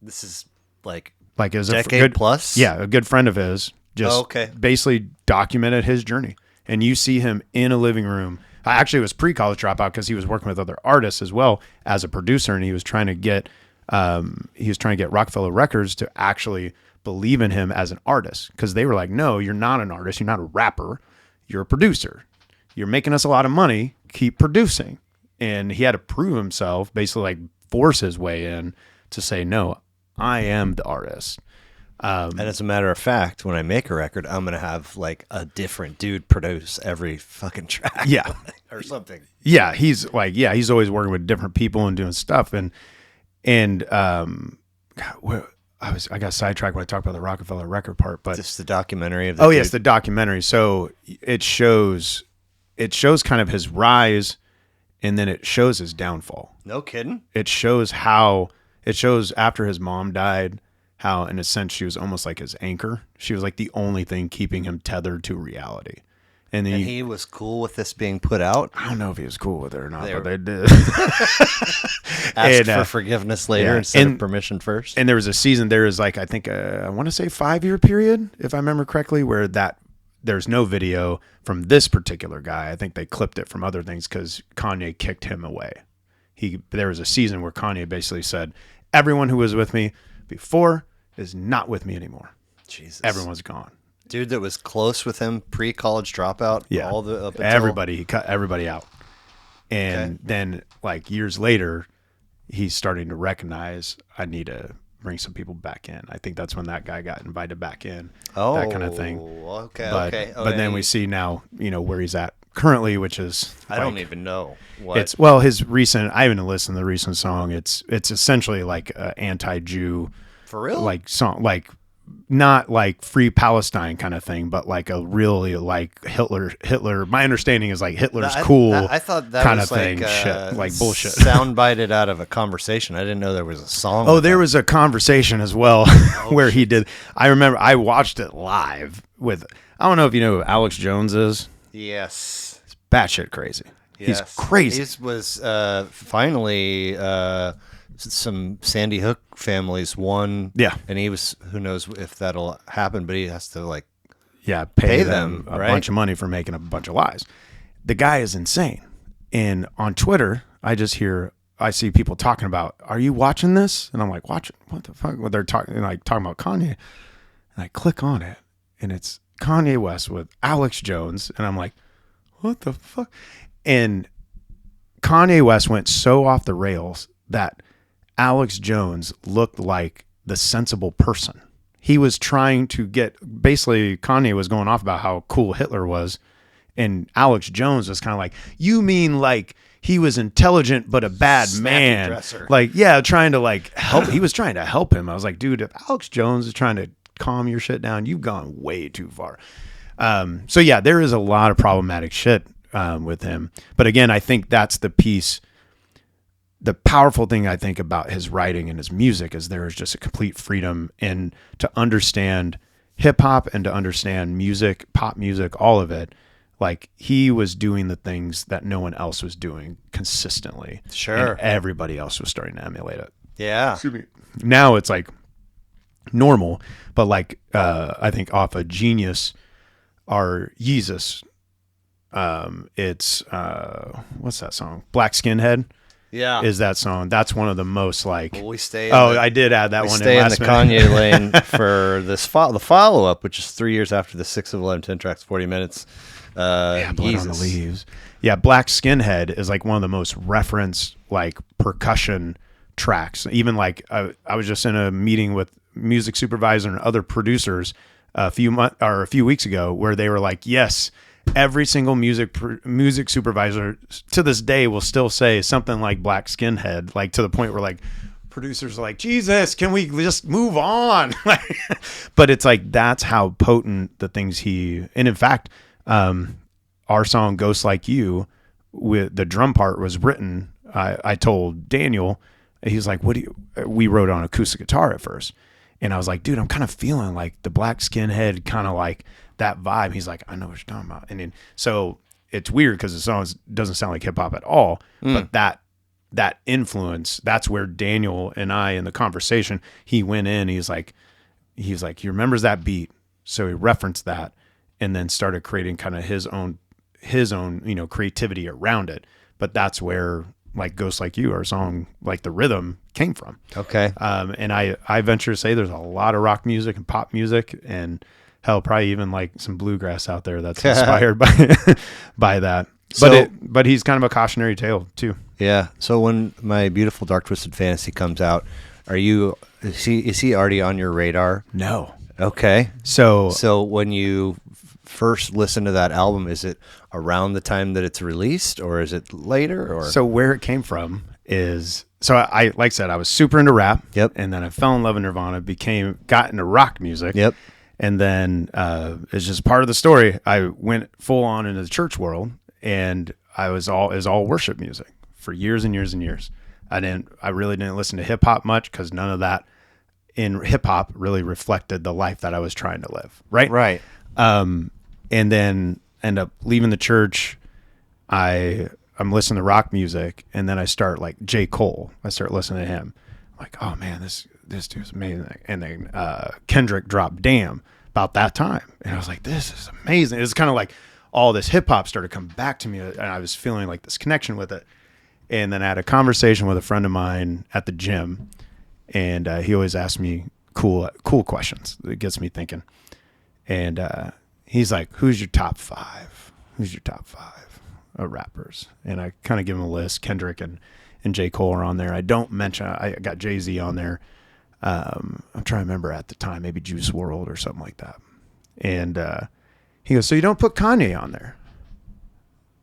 This is like it was decade plus. Yeah, a good friend of his just basically documented his journey, and you see him in a living room. Actually, it was pre-College Dropout because he was working with other artists as well as a producer, and he was trying to get Rockefeller Records to actually believe in him as an artist, because they were like, no, you're not an artist, you're not a rapper, you're a producer, you're making us a lot of money, keep producing. And he had to prove himself, basically like force his way in to say, no, I am the artist. And as a matter of fact, when I make a record, I'm going to have like a different dude produce every fucking track. Yeah. Or something. Yeah. He's always working with different people and doing stuff. I got sidetracked when I talked about the Rockefeller record part, but just the documentary of the dude. Yes, the documentary. So it shows kind of his rise, and then it shows his downfall. No kidding. It shows after his mom died, how in a sense she was almost like his anchor. She was like the only thing keeping him tethered to reality. And then he was cool with this being put out. I don't know if he was cool with it or not, but they did. Asked for forgiveness later instead of permission first. And there was a season. There is like, I think I want to say 5-year period, if I remember correctly, where there's no video from this particular guy. I think they clipped it from other things because Kanye kicked him away. There was a season where Kanye basically said, everyone who was with me before is not with me anymore. Jesus. Everyone's gone. Dude that was close with him pre-College Dropout. Yeah. He cut everybody out. And then like years later, he's starting to recognize, I need to bring some people back in. I think that's when that guy got invited back in. Oh, that kind of thing. Okay. But then we see now, where he's at currently, which is I don't even know what his recent. I haven't listened to the recent song. It's essentially like an anti-Jew, for real, like song, like not like Free Palestine kind of thing, but like a really like Hitler. My understanding is like Hitler's cool. I thought that kind was of like thing, shit, like bullshit. Soundbited out of a conversation. I didn't know there was a song. Oh, there was a conversation as well where he did. I remember I watched it live with. I don't know if you know who Alex Jones is. Yes, it's batshit crazy. Yes. He's crazy. He was finally. Some Sandy Hook families won. Yeah. And he was, who knows if that'll happen, but he has to like pay them a bunch of money for making a bunch of lies. The guy is insane. And on Twitter, I see people talking about, are you watching this? And I'm like, watching what the fuck? Well, they're talking about Kanye. And I click on it and it's Kanye West with Alex Jones. And I'm like, what the fuck? And Kanye West went so off the rails that Alex Jones looked like the sensible person. He was trying to basically Kanye was going off about how cool Hitler was. And Alex Jones was kind of like, you mean like he was intelligent, but a bad man. Dresser. Like, yeah, trying to like help. He was trying to help him. I was like, dude, if Alex Jones is trying to calm your shit down, you've gone way too far. So yeah, there is a lot of problematic shit with him. But again, I think that's the piece. The powerful thing I think about his writing and his music is there is just a complete freedom in to understand hip hop and to understand music, pop music, all of it. Like he was doing the things that no one else was doing consistently. Sure. And everybody else was starting to emulate it. Yeah. Excuse me. Now it's like normal, but like I think off of Genius or Yeezus, it's what's that song? Black Skinhead. Yeah, is that song? That's one of the most like. Well, we stay. I did add that one. Stay in the Kanye lane for this the follow up, which is 3 years after the 6 of 11 10 tracks, 40 minutes. Blood on the Yeezus. Leaves. Yeah, Black Skinhead is like one of the most referenced like percussion tracks. Even like I was just in a meeting with music supervisor and other producers a few weeks ago where they were like, yes, every single music supervisor to this day will still say something like Black Skinhead, like to the point where like producers are like, Jesus, can we just move on? But it's like, that's how potent the things and in fact, our song Ghosts Like You, with the drum part was written. I told Daniel, he's like, we wrote on acoustic guitar at first. And I was like, dude, I'm kind of feeling like the Black Skinhead, kind of like that vibe. He's like, I know what you're talking about. And then, so it's weird because the song doesn't sound like hip hop at all, but that influence, that's where Daniel and I, in the conversation, he went in, he remembers that beat. So he referenced that and then started creating kind of his own, creativity around it. But that's where like Ghosts Like You, our song, like the rhythm came from. Okay. And I venture to say there's a lot of rock music and pop music, and hell, probably even like some bluegrass out there that's inspired by that. But he's kind of a cautionary tale too. Yeah. So when My Beautiful Dark Twisted Fantasy comes out, is he already on your radar? No. Okay. So when you first listen to that album, is it around the time that it's released, or is it later? Or so where it came from is, so I like I said, I was super into rap. Yep. And then I fell in love with Nirvana, got into rock music. Yep. And then it's just part of the story. I went full on into the church world, and it was all worship music for years and years and years. I really didn't listen to hip hop much because none of that in hip hop really reflected the life that I was trying to live. Right. Right. And then end up leaving the church. I'm listening to rock music, and then I start like J. Cole. I start listening to him. I'm like, oh man, this dude's amazing. And then Kendrick dropped Damn about that time, and I was like, this is amazing. It was kind of like all this hip hop started coming back to me, and I was feeling like this connection with it. And then I had a conversation with a friend of mine at the gym, and he always asks me cool questions that gets me thinking. And he's like, who's your top five? Who's your top five of rappers? And I kind of give him a list. Kendrick and J. Cole are on there. I don't mention, I got Jay-Z on there. I'm trying to remember at the time, maybe Juice WRLD or something like that. And he goes, so you don't put Kanye on there?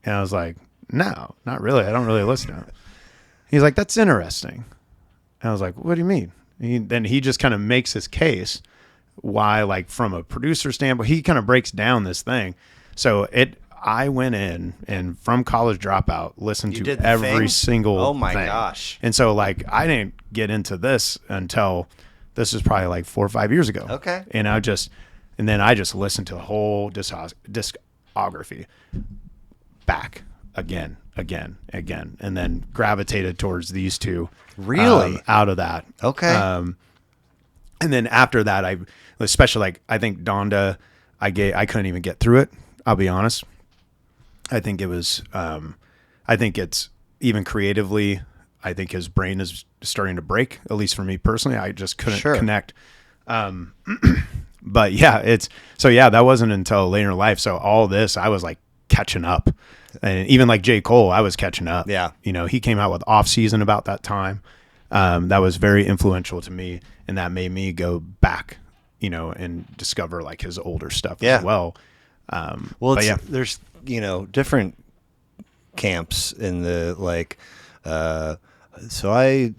And I was like, no, not really. I don't really listen to him. He's like, that's interesting. And I was like, what do you mean? Then he just kind of makes his case why, like from a producer standpoint, he kind of breaks down this thing. So I went in and from College Dropout listened to every single thing. Gosh. And so like I didn't get into this until this was probably like 4 or 5 years ago. Okay. And then I just listened to the whole discography back again, and then gravitated towards these two. Really? Out of that. Okay. And then after that, especially like I think Donda, I couldn't even get through it. I'll be honest. I think it's even creatively, I think his brain is starting to break, at least for me personally. I just couldn't connect. But yeah, that wasn't until later in life. So all this, I was like catching up, and even like J. Cole, I was catching up. Yeah. He came out with Off Season about that time. That was very influential to me, and that made me go back, and discover like his older stuff as well. There's different camps in the like. So I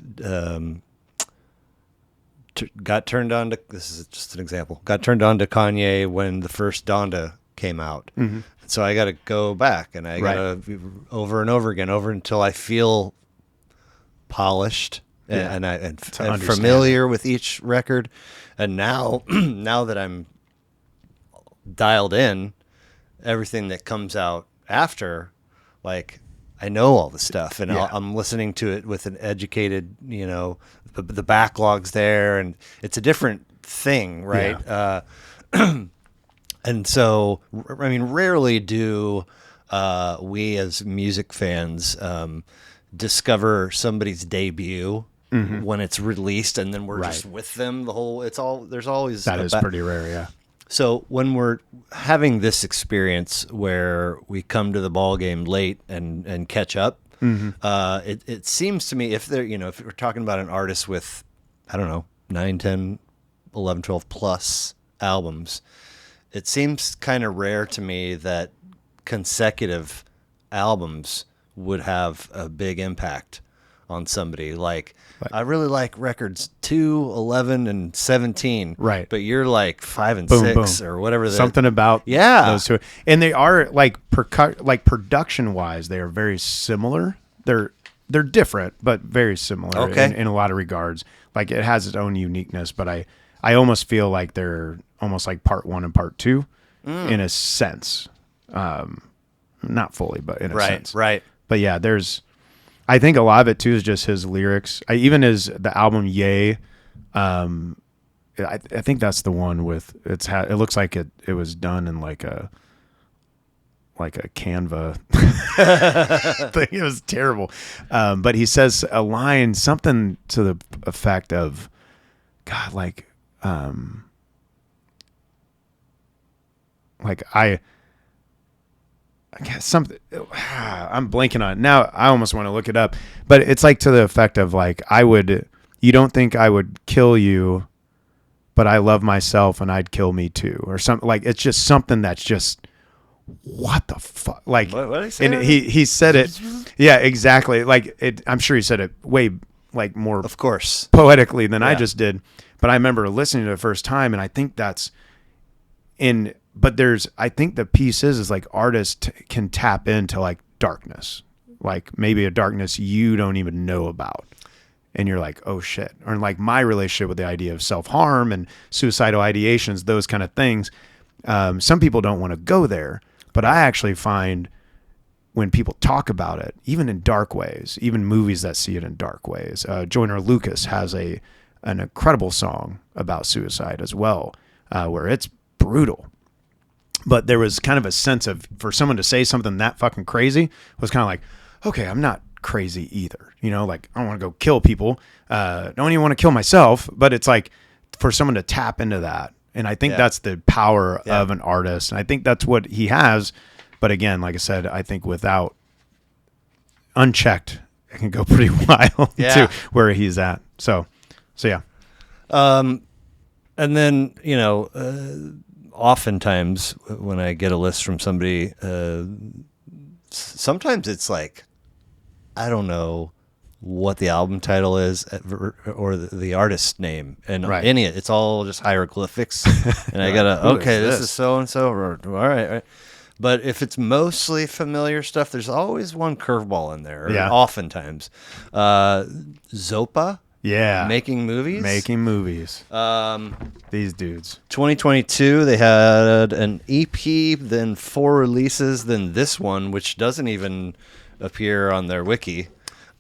got turned on to. This is just an example. Got turned on to Kanye when the first Donda came out. Mm-hmm. So I got to go back, and I got to over and over again, until I feel polished and familiar with each record. And now that I'm dialed in, everything that comes out after, like I know all the stuff, and I'm listening to it with an educated, the backlog's there, and it's a different thing, right? Yeah. And so, I mean, rarely do we as music fans discover somebody's debut when it's released, and then we're just with them the whole. There's always that is pretty rare, yeah. So when we're having this experience where we come to the ball game late and catch up, it seems to me if if we're talking about an artist with, I don't know, 9, 10, 11, 12 plus albums, it seems kind of rare to me that consecutive albums would have a big impact on somebody. Like, I really like records 2, 11, and 17. Right. But you're like 5 and Boom, 6 boom. or whatever. Something about those two. And they are like production wise, they are very similar. They're different, but very similar in a lot of regards. Like, it has its own uniqueness, but I almost feel like they're almost like part 1 and part 2 in a sense. Not fully, but in a sense. Right. But yeah, I think a lot of it too is just his lyrics. Even his the album Yay, I think that's the one with it looks like it was done in like a Canva thing. It was terrible. But he says a line, something to the effect of, God, I guess something. I'm blanking on it now. I almost want to look it up, but it's like to the effect of like, you don't think I would kill you, but I love myself and I'd kill me too, or something. Like, it's just something that's just, what the fuck? Like, what did he say? And he said it. Yeah, exactly. Like, I'm sure he said it way like more, of course, poetically than I just did. But I remember listening to it the first time, and I think that's in. But I think the piece is like artists can tap into like darkness, like maybe a darkness you don't even know about. And you're like, oh shit. Or like my relationship with the idea of self-harm and suicidal ideations, those kind of things. Some people don't want to go there, but I actually find when people talk about it, even in dark ways, even movies that see it in dark ways, Joyner Lucas has an incredible song about suicide as well, where it's brutal. But there was kind of a sense of, for someone to say something that fucking crazy was kind of like, okay, I'm not crazy either. Like, I don't want to go kill people. Don't even want to kill myself. But it's like for someone to tap into that. And I think that's the power of an artist. And I think that's what he has. But again, like I said, I think without unchecked, it can go pretty wild to where he's at. So yeah. And then, oftentimes when I get a list from somebody, sometimes it's like, I don't know what the album title is or the artist name, and it's all just hieroglyphics, and I gotta this is so and so. All right. But if it's mostly familiar stuff, there's always one curveball in there. Yeah. Oftentimes, Xopa. Yeah. Making movies. These dudes. 2022, they had an EP, then 4 releases, then this one, which doesn't even appear on their wiki.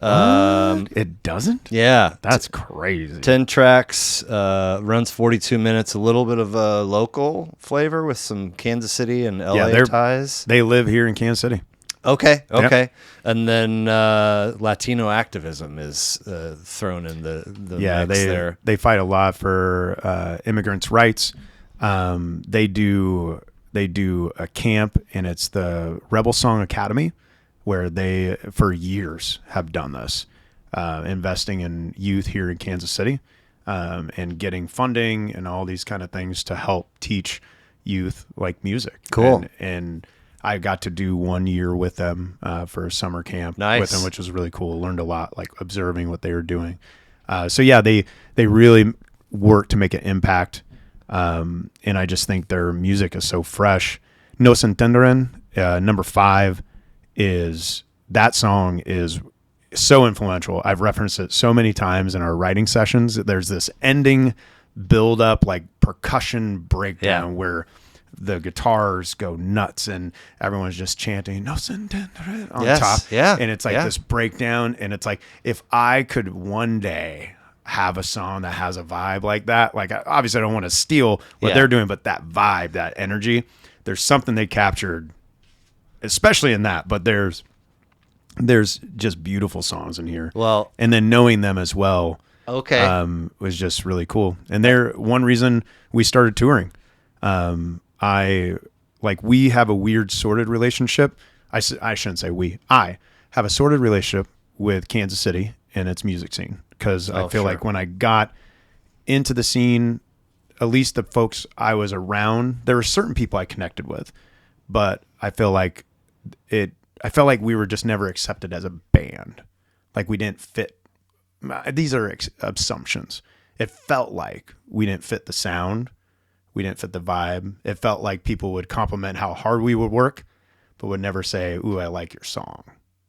It doesn't? Yeah. That's crazy. 10 tracks, runs 42 minutes, a little bit of a local flavor with some Kansas City and LA ties. They live here in Kansas City. Okay. Yep. And then Latino activism is thrown in the mix there. They fight a lot for immigrants' rights. They do a camp, and it's the Rebel Song Academy, where they for years have done this, investing in youth here in Kansas City, and getting funding and all these kind of things to help teach youth like music. Cool. And I got to do 1 year with them for a summer camp with them, which was really cool. Learned a lot, like observing what they were doing. So yeah, they really work to make an impact. And I just think their music is so fresh. Nos Entenderán, number 5, that song is so influential. I've referenced it so many times in our writing sessions. There's this ending build up, like percussion breakdown where the guitars go nuts and everyone's just chanting on top. Yeah. And it's like this breakdown. And it's like, if I could one day have a song that has a vibe like that, like obviously I don't want to steal what they're doing, but that vibe, that energy, there's something they captured, especially in that, but there's just beautiful songs in here. Well, and then knowing them as well, was just really cool. And they're one reason we started touring. We have a weird sorted relationship. I shouldn't say we. I have a sorted relationship with Kansas City and its music scene, because I feel like when I got into the scene, at least the folks I was around, there were certain people I connected with, but I felt like we were just never accepted as a band. Like we didn't fit. These are assumptions. It felt like we didn't fit the sound. We didn't fit the vibe. It felt like people would compliment how hard we would work, but would never say, "Ooh, I like your song."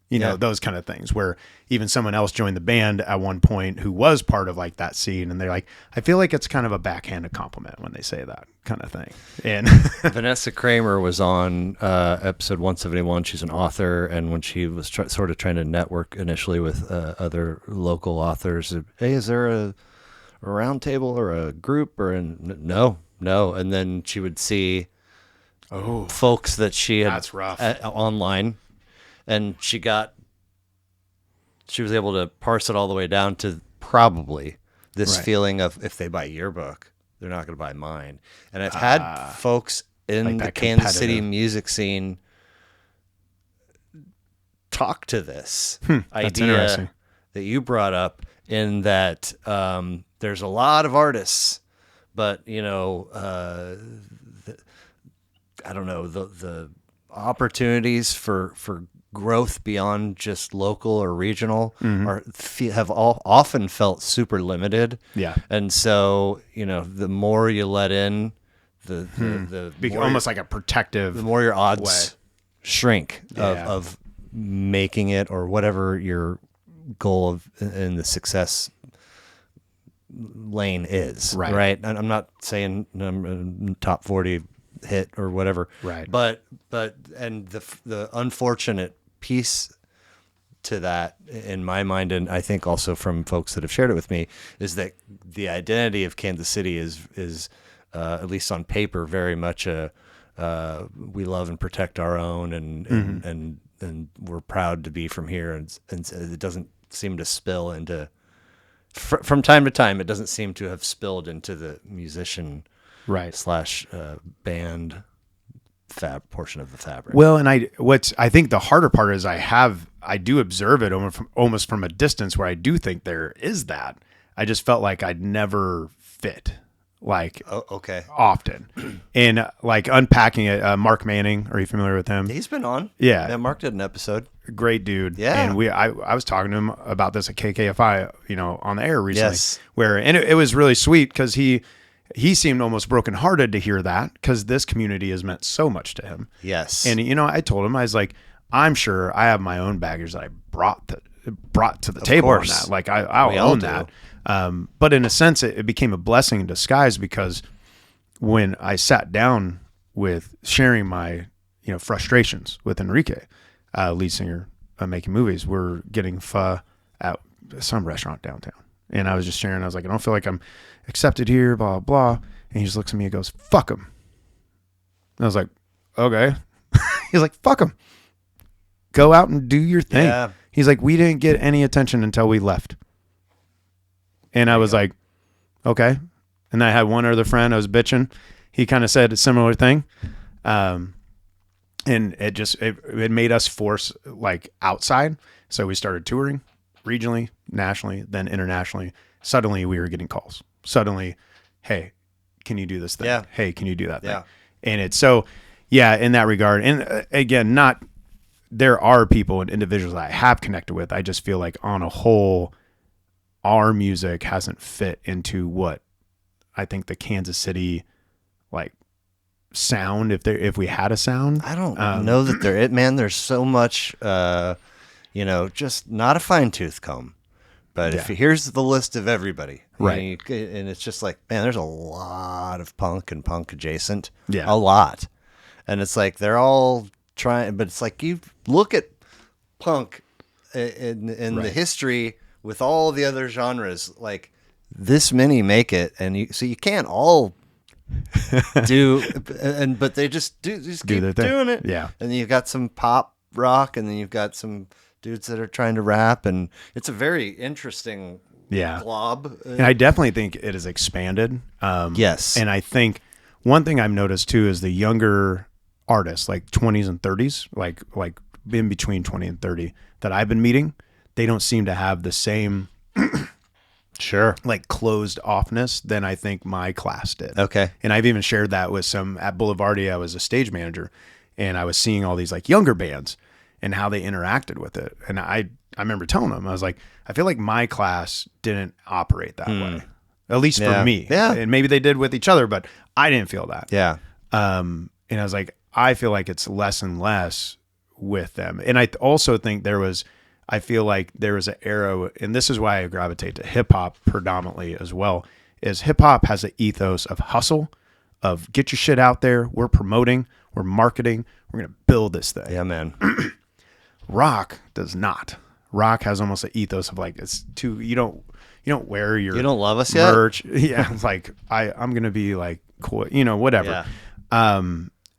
You know, those kind of things, where even someone else joined the band at one point who was part of like that scene, and they're like, I feel like it's kind of a backhanded compliment when they say that kind of thing. And Vanessa Kramer was on episode 171. She's an author, and when she was sort of trying to network initially with other local authors, hey, is there a round table or a group no. And then she would see folks that she had that's rough. Online. And she was able to parse it all the way down to probably this feeling of, if they buy your book, they're not going to buy mine. And I've had folks in the Kansas City music scene talk to this idea that you brought up, in that there's a lot of artists, but, you know, I don't know, the opportunities for growth beyond just local or regional have often felt super limited. Yeah. And so, you know, the more you let in, the more, almost like a protective, the more your odds shrink of making it, or whatever your goal in the success lane is. Right. And I'm not saying top 40 hit or whatever. Right. But the unfortunate piece to that, in my mind, and I think also from folks that have shared it with me, is that the identity of Kansas City is at least on paper, very much we love and protect our own, and we're proud to be from here, and it doesn't seem to spill into, from time to time, it doesn't seem to have spilled into the musician slash band portion of the fabric. Well, and I think the harder part is I do observe it almost from a distance, where I do think there is that. I just felt like I'd never fit, like often. And like unpacking it, Mark Manning, are you familiar with him? He's been on. Yeah, Mark did an episode. Great dude. Yeah. And I was talking to him about this at KKFI, you know, on the air recently. Yes. And it was really sweet, because he seemed almost brokenhearted to hear that, because this community has meant so much to him. Yes. And, you know, I told him, I was like, I'm sure I have my own baggage that I brought to the table on that. Like I'll own that. But in a sense, it became a blessing in disguise, because when I sat down with sharing my, you know, frustrations with Enrique, lead singer of Making Movies, we're getting pho at some restaurant downtown. And I was just sharing, I was like, I don't feel like I'm accepted here, blah, blah. And he just looks at me and goes, fuck him. And I was like, okay. He's like, fuck him. Go out and do your thing. Yeah. He's like, we didn't get any attention until we left. And I was like, okay. And I had one other friend, I was bitching. He kind of said a similar thing. And it made us force like outside. So we started touring regionally, nationally, then internationally. Suddenly we were getting calls. Suddenly, hey, can you do this thing? Yeah. Hey, can you do that thing? Yeah. And it's so, in that regard. And again, there are people and individuals that I have connected with. I just feel like on a whole, our music hasn't fit into what I think the Kansas City like sound, if we had a sound. I don't know that there's so much, just not a fine tooth comb. But here's the list of everybody. Right. And it's just like, man, there's a lot of punk and punk adjacent. Yeah. A lot. And it's like, they're all trying, but it's like, you look at punk in the history with all the other genres, like this many make it. And you can't all but they just keep doing it. Yeah. And then you've got some pop rock, and then you've got some dudes that are trying to rap, and it's a very interesting glob. And I definitely think it has expanded. Yes. And I think one thing I've noticed too is the younger artists, like 20s and 30s, like in between 20 and 30 that I've been meeting, they don't seem to have the same Sure. like closed offness than I think my class did. Okay. And I've even shared that with some at Boulevardia. I was a stage manager and I was seeing all these like younger bands and how they interacted with it. And I remember telling them, I was like, I feel like my class didn't operate that way, at least for me. Yeah. And maybe they did with each other, but I didn't feel that. Yeah. And I was like, I feel like it's less and less with them. And I also think I feel like there was an era, and this is why I gravitate to hip hop predominantly as well, is hip hop has an ethos of hustle, of get your shit out there. We're promoting, we're marketing, we're going to build this thing. Yeah, man. Rock does not. Rock has almost an ethos of like, it's too, you don't wear your You don't love us yet? merch. Yeah. It's like, I'm going to be like, cool, whatever. Yeah.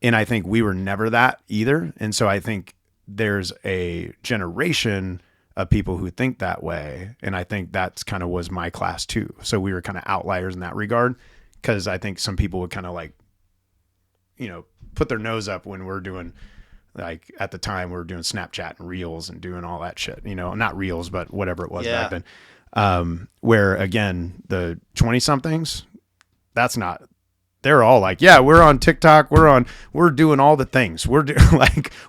And I think we were never that either. And so I think there's a generation of people who think that way. And I think that's kind of was my class too. So we were kind of outliers in that regard. Cause I think some people would kind of like, put their nose up when we're doing, like at the time we were doing Snapchat and Reels and doing all that shit, not Reels, but whatever it was back then. Where again, the 20 somethings, they're all like, yeah, we're on TikTok. We're doing all the things. We're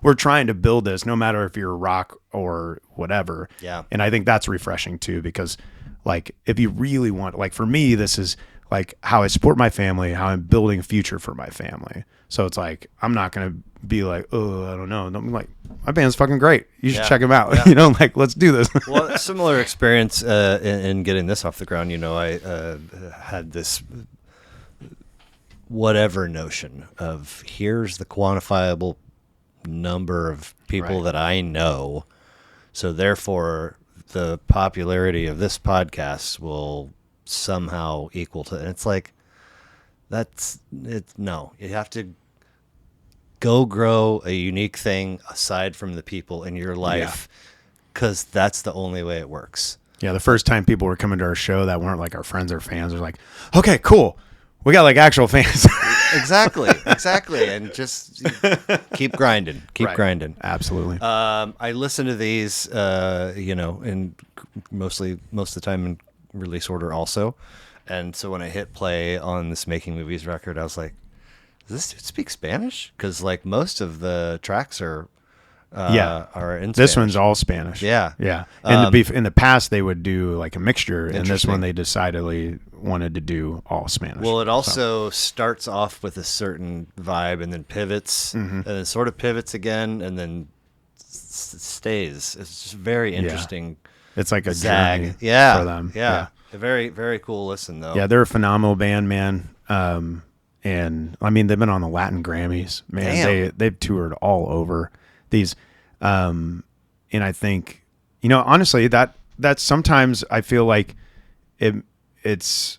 we're trying to build this no matter if you're rock or whatever. Yeah. And I think that's refreshing too, because like, if you really want, like for me, this is like how I support my family, how I'm building a future for my family. So it's like, I'm not going to be like, oh, I don't know. I'm like, my band's fucking great. You should check them out. Yeah. Like, let's do this. Well, similar experience in getting this off the ground. I had this whatever notion of here's the quantifiable number of people that I know. So therefore, the popularity of this podcast will somehow equal to, and it's like, no, you have to go grow a unique thing aside from the people in your life, because that's the only way it works. Yeah, the first time people were coming to our show that weren't like our friends or fans, were like, okay, cool. We got like actual fans. Exactly. And just keep grinding. Grinding. Absolutely. I listen to these, and most of the time in release order also. And so when I hit play on this Making Movies record, I was like, does this dude speak Spanish? Because like most of the tracks are in Spanish. This one's all Spanish. Yeah. And in the past they would do like a mixture, and this one they decidedly wanted to do all Spanish. Well, it also starts off with a certain vibe and then pivots, and then sort of pivots again, and then stays. It's just very interesting. It's like a zag journey for them. Yeah. A very, very cool listen, though. Yeah, they're a phenomenal band, man. And I mean, they've been on the Latin Grammys, man. They've toured all over these. And I think, honestly, that sometimes I feel like it's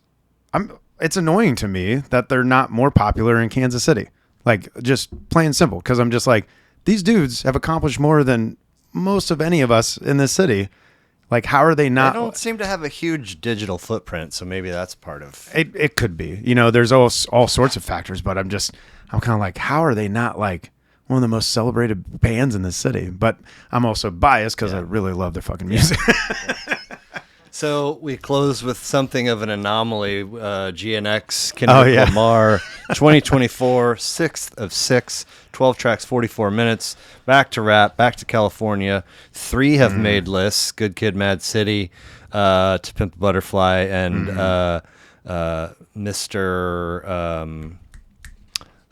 annoying to me that they're not more popular in Kansas City. Like, just plain simple. Cause I'm just like, these dudes have accomplished more than most of any of us in this city. Like, how are they not? They don't seem to have a huge digital footprint, so maybe that's part of it. It could be. There's all sorts of factors, but I'm kind of like, how are they not like one of the most celebrated bands in the city? But I'm also biased because I really love their fucking music. So we close with something of an anomaly. GNX, Kendrick Lamar, 2024, 6th of 6, 12 tracks, 44 minutes. Back to rap, back to California. 3 have made lists: Good Kid, Mad City, To Pimp a Butterfly, and Mr.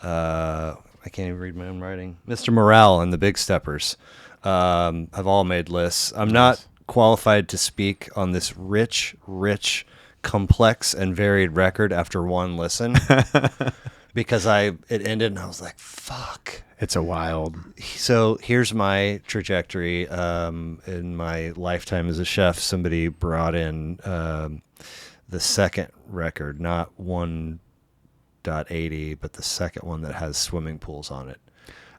I can't even read my own writing. Mr. Morale and the Big Steppers have all made lists. I'm not qualified to speak on this rich, complex, and varied record after one listen because it ended and I was like, fuck. It's a wild. So here's my trajectory. In my lifetime as a chef, somebody brought in the second record, not 1.80, but the second one that has swimming pools on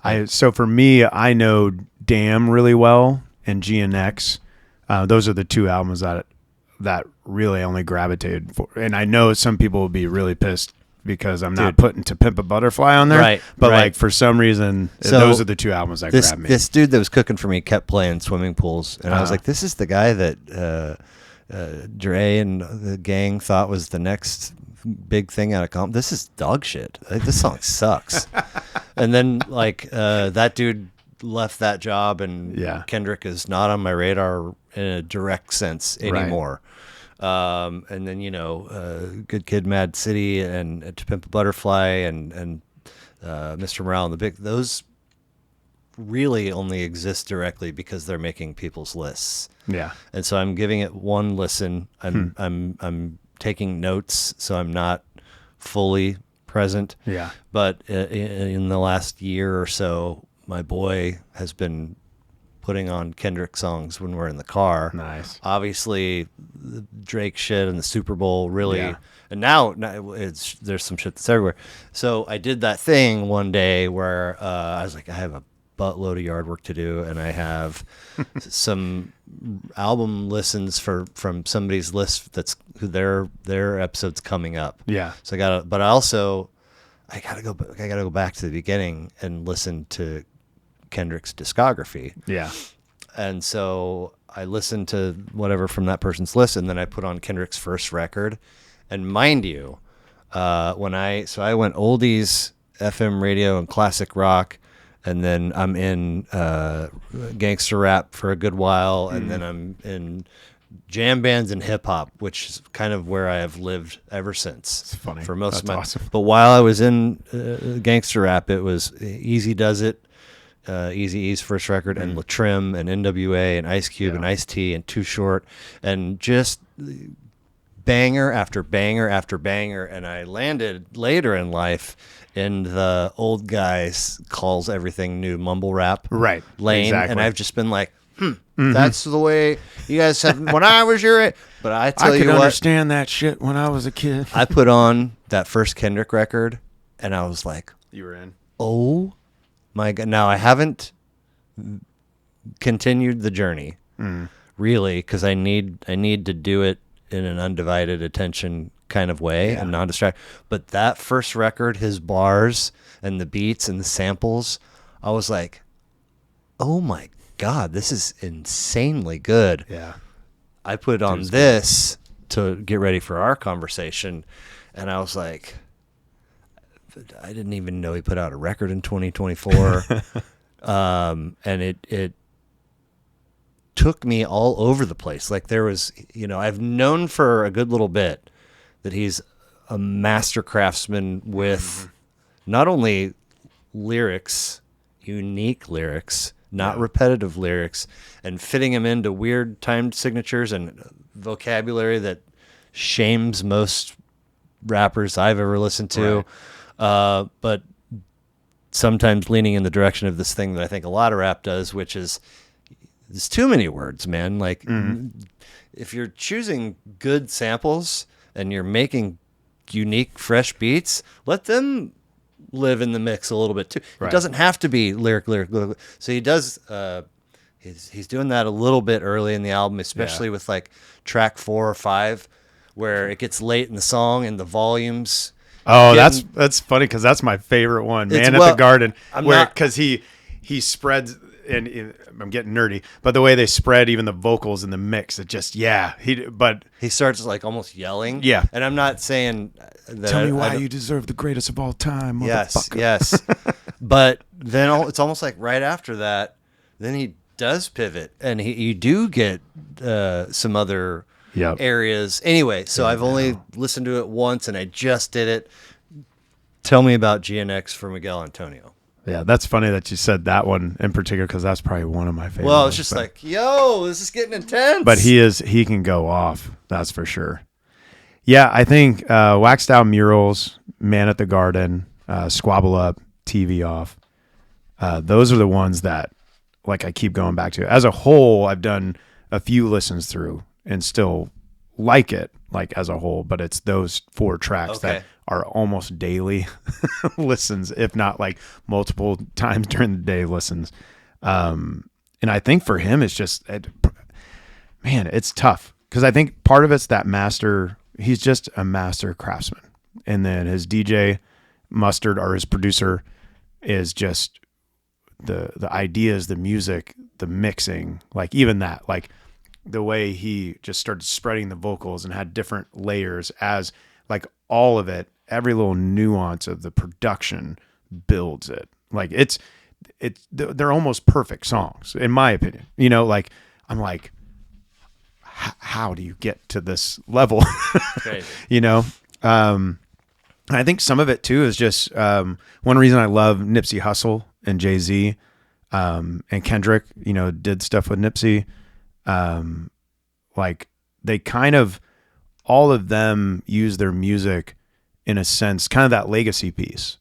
it. So for me, I know Damn really well and GNX. Those are the 2 albums that really only gravitated for. And I know some people will be really pissed because I'm not putting To Pimp a Butterfly on there. Right. But right. like for some reason, those are the two albums that grabbed me. This dude that was cooking for me kept playing Swimming Pools, and I was like, this is the guy that Dre and the gang thought was the next big thing out of this is dog shit. Like, this song sucks. And then like that dude left that job, and Kendrick is not on my radar in a direct sense anymore. Right. And then Good Kid, Mad City, and To Pimp a Butterfly, and Mr. Morale and the Big, those really only exist directly because they're making people's lists. Yeah. And so I'm giving it one listen. I'm taking notes, so I'm not fully present. Yeah. But in the last year or so, my boy has been putting on Kendrick songs when we're in the car. Nice. Obviously, the Drake shit and the Super Bowl really, and now there's some shit that's everywhere. So I did that thing one day where I was like, I have a buttload of yard work to do, and I have some album listens from somebody's list that's their episode's coming up. Yeah. So I gotta go back to the beginning and listen to Kendrick's discography. Yeah. And so I listened to whatever from that person's list, and then I put on Kendrick's first record. And mind you, I went oldies, FM radio, and classic rock, and then I'm in gangster rap for a good while, and then I'm in jam bands and hip hop, which is kind of where I have lived ever since. It's funny. For most That's of my awesome. But while I was in gangster rap, it was Easy Does It, Eazy-E's first record, and Latrim, and NWA, and Ice Cube, and Ice-T, and Too Short, and just banger after banger after banger. And I landed later in life in the old guys calls everything new mumble rap lane. Exactly. And I've just been like, that's the way you guys have when I was your age. But I tell you what, I could understand that shit when I was a kid. I put on that first Kendrick record, and I was like, you were in. Oh my God. Now, I haven't continued the journey, really, because I need to do it in an undivided attention kind of way and non-distract. But that first record, his bars and the beats and the samples, I was like, oh my God, this is insanely good. Yeah. I put on this to get ready for our conversation, and I was like, I didn't even know he put out a record in 2024. And it took me all over the place. Like there was, I've known for a good little bit that he's a master craftsman with not only lyrics, unique lyrics, not repetitive lyrics, and fitting them into weird timed signatures and vocabulary that shames most rappers I've ever listened to. Right. But sometimes leaning in the direction of this thing that I think a lot of rap does, which is there's too many words, man. Like if you're choosing good samples and you're making unique, fresh beats, let them live in the mix a little bit too. Right. It doesn't have to be lyric. So he does. He's doing that a little bit early in the album, especially with like track 4 or 5, where it gets late in the song and the volumes. Oh, that's funny because that's my favorite one, Man at the Garden, because he spreads. And I'm getting nerdy, but the way they spread even the vocals in the mix, it just he starts like almost yelling. Yeah, and I'm not saying that. Tell me why you deserve the greatest of all time, motherfucker. Yes. But then it's almost like right after that, then he does pivot, and you do get some other areas. Anyway, so I've only listened to it once, and I just did it. Tell me about GNX for Miguel Antonio. Yeah, that's funny that you said that one in particular because that's probably one of my favorites. Well, it's just like, yo, this is getting intense. But he can go off, that's for sure. Yeah, I think Waxed Out Murals, Man at the Garden, Squabble Up, TV Off. Those are the ones that like I keep going back to. As a whole, I've done a few listens through and still like it, like as a whole, but it's those 4 tracks that are almost daily listens, if not like multiple times during the day listens. And I think for him, it's just, it's tough because I think part of it's that he's just a master craftsman. And then his DJ Mustard, or his producer, is just the ideas, the music, the mixing, like even that, like the way he just started spreading the vocals and had different layers as like all of it, every little nuance of the production builds it. Like they're almost perfect songs in my opinion. You know, like I'm like, how do you get to this level? Crazy. You know? I think some of it too is just one reason I love Nipsey Hussle and Jay-Z and Kendrick, you know, did stuff with Nipsey. Like they kind of, all of them use their music in a sense, kind of that legacy piece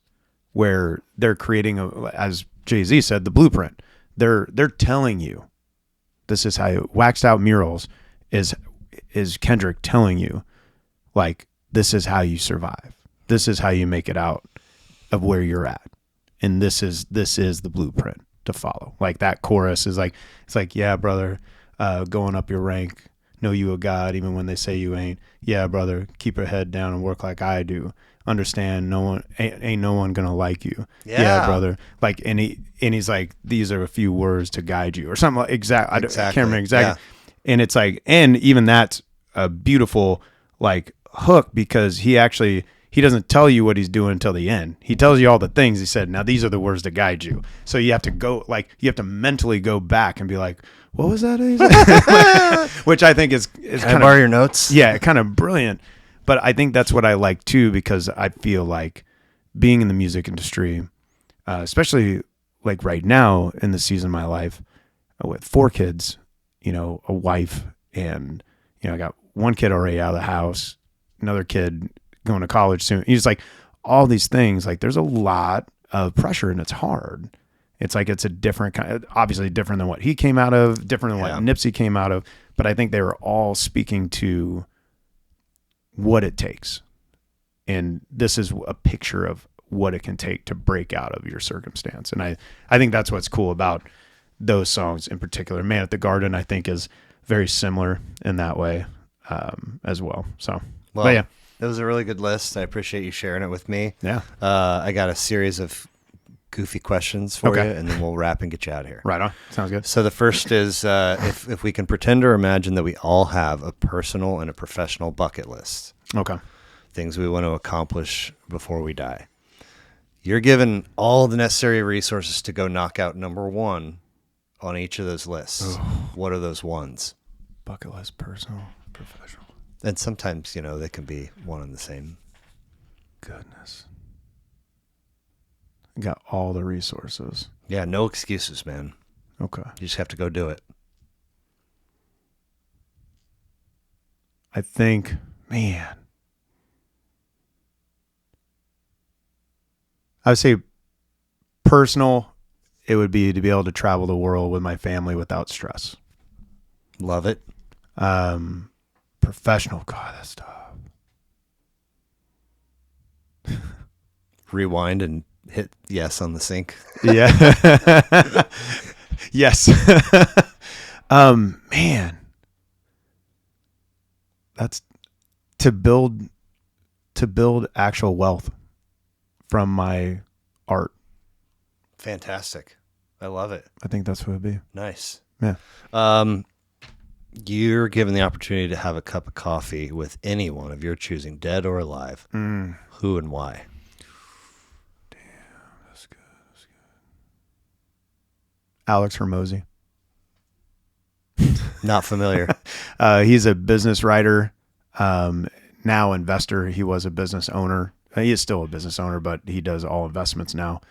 where they're creating, as Jay-Z said, the blueprint. They're telling you, this is how Waxed Out Murals is Kendrick telling you, like, this is how you survive. This is how you make it out of where you're at. And this is the blueprint to follow. Like that chorus is like, it's like, yeah, brother, going up your rank, know you a god even when they say you ain't. Yeah, brother, keep your head down and work like I do. Understand, no one ain't no one gonna like you. Yeah, brother. Like, and he's like, these are a few words to guide you, or something like exactly. I can't remember exactly. Yeah. And it's like, and even that's a beautiful like hook because he doesn't tell you what he's doing until the end. He tells you all the things he said. Now these are the words to guide you. So you have to go, like, you have to mentally go back and be like, what was that? Which I think is kind of borrow your notes. Yeah, kind of brilliant. But I think that's what I like too, because I feel like being in the music industry, especially like right now in the season of my life with 4 kids, you know, a wife, and, you know, I got one kid already out of the house, another kid going to college soon. He's like, all these things, like there's a lot of pressure and it's hard. It's like, it's a different kind of, obviously different than what he came out of, different than what Nipsey came out of. But I think they were all speaking to what it takes. And this is a picture of what it can take to break out of your circumstance. And I think that's what's cool about those songs in particular. Man at the Garden, I think, is very similar in that way as well. So, well, but yeah. It was a really good list. I appreciate you sharing it with me. Yeah. I got a series of goofy questions for you, and then we'll wrap and get you out of here. Right on. Sounds good. So the first is if we can pretend or imagine that we all have a personal and a professional bucket list. Okay. Things we want to accomplish before we die. You're given all the necessary resources to go knock out number 1 on each of those lists. What are those ones? Bucket list, personal, professional. And sometimes, you know, they can be one and the same. Goodness. Got all the resources. Yeah, no excuses, man. Okay. You just have to go do it. I think, man, I would say personal, it would be to be able to travel the world with my family without stress. Love it. Professional, God, that's tough. Rewind and hit yes on the sync. Yeah. Yes. Man, that's to build actual wealth from my art. Fantastic. I love it. I think that's what it'd be. Nice. Yeah. You're given the opportunity to have a cup of coffee with anyone of your choosing, dead or alive. Who and why? Damn, that's good. That's good. Alex Hormozy. Not familiar. He's a business writer, now investor. He was a business owner. He is still a business owner, but he does all investments now.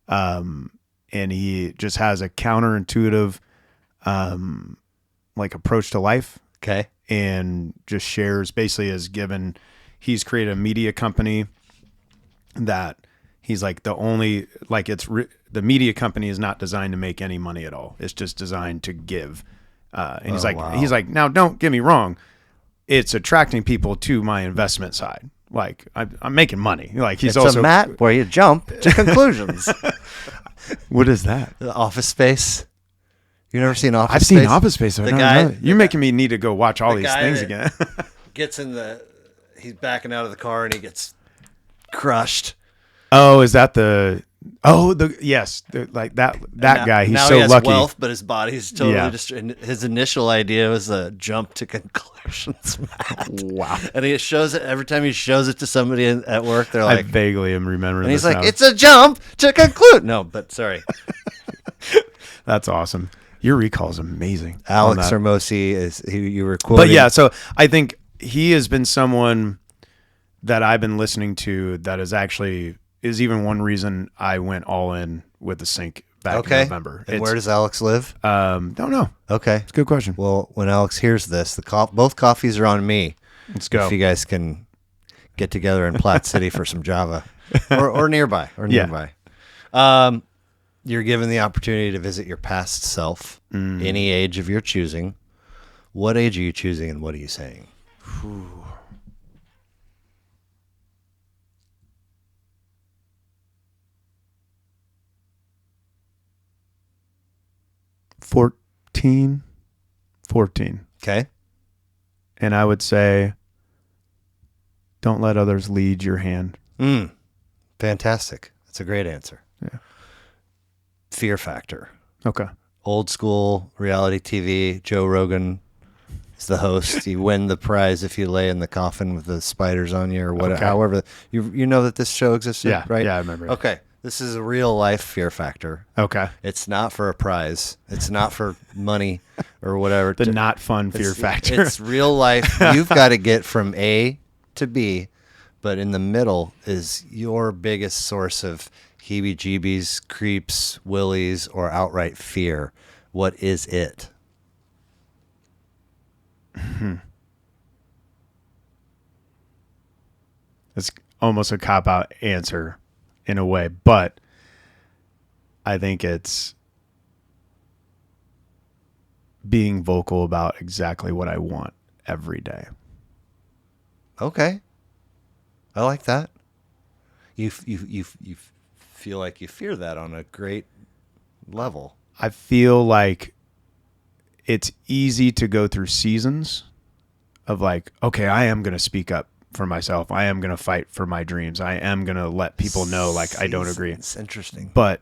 And he just has a counterintuitive, like approach to life. Okay. And just shares, basically he's created a media company that he's like the only, like the media company is not designed to make any money at all. It's just designed to give. And he's like, wow. he's like, now don't get me wrong. It's attracting people to my investment side. Like I'm making money. Like he's it's also a mat where you jump to conclusions. What is that? The Office Space. You never seen Office I've Space? seen Office Space. The guy, You're making me need to go watch all these guy things that again. gets he's backing out of the car and he gets crushed. Oh, is that yes, like that guy. He's now so he has lucky. wealth, but his body's totally destroyed. His initial idea was a jump to conclusions mat. Wow. And he shows it every time he shows it to somebody at work. They're I like, vaguely am remembering. and he's this like, now. it's a jump to conclude. No, but sorry. That's awesome. Your recall is amazing. Alex Hermosi is who you were quoting. But yeah, so I think he has been someone that I've been listening to that is even one reason I went all in with the sync back in November. And where does Alex live? Don't know. Okay. It's a good question. Well, when Alex hears this, both coffees are on me. Let's go. If you guys can get together in Platte City for some Java or nearby. You're given the opportunity to visit your past self, any age of your choosing. What age are you choosing and what are you saying? 14. Okay. And I would say, don't let others lead your hand. Fantastic. That's a great answer. Yeah. Fear factor. Okay. Old school reality TV. Joe Rogan is the host. You win the prize if you lay in the coffin with the spiders on you or whatever. Okay. However, you know that this show existed, Yeah. right? Yeah, I remember. Okay. This is a real life fear factor. Okay. It's not for a prize. It's not for money or whatever. The not fun fear factor. It's real life. You've got to get from A to B, but in the middle is your biggest source of heebie-jeebies, creeps, willies, or outright fear. What is it? It's almost a cop-out answer in a way, but I think it's being vocal about exactly what I want every day. Okay. I like that. You feel like you fear that on a great level. I feel like it's easy to go through seasons of like, okay, I am going to speak up for myself. I am going to fight for my dreams. I am going to let people know like I don't agree. It's interesting. But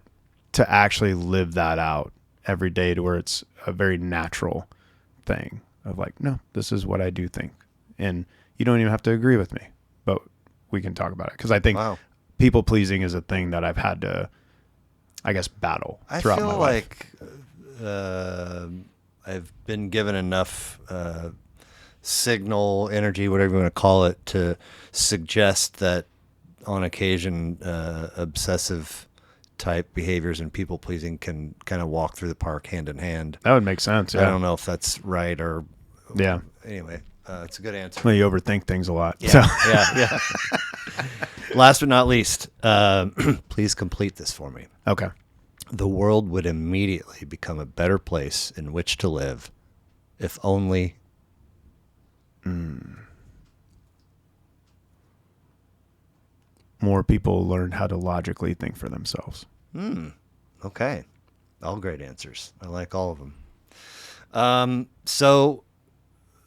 to actually live that out every day to where it's a very natural thing of like, no, this is what I do think. And you don't even have to agree with me, but we can talk about it. Because I think people pleasing is a thing that I've had to, I guess, battle throughout my life. I feel like I've been given enough signal, energy, whatever you want to call it, to suggest that on occasion obsessive type behaviors and people pleasing can kind of walk through the park hand in hand. That would make sense. Yeah. I don't know if that's right or anyway, it's a good answer. Well, you overthink things a lot. Yeah, So. yeah. Last but not least, please complete this for me. Okay. The world would immediately become a better place in which to live if only more people learned how to logically think for themselves. Okay. All great answers. I like all of them. So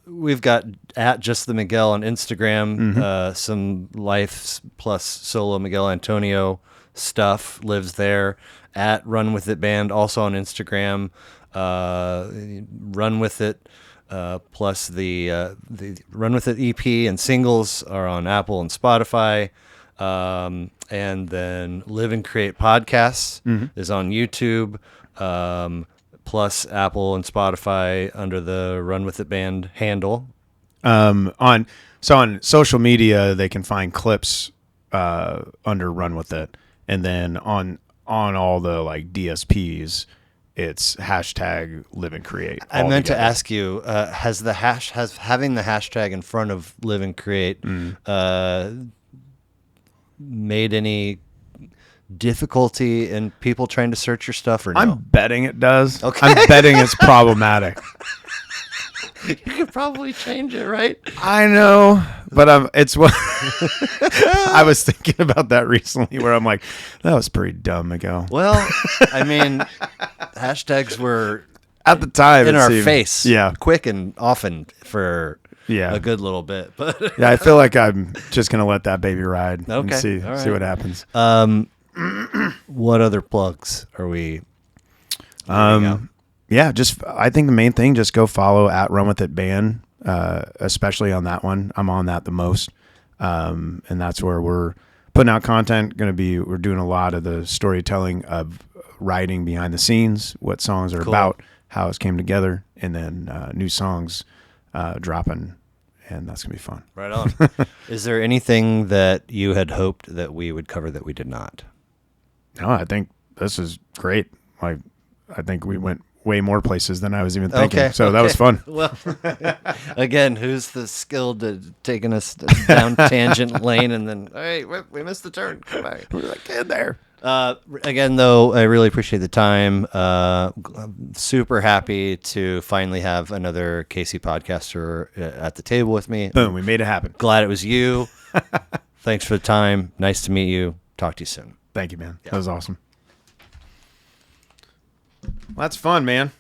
we've got at Just the Miguel on Instagram, some Life plus solo Miguel Antonio stuff lives there. At Run With It Band, also on Instagram. Run With It, plus the Run With It EP and singles are on Apple and Spotify. And then Live and Create Podcasts is on YouTube, plus Apple and Spotify under the Run With It Band handle. On social media, they can find clips under Run With It, and then on all the like DSPs, it's hashtag Live and Create. I meant to ask you, has having the hashtag in front of Live and Create made any difficulty in people trying to search your stuff or no? I'm betting it does. Okay. I'm betting it's problematic. You could probably change it, right? I know, but it's what I was thinking about that recently where I'm like, that was pretty dumb, Miguel. Well, I mean, hashtags were At the time in it our seemed- face, Yeah. quick and often for a good little bit. But Yeah, I feel like I'm just gonna let that baby ride and Okay, see all right. see what happens. what other plugs are we? giving out? Yeah, just I think the main thing, just go follow at Run With It Band, especially on that one. I'm on that the most, and that's where we're putting out content. We're doing a lot of the storytelling of writing behind the scenes, what songs are about, how it came together, and then new songs dropping, and that's gonna be fun. Right on. Is there anything that you had hoped that we would cover that we did not? No, I think this is great. I think we went way more places than I was even thinking. So that was fun. Well, again, who's the skilled at taking us down tangent lane and then, hey, we missed the turn. Come back. We're like, get there. Again, though, I really appreciate the time. I'm super happy to finally have another Casey podcaster at the table with me. Boom, we made it happen. Glad it was you. Thanks for the time. Nice to meet you. Talk to you soon. Thank you, man. Yeah. That was awesome. Well, that's fun, man.